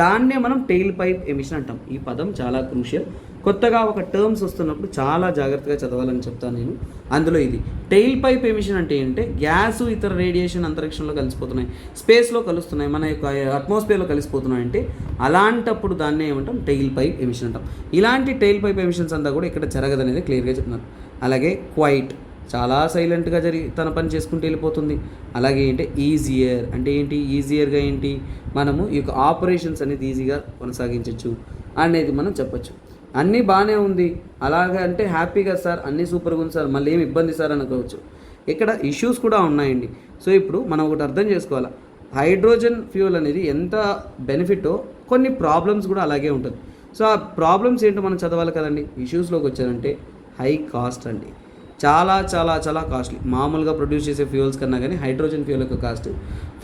దాన్నే మనం టెయిల్ పైప్ ఎమిషన్ అంటాం. ఈ పదం చాలా క్రూషియల్, కొత్తగా ఒక టర్మ్స్ వస్తున్నప్పుడు చాలా జాగ్రత్తగా చదవాలని చెప్తాను నేను. అందులో ఇది టెయిల్ పైప్ ఎమిషన్ అంటే ఏంటంటే గ్యాసు ఇతర రేడియేషన్ అంతరిక్షంలో కలిసిపోతున్నాయి, స్పేస్లో కలుస్తున్నాయి, మన యొక్క అట్మాస్ఫియర్లో కలిసిపోతున్నాయి, అంటే అలాంటప్పుడు దాన్నే ఏమంటాం టెయిల్ పైప్ ఎమిషన్ అంటాం. ఇలాంటి టెయిల్ పైప్ ఎమిషన్స్ అంతా కూడా ఇక్కడ జరగదనేది క్లియర్గా చెప్తున్నారు. అలాగే క్వైట్, చాలా సైలెంట్గా తన పని చేసుకుంటూ వెళ్ళిపోతుంది. అలాగే ఏంటి ఈజియర్, అంటే ఏంటి ఈజియర్గా ఏంటి, మనము ఈ యొక్క ఆపరేషన్స్ అనేది ఈజీగా కొనసాగించవచ్చు అనేది మనం చెప్పచ్చు. అన్నీ బాగానే ఉంది అలాగే అంటే హ్యాపీగా సార్, అన్నీ సూపర్గా ఉంది సార్, మళ్ళీ ఏమి ఇబ్బంది సార్ అనుకోవచ్చు. ఇక్కడ ఇష్యూస్ కూడా ఉన్నాయండి. సో ఇప్పుడు మనం ఒకటి అర్థం చేసుకోవాలి, హైడ్రోజన్ ఫ్యూయల్ అనేది ఎంత బెనిఫిటో కొన్ని ప్రాబ్లమ్స్ కూడా అలాగే ఉంటుంది. సో ఆ ప్రాబ్లమ్స్ ఏంటో మనం చదవాలి కదండి. ఇష్యూస్లోకి వచ్చారంటే హై కాస్ట్ అండి, చాలా చాలా చాలా కాస్ట్లీ. మామూలుగా ప్రొడ్యూస్ చేసే ఫ్యూయల్స్ కన్నా కానీ హైడ్రోజన్ ఫ్యూయల్ యొక్క కాస్ట్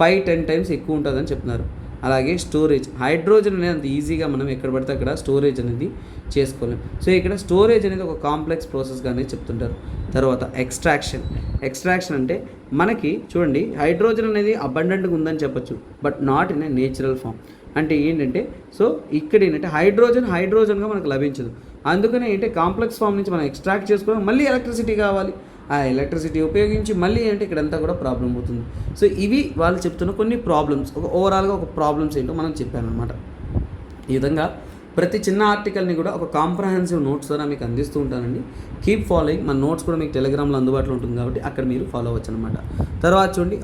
5-10 టైమ్స్ ఎక్కువ ఉంటుందని చెప్తున్నారు. అలాగే స్టోరేజ్, హైడ్రోజన్ అనేది అంత ఈజీగా మనం ఎక్కడ పడితే అక్కడ స్టోరేజ్ అనేది చేసుకోలేం. సో ఇక్కడ స్టోరేజ్ అనేది ఒక కాంప్లెక్స్ ప్రాసెస్గా అనేది చెప్తుంటారు. తర్వాత ఎక్స్ట్రాక్షన్ అంటే మనకి చూడండి హైడ్రోజన్ అనేది అబండెంట్గా ఉందని చెప్పొచ్చు, but not in a natural form. అంటే ఏంటంటే సో ఇక్కడ ఏంటంటే హైడ్రోజన్గా మనకు లభించదు. అందుకనే ఏంటంటే కాంప్లెక్స్ ఫామ్ నుంచి మనం ఎక్స్ట్రాక్ట్ చేసుకోవడం, మళ్ళీ ఎలక్ట్రిసిటీ కావాలి, ఆ ఎలక్ట్రిసిటీ ఉపయోగించి మళ్ళీ అంటే ఇక్కడంతా కూడా ప్రాబ్లం అవుతుంది. సో ఇవి వాళ్ళు చెప్తున్న కొన్ని ప్రాబ్లమ్స్, ఒక ఓవరాల్గా ఒక ప్రాబ్లమ్స్ ఏంటో మనం చెప్పాను అనమాట. ఈ విధంగా ప్రతి చిన్న ఆర్టికల్ని కూడా ఒక కాంప్రహెన్సివ్ నోట్స్ ద్వారా మీకు అందిస్తూ ఉంటానండి. Keep following. మన నోట్స్ కూడా మీకు టెలిగ్రామ్లో అందుబాటులో ఉంటుంది కాబట్టి అక్కడ మీరు ఫాలో అవ్వచ్చు అనమాట. తర్వాత చూడండి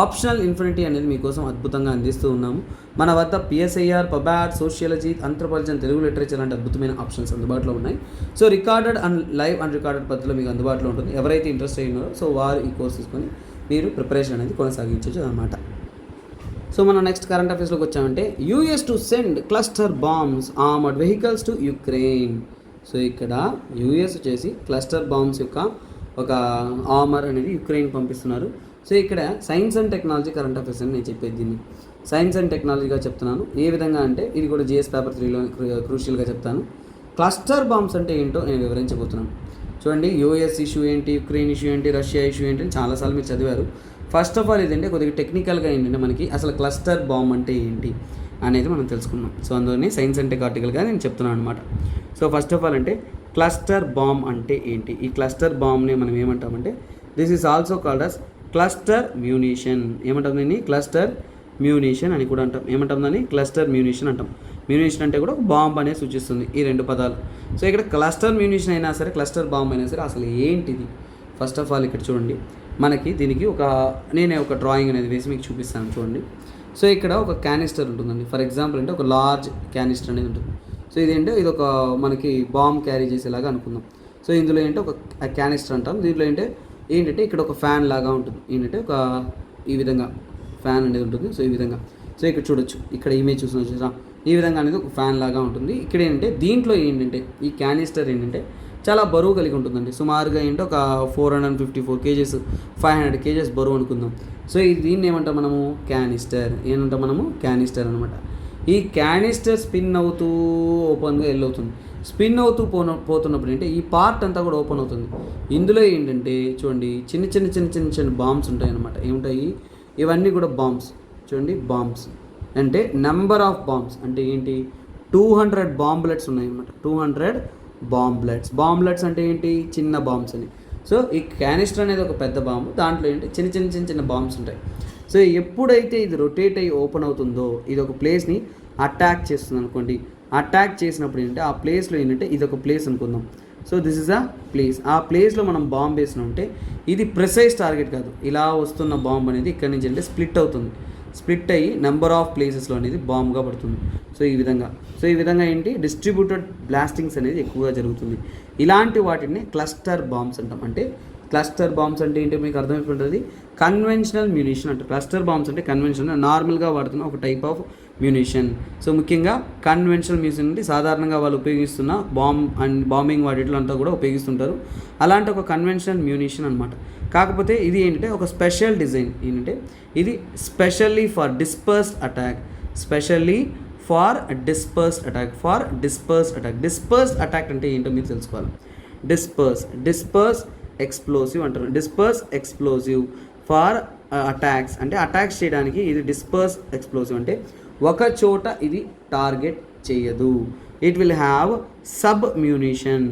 ఆప్షనల్ ఇన్ఫినిటీ అనేది మీకోసం అద్భుతంగా అందిస్తూ ఉన్నాము. మన వద్ద PSIR, PubAd, sociology, anthropology, Telugu literature లాంటి అద్భుతమైన ఆప్షన్స్ అందుబాటులో ఉన్నాయి. So recorded and live and recorded పద్ధతిలో మీకు అందుబాటులో ఉంటుంది. ఎవరైతే ఇంట్రెస్ట్ అయినారో సో వారు ఈ కోర్స్ తీసుకొని మీరు ప్రిపరేషన్ అనేది కొనసాగించవచ్చు అనమాట. సో మనం నెక్స్ట్ కరెంట్ అఫేర్స్లోకి వచ్చామంటే US to send cluster bombs armoured vehicles to Ukraine. So ఇక్కడ యూఎస్ వచ్చేసి క్లస్టర్ బాంబ్స్ యొక్క ఒక ఆర్మర్ అనేది యుక్రెయిన్ పంపిస్తున్నారు. సో ఇక్కడ science and technology current affairs అని నేను చెప్పేది, దీన్ని సైన్స్ అండ్ టెక్నాలజీగా చెప్తున్నాను. ఏ విధంగా అంటే ఇది కూడా జిఎస్ పేపర్ 3లో క్రూషియల్గా చెప్తాను. క్లస్టర్ బాంబ్స్ అంటే ఏంటో నేను వివరించబోతున్నాను. చూడండి యూఎస్ ఇష్యూ ఏంటి, యుక్రెయిన్ ఇష్యూ ఏంటి, రష్యా ఇష్యూ ఏంటి అని చాలాసార్లు మీరు చదివారు. ఫస్ట్ ఆఫ్ ఆల్ ఏంటంటే కొద్దిగా టెక్నికల్గా ఏంటంటే మనకి అసలు క్లస్టర్ బాంబ్ అంటే ఏంటి అనేది మనం తెలుసుకున్నాం. సో అందులోనే సైన్స్ అండ్ టెక్ ఆర్టికల్గా నేను చెప్తున్నాను అనమాట. సో ఫస్ట్ ఆఫ్ ఆల్ అంటే క్లస్టర్ బాంబ్ అంటే ఏంటి? ఈ క్లస్టర్ బాంబ్ని మనం ఏమంటామంటే this is also called as cluster munition. ఏమంటాం దీన్ని? క్లస్టర్ మ్యూనిషన్ అని కూడా అంటాం. ఏమంటాం దాన్ని? క్లస్టర్ మ్యూనిషన్ అంటాం. మ్యూనిషన్ అంటే కూడా బాంబ్ అనేది సూచిస్తుంది, ఈ రెండు పదాలు. సో ఇక్కడ క్లస్టర్ మ్యూనిషన్ అయినా సరే, క్లస్టర్ బాంబ్ అయినా సరే అసలు ఏంటిది? ఫస్ట్ ఆఫ్ ఆల్ ఇక్కడ చూడండి, మనకి దీనికి నేనే ఒక డ్రాయింగ్ అనేది వేసి మీకు చూపిస్తాను చూడండి. సో ఇక్కడ ఒక క్యానిస్టర్ ఉంటుందండి. ఫర్ ఎగ్జాంపుల్ అంటే ఒక లార్జ్ క్యానిస్టర్ అనేది ఉంటుంది. సో ఇదేంటో ఇది ఒక మనకి బాంబ్ క్యారీ చేసేలాగా అనుకుందాం. సో ఇందులో ఏంటంటే ఒక క్యానిస్టర్ అంటాం. దీంట్లో ఏంటంటే ఇక్కడ ఒక ఫ్యాన్ లాగా ఉంటుంది. ఏంటంటే ఈ విధంగా ఫ్యాన్ అనేది ఉంటుంది. సో ఈ విధంగా, సో ఇక్కడ చూడొచ్చు, ఇక్కడ ఇమేజ్ చూసిన ఈ విధంగా అనేది ఒక ఫ్యాన్ లాగా ఉంటుంది. ఇక్కడ ఏంటంటే దీంట్లో ఏంటంటే ఈ క్యానిస్టర్ ఏంటంటే చాలా బరువు కలిగి ఉంటుందండి. సుమారుగా ఏంటంటే ఒక 454 kgs 500 kgs బరువు అనుకుందాం. సో దీన్ని ఏమంటాం మనము? క్యానిస్టర్. ఏమంటాం మనము? క్యానిస్టర్ అనమాట. ఈ క్యానిస్టర్ స్పిన్ అవుతూ ఓపెన్గా అవుతుంది. స్పిన్ అవుతూ పోతున్నప్పుడు ఏంటంటే ఈ పార్ట్ అంతా కూడా ఓపెన్ అవుతుంది. ఇందులో ఏంటంటే చూడండి చిన్న బాంబ్స్ ఉంటాయి అన్నమాట. ఏముంటాయి? ఇవన్నీ కూడా బాంబ్స్. చూడండి, బాంబ్స్ అంటే నెంబర్ ఆఫ్ బాంబ్స్ అంటే ఏంటి? 200 బాంబ్లెట్స్ ఉన్నాయి అన్నమాట. 200 బాంబ్లెట్స్ అంటే ఏంటి? చిన్న బాంబ్స్ అని. సో ఈ క్యానిస్టర్ అనేది ఒక పెద్ద బాంబు, దాంట్లో ఏంటి చిన్న బాంబ్స్ ఉంటాయి. సో ఎప్పుడైతే ఇది రొటేట్ అయ్యి ఓపెన్ అవుతుందో ఇది ఒక ప్లేస్ని అటాక్ చేస్తుంది అనుకోండి. అటాక్ చేసినప్పుడు ఏంటంటే ఆ ప్లేస్లో ఏంటంటే ఇది ఒక ప్లేస్ అనుకుందాం. So this is a place. ఆ ప్లేస్లో మనం బాంబ్ వేసినామంటే ఇది ప్రిసైజ్ టార్గెట్ కాదు. ఇలా వస్తున్న బాంబ్ అనేది ఇక్కడి నుంచి అంటే స్ప్లిట్ అవుతుంది. స్ప్లిట్ అయ్యి నెంబర్ ఆఫ్ ప్లేసెస్లో అనేది బాంబ్గా పడుతుంది. సో ఈ విధంగా ఏంటి? డిస్ట్రిబ్యూటెడ్ బ్లాస్టింగ్స్ అనేది ఎక్కువగా జరుగుతుంది. ఇలాంటి వాటిని క్లస్టర్ బాంబ్స్ అంటాం. అంటే క్లస్టర్ బాంబ్స్ అంటే ఏంటి మీకు అర్థమైపోతుంది? కన్వెన్షనల్ మ్యూనిషన్ అంటే క్లస్టర్ బాంబ్స్ అంటే కన్వెన్షనల్ నార్మల్గా వాడుతున్న ఒక టైప్ ఆఫ్ మ్యూనిషన్. సో ముఖ్యంగా కన్వెన్షనల్ మ్యూనిషన్ అంటే సాధారణంగా వాళ్ళు ఉపయోగిస్తున్న బాంబింగ్ వాటిలో అంతా కూడా ఉపయోగిస్తుంటారు. అలాంటి ఒక కన్వెన్షనల్ మ్యూనిషన్ అనమాట. కాకపోతే ఇది ఏంటంటే ఒక స్పెషల్ డిజైన్. ఏంటంటే ఇది specially for dispersed attack. Dispersed attack అంటే ఏంటో మీరు తెలుసుకోవాలి. డిస్పర్స్ ఎక్స్ప్లోసివ్ అంటారు. డిస్పర్స్ ఎక్స్ప్లోసివ్ ఫార్ అటాక్స్ అంటే అటాక్స్ చేయడానికి ఇది డిస్పర్స్ ఎక్స్ప్లోసివ్ అంటే ఒక చోట ఇది టార్గెట్ చేయదు. It will have sub munition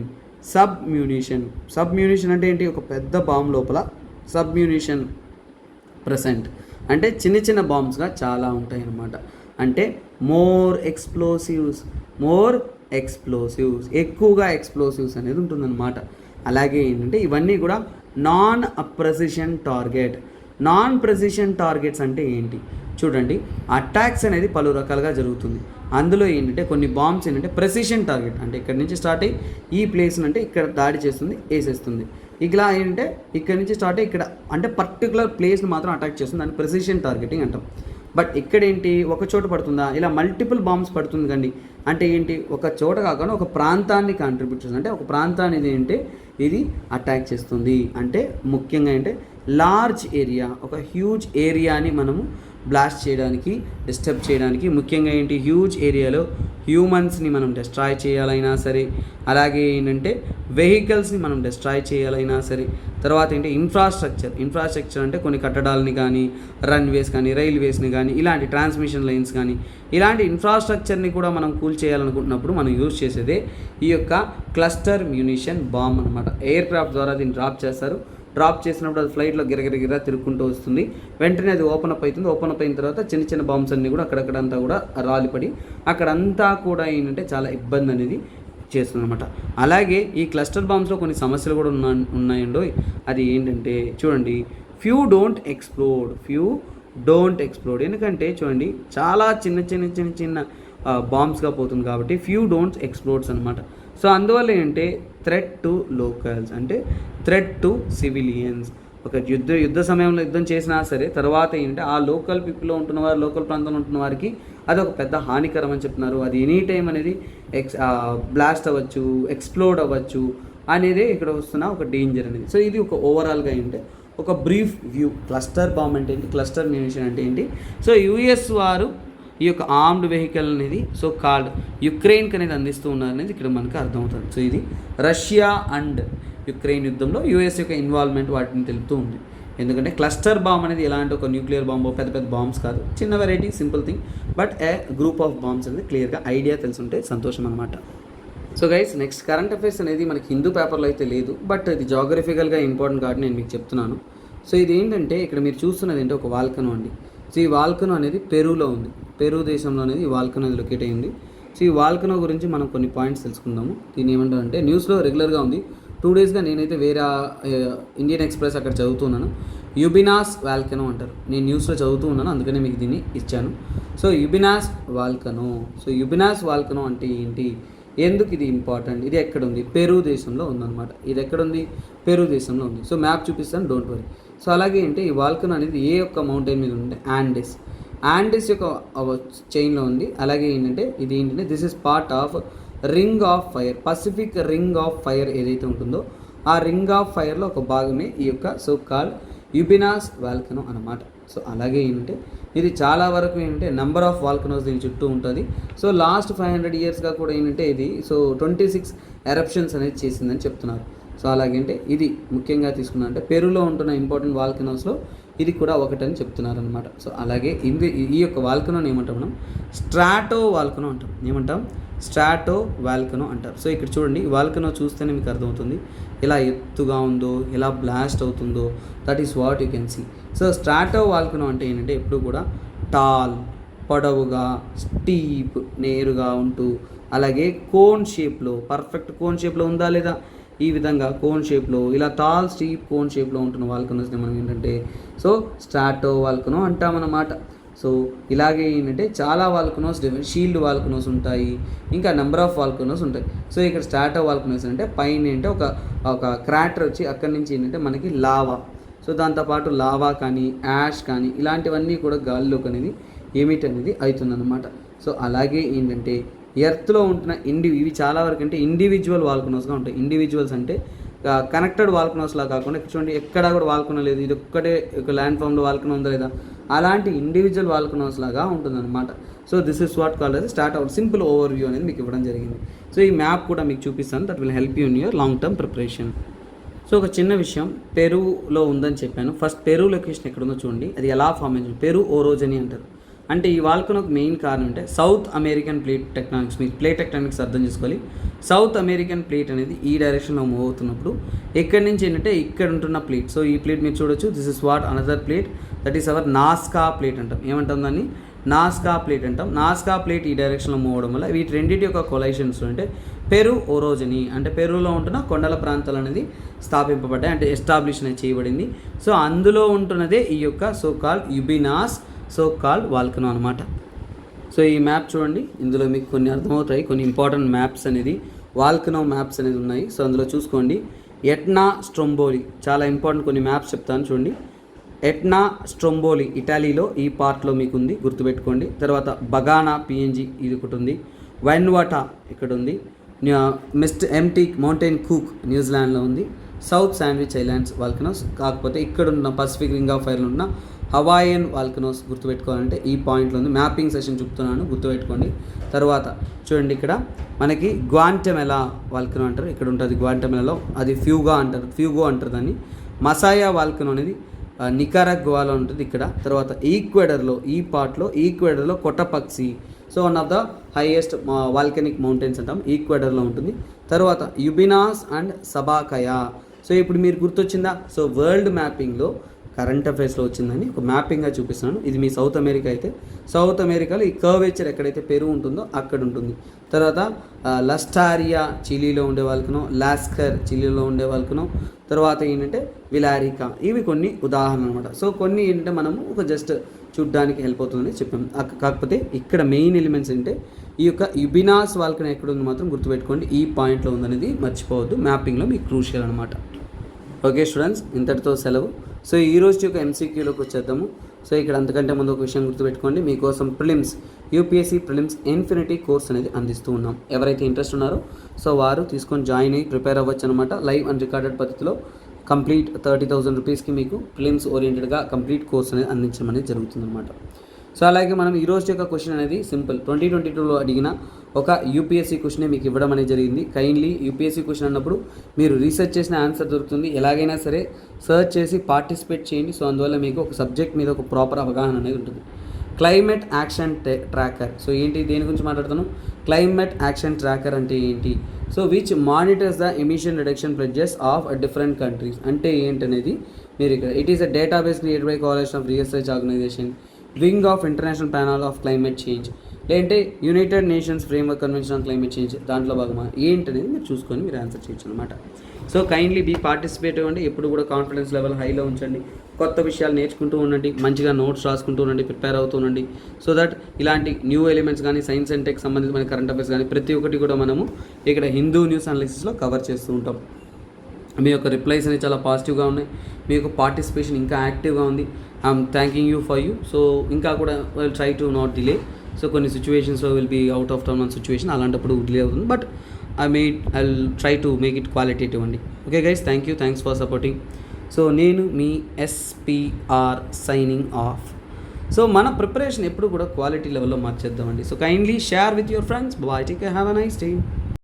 అంటే ఏంటి? ఒక పెద్ద బాంబ్ లోపల సబ్ మ్యూనిషన్ ప్రెసెంట్ అంటే చిన్న బాంబ్స్గా చాలా ఉంటాయి అన్నమాట. అంటే మోర్ ఎక్స్ప్లోసివ్స్ ఎక్కువగా ఎక్స్ప్లోసివ్స్ అనేది ఉంటుందన్నమాట. అలాగే ఏంటంటే ఇవన్నీ కూడా నాన్ ప్రెసిషన్ టార్గెట్స్ అంటే ఏంటి? చూడండి, అటాక్స్ అనేది పలు రకాలుగా జరుగుతుంది. అందులో ఏంటంటే కొన్ని బాంబ్స్ ఏంటంటే ప్రెసిషన్ టార్గెట్ అంటే ఇక్కడ నుంచి స్టార్ట్ అయ్యి ఈ ప్లేస్ అంటే ఇక్కడ దాడి చేస్తుంది, వేసేస్తుంది. ఇలా ఏంటంటే ఇక్కడ నుంచి స్టార్ట్ అయ్యి ఇక్కడ అంటే పర్టికులర్ ప్లేస్ని మాత్రం అటాక్ చేస్తుంది, దాన్ని ప్రెసిషన్ టార్గెటింగ్ అంటాం. బట్ ఇక్కడ ఏంటి? ఒక చోట పడుతుందా? ఇలా మల్టిపుల్ బాంబ్స్ పడుతుంది కండి. అంటే ఏంటి? ఒక చోట కాకుండా ఒక ప్రాంతాన్ని కాంట్రిబ్యూట్ చేస్తుంది. అంటే ఒక ప్రాంతాన్ని ఇది అటాక్ చేస్తుంది. అంటే ముఖ్యంగా అంటే లార్జ్ ఏరియా, ఒక హ్యూజ్ ఏరియాని మనము బ్లాస్ట్ చేయడానికి, డిస్టర్బ్ చేయడానికి, ముఖ్యంగా ఏంటి? హ్యూజ్ ఏరియాలో హ్యూమన్స్ని మనం డిస్ట్రాయ్ చేయాలైనా సరే, అలాగే ఏంటంటే వెహికల్స్ని మనం డిస్ట్రాయ్ చేయాలైనా సరే, తర్వాత ఏంటి? ఇన్ఫ్రాస్ట్రక్చర్ అంటే కొన్ని కట్టడాలని కానీ, రన్వేస్ కానీ, రైల్వేస్ని కానీ, ఇలాంటి ట్రాన్స్మిషన్ లైన్స్ కానీ, ఇలాంటి ఇన్ఫ్రాస్ట్రక్చర్ని కూడా మనం కూల్ చేయాలనుకుంటున్నప్పుడు మనం యూజ్ చేసేదే ఈ యొక్క క్లస్టర్ మ్యూనిషన్ బాంబ్ అనమాట. ఎయిర్ క్రాఫ్ట్ ద్వారా దీన్ని డ్రాప్ చేసినప్పుడు అది ఫ్లైట్లో గిరగిర తిరుగుకుంటూ వస్తుంది. వెంటనే అది ఓపెన్ అప్ అయిన తర్వాత చిన్న బాంబ్స్ అన్నీ కూడా అక్కడక్కడంతా కూడా రాలిపడి అక్కడంతా కూడా ఏంటంటే చాలా ఇబ్బంది అనేది చేస్తుంది అనమాట. అలాగే ఈ క్లస్టర్ బాంబ్స్లో కొన్ని సమస్యలు కూడా ఉన్నాయండో. అది ఏంటంటే చూడండి, ఫ్యూ డోంట్ ఎక్స్ప్లోడ్. ఎందుకంటే చూడండి చాలా చిన్న బాంబ్స్గా పోతుంది కాబట్టి ఫ్యూ డోంట్ ఎక్స్ప్లోడ్స్ అనమాట. సో అందువల్ల ఏంటంటే థ్రెట్ టు లోకల్స్ అంటే థ్రెట్ టు సివిలియన్స్. ఒక యుద్ధ సమయంలో యుద్ధం చేసినా సరే తర్వాత ఏంటంటే ఆ లోకల్ పీపుల్లో ఉంటున్నవారు, లోకల్ ప్రాంతంలో ఉంటున్న వారికి అది ఒక పెద్ద హానికరం అని చెప్తున్నారు. అది ఎనీ టైం అనేది బ్లాస్ట్ అవ్వచ్చు, ఎక్స్ప్లోడ్ అవ్వచ్చు అనేది ఇక్కడ వస్తున్న ఒక డేంజర్ అనేది. సో ఇది ఒక ఓవరాల్గా ఏంటంటే ఒక బ్రీఫ్ వ్యూ. క్లస్టర్ బాంబ్ అంటే ఏంటి, క్లస్టర్ మ్యూనిషన్ అంటే ఏంటి. సో యుఎస్ వారు ఈ యొక్క ఆర్మ్డ్ వెహికల్ అనేది సో కాల్డ్ యుక్రెయిన్కి అనేది అందిస్తూ ఉన్నారు అనేది ఇక్కడ మనకు అర్థమవుతుంది. సో ఇది రష్యా అండ్ యుక్రెయిన్ యుద్ధంలో యూఎస్ యొక్క ఇన్వాల్వ్మెంట్ వాటిని తెలుపుతూ ఉంది. ఎందుకంటే క్లస్టర్ బాంబ్ అనేది ఎలాంటి ఒక న్యూక్లియర్ బాంబో పెద్ద పెద్ద బాంబ్స్ కాదు, చిన్న variety simple thing, but a group of bombs అనేది క్లియర్గా ఐడియా తెలుసుంటే సంతోషం అనమాట. So guys, next current affairs అనేది మనకి హిందూ పేపర్లో అయితే లేదు, బట్ ఇది జాగ్రఫికల్గా ఇంపార్టెంట్ కాబట్టి నేను మీకు చెప్తున్నాను. సో ఇది ఏంటంటే ఇక్కడ మీరు చూస్తున్నది ఏంటంటే ఒక వాల్కనో అండి. సో ఈ వాల్కనో అనేది పెరూలో ఉంది, పెరూ దేశంలో అనేది ఈ వాల్కనో అనేది లొకేట్ అయింది. సో ఈ వాల్కనో గురించి మనం కొన్ని పాయింట్స్ తెలుసుకుందాము. దీన్ని ఏమంటారంటే న్యూస్లో రెగ్యులర్గా ఉంది, 2 డేస్గా నేనైతే వేరే ఇండియన్ ఎక్స్ప్రెస్ అక్కడ చదువుతున్నాను. యుబినాస్ వాల్కనో అంటారు, నేను న్యూస్లో చదువుతూ ఉన్నాను, అందుకనే మీకు దీన్ని ఇచ్చాను. So Ubinas volcano. So Ubinas volcano అంటే ఏంటి, ఎందుకు ఇది ఇంపార్టెంట్, ఇది ఎక్కడుంది, పెరూ దేశంలో ఉందన్నమాట. ఇది ఎక్కడుంది, పెరూ దేశంలో ఉంది. సో మ్యాప్ చూపిస్తాను, డోంట్ వరీ. సో అలాగే అంటే ఈ వాల్కనో అనేది ఏ యొక్క మౌంటైన్ మీద ఉంది, యాండెస్ యొక్క చైన్లో ఉంది. అలాగే ఏంటంటే ఇది ఏంటంటే this is part of ring of fire, Pacific ring of fire ఏదైతే ఉంటుందో ఆ రింగ్ ఆఫ్ ఫైర్లో ఒక భాగమే ఈ యొక్క సో కాల్డ్ యుబినాస్ వాల్కనో అన్నమాట. సో అలాగే ఏంటంటే ఇది చాలా వరకు ఏంటంటే నెంబర్ ఆఫ్ వాల్కనోస్ దీని చుట్టూ ఉంటుంది. సో లాస్ట్ 500 ఇయర్స్గా కూడా ఏంటంటే ఇది సో 26 ఎరప్షన్స్ అనేది చేసిందని చెప్తున్నారు. సో అలాగంటే ఇది ముఖ్యంగా తీసుకున్నా అంటే పెరూలో ఉంటున్న ఇంపార్టెంట్ వాల్కనోస్లో ఇది కూడా ఒకటని చెప్తున్నారు అనమాట. సో అలాగే ఈ యొక్క వాల్కనోని ఏమంటాం మనం, స్ట్రాటో వాల్కనో అంటాం. ఏమంటాం, స్ట్రాటో వాల్కనో అంటారు. సో ఇక్కడ చూడండి, ఈ వాల్కనో చూస్తేనే మీకు అర్థమవుతుంది ఎలా ఎత్తుగా ఉందో, ఎలా బ్లాస్ట్ అవుతుందో, that is what you can see. So stratovolcano అంటే ఏంటంటే ఎప్పుడు కూడా టాల్, పొడవుగా, స్టీప్, నేరుగా ఉంటూ, అలాగే కోన్ షేప్లో, పర్ఫెక్ట్ కోన్ షేప్లో ఉందా లేదా, ఈ విధంగా కోన్ షేప్లో ఇలా టాల్ స్టీప్ కోన్ షేప్లో ఉంటున్న వాల్కనోస్ని మనం ఏంటంటే సో స్ట్రాటో వాల్కనో అంటామన్నమాట. సో ఇలాగే ఏంటంటే చాలా వాల్కనోస్, షీల్డ్ వాల్కనోస్ ఉంటాయి, ఇంకా నెంబర్ ఆఫ్ వాల్కనోస్ ఉంటాయి. సో ఇక్కడ స్ట్రాటో వాల్కనోస్ అంటే పైన ఏంటంటే ఒక క్రాటర్ వచ్చి అక్కడి నుంచి ఏంటంటే మనకి లావా, సో దాంతోపాటు లావా కానీ యాష్ కానీ ఇలాంటివన్నీ కూడా గాల్లోకి అనేది ఏమిటనేది అవుతుందన్నమాట. సో అలాగే ఏంటంటే ఎర్త్లో ఉంటున్న ఇవి చాలా వరకు అంటే ఇండివిజువల్ వాల్కనోస్గా ఉంటాయి. ఇండివిజువల్స్ అంటే కనెక్టెడ్ వాల్కనోస్లా కాకుండా చూడండి ఎక్కడా కూడా వాల్కనో లేదు, ఇది ఒక్కటే ఒక ల్యాండ్ ఫామ్లో వాల్కనో ఉందా లేదా, అలాంటి ఇండివిజువల్ వాల్కనోస్ లాగా ఉంటుందన్నమాట. So this is what called as start out simple over view అనేది మీకు ఇవ్వడం జరిగింది. సో ఈ మ్యాప్ కూడా మీకు చూపిస్తాను, that will help you in your long term preparation. So ఒక చిన్న విషయం, పెరూలో ఉందని చెప్పాను. ఫస్ట్ పెరూ లొకేషన్ ఎక్కడుందో చూడండి, అది ఎలా ఫామ్ అయింది, పెరూ ఓరోజని అంటారు. అంటే ఈ వాల్కనోకి మెయిన్ కారణం అంటే సౌత్ అమెరికన్ ప్లేట్ టెక్టానిక్స్. మీరు ప్లేట్ టెక్టానిక్స్ అర్థం చేసుకోవాలి. సౌత్ అమెరికన్ ప్లేట్ అనేది ఈ డైరెక్షన్లో మూవ్ అవుతున్నప్పుడు ఎక్కడి నుంచి ఏంటంటే ఇక్కడ ఉంటున్న ప్లేట్, సో ఈ ప్లేట్ మీరు చూడొచ్చు, this is what another plate, that is our Nazca plate అంటాం. ఏమంటాం దాన్ని, నాస్కా ప్లేట్ అంటాం. నాస్కా ప్లేట్ ఈ డైరెక్షన్లో మూవ్ అవడం వల్ల వీటి రెండింటి యొక్క కొలైషన్స్ అంటే పెరూ ఓరోజని అంటే పెరూలో ఉంటున్న కొండల ప్రాంతాలు అనేది స్థాపింపబడ్డాయి, అంటే ఎస్టాబ్లిష్ అనేది చేయబడింది. సో అందులో ఉంటున్నదే ఈ యొక్క so called Ubinas so called volcano అనమాట. సో ఈ మ్యాప్ చూడండి, ఇందులో మీకు కొన్ని అర్థమవుతాయి, కొన్ని ఇంపార్టెంట్ మ్యాప్స్ అనేది వాల్కనో మ్యాప్స్ అనేది ఉన్నాయి. సో అందులో చూసుకోండి, ఎట్నా స్ట్రోంబోలి, చాలా ఇంపార్టెంట్ కొన్ని మ్యాప్స్ చెప్తాను చూడండి. ఎట్నా స్ట్రోంబోలి ఇటాలీలో ఈ పార్ట్లో మీకు ఉంది, గుర్తుపెట్టుకోండి. తర్వాత బగానా పిఎన్జీ ఇది ఒకటి ఉంది. వైన్వాటా ఇక్కడ ఉంది. మిస్ట్ ఎంటీక్ మౌంటైన్ కూక్ న్యూజిలాండ్లో ఉంది. South sandwich islands volcanoes. కాకపోతే ఇక్కడ ఉన్న పసిఫిక్ రింగ్ ఆఫ్ ఫైర్లో ఉన్న హవాయన్ వాల్కనోస్ గుర్తుపెట్టుకోవాలంటే ఈ పాయింట్లో ఉంది. మ్యాపింగ్ సెషన్ చెప్తున్నాను, గుర్తుపెట్టుకోండి. తర్వాత చూడండి, ఇక్కడ మనకి గ్వాంటమెలా వాల్కనో అంటారు, ఇక్కడ ఉంటుంది గ్వాంటమెలాలో, అది ఫ్యూగో అంటారు దాన్ని. మసాయా వాల్కనో అనేది నికరాగ్వాలో ఉంటుంది ఇక్కడ. తర్వాత ఈక్వెడర్లో ఈ పార్ట్లో ఈక్వెడర్లో Cotopaxi, so one of the highest volcanic mountains అంటాం, ఈక్వెడర్లో ఉంటుంది. తర్వాత యుబినాస్ అండ్ సబాకయా. సో ఇప్పుడు మీరు గుర్తొచ్చిందా, సో వరల్డ్ మ్యాపింగ్లో కరెంట్ అఫైర్స్లో వచ్చిందని ఒక మ్యాపింగ్గా చూపిస్తున్నాను. ఇది మీ సౌత్ అమెరికా అయితే, సౌత్ అమెరికాలో ఈ కర్వేచర్ ఎక్కడైతే పెరు ఉంటుందో అక్కడ ఉంటుంది. తర్వాత లస్టారియా చిలీలో ఉండే వాల్కనో, లాస్కర్ చిలీలో ఉండే వాల్కనో, తర్వాత ఏంటంటే విలారికా, ఇవి కొన్ని ఉదాహరణలు అనమాట. సో కొన్ని ఏంటంటే మనము ఒక జస్ట్ చూడ్డానికి హెల్ప్ అవుతుందని చెప్పాము. కాకపోతే ఇక్కడ మెయిన్ ఎలిమెంట్స్ అంటే ఈ యొక్క యుబినాస్ వాల్కనో ఎక్కడ ఉంది మాత్రం గుర్తుపెట్టుకోండి, ఈ పాయింట్లో ఉందనేది మర్చిపోవద్దు, మ్యాపింగ్లో మీకు క్రూషియల్ అనమాట. ఓకే స్టూడెంట్స్, ఇంతటితో సెలవు. సో ఈ రోజు యొక్క ఎంసీక్యూలోకి వచ్చేద్దాము. సో ఇక్కడ అంతకంటే ముందు ఒక విషయం గుర్తుపెట్టుకోండి, మీకోసం prelims UPSC prelims infinity course అనేది అందిస్తూ ఉన్నాం. ఎవరైతే ఇంట్రెస్ట్ ఉన్నారో సో వారు తీసుకొని జాయిన్ అయ్యి ప్రిపేర్ అవ్వచ్చు అనమాట. లైవ్ అండ్ రికార్డెడ్ పద్ధతిలో కంప్లీట్ 30,000 రూపీస్కి మీకు ప్రిలిమ్స్ ఓరియంటెడ్గా కంప్లీట్ కోర్స్ అనేది అందించడం అనేది జరుగుతుందన్నమాట. సో అలాగే మనం ఈ రోజు యొక్క క్వశ్చన్ అనేది సింపుల్, 2022లో అడిగిన ఒక యూపీఎస్సీ క్వశ్చనే మీకు ఇవ్వడం అనేది జరిగింది. కైండ్లీ యూపీఎస్సీ క్వశ్చన్ అన్నప్పుడు మీరు రీసెర్చ్ చేసిన ఆన్సర్ దొరుకుతుంది, ఎలాగైనా సరే సర్చ్ చేసి పార్టిసిపేట్ చేయండి. సో అందువల్ల మీకు ఒక సబ్జెక్ట్ మీద ఒక ప్రాపర్ అవగాహన అనేది ఉంటుంది. Climate action tracker. సో ఏంటి, దేని గురించి మాట్లాడుతున్నాం? క్లైమేట్ యాక్షన్ ట్రాకర్ అంటే ఏంటి? So which monitors the emission reduction pledges of different countries అంటే ఏంటనేది మీరు ఇక్కడ. It is a database created by cooperation of research organisation, wing of International Panel of Climate Change, లేదంటే United Nations Framework Convention on Climate Change, దాంట్లో భాగమా ఏంటనేది మీరు చూసుకొని మీరు ఆన్సర్ చేయొచ్చు అనమాట. సో కైండ్లీ బీ పార్టిసిపేటివ్ అండి. ఎప్పుడు కూడా కాన్ఫిడెన్స్ లెవెల్ హైలో ఉంచండి, కొత్త విషయాలు నేర్చుకుంటూ ఉండండి, మంచిగా నోట్స్ రాసుకుంటూ ఉండండి, ప్రిపేర్ అవుతూ ఉండండి. సో దట్ ఇలాంటి న్యూ ఎలిమెంట్స్ కానీ సైన్స్ అండ్ టెక్ సంబంధించిన కరెంట్ అఫైర్స్ కానీ ప్రతి ఒక్కటి కూడా మనము ఇక్కడ హిందూ న్యూస్ అనాలిసిస్లో కవర్ చేస్తూ ఉంటాం. మీ యొక్క రిప్లైస్ అనేవి చాలా పాజిటివ్గా ఉన్నాయి, మీ యొక్క పార్టిసిపేషన్ ఇంకా యాక్టివ్గా ఉంది. I'm thanking you for you. So ఇంకా కూడా will try to not delay. So కొన్ని సిచ్యువేషన్స్లో will be out of term on situation, అలాంటప్పుడు డిలే అవుతుంది. But I will try to make it qualitative అండి. Okay guys, thanks for supporting. So నేను మీ SPR సైనింగ్ ఆఫ్. సో మన ప్రిపరేషన్ ఎప్పుడు కూడా క్వాలిటీ లెవెల్లో మార్చేద్దామండి. So kindly share with your friends. Bye, take care, have a nice day.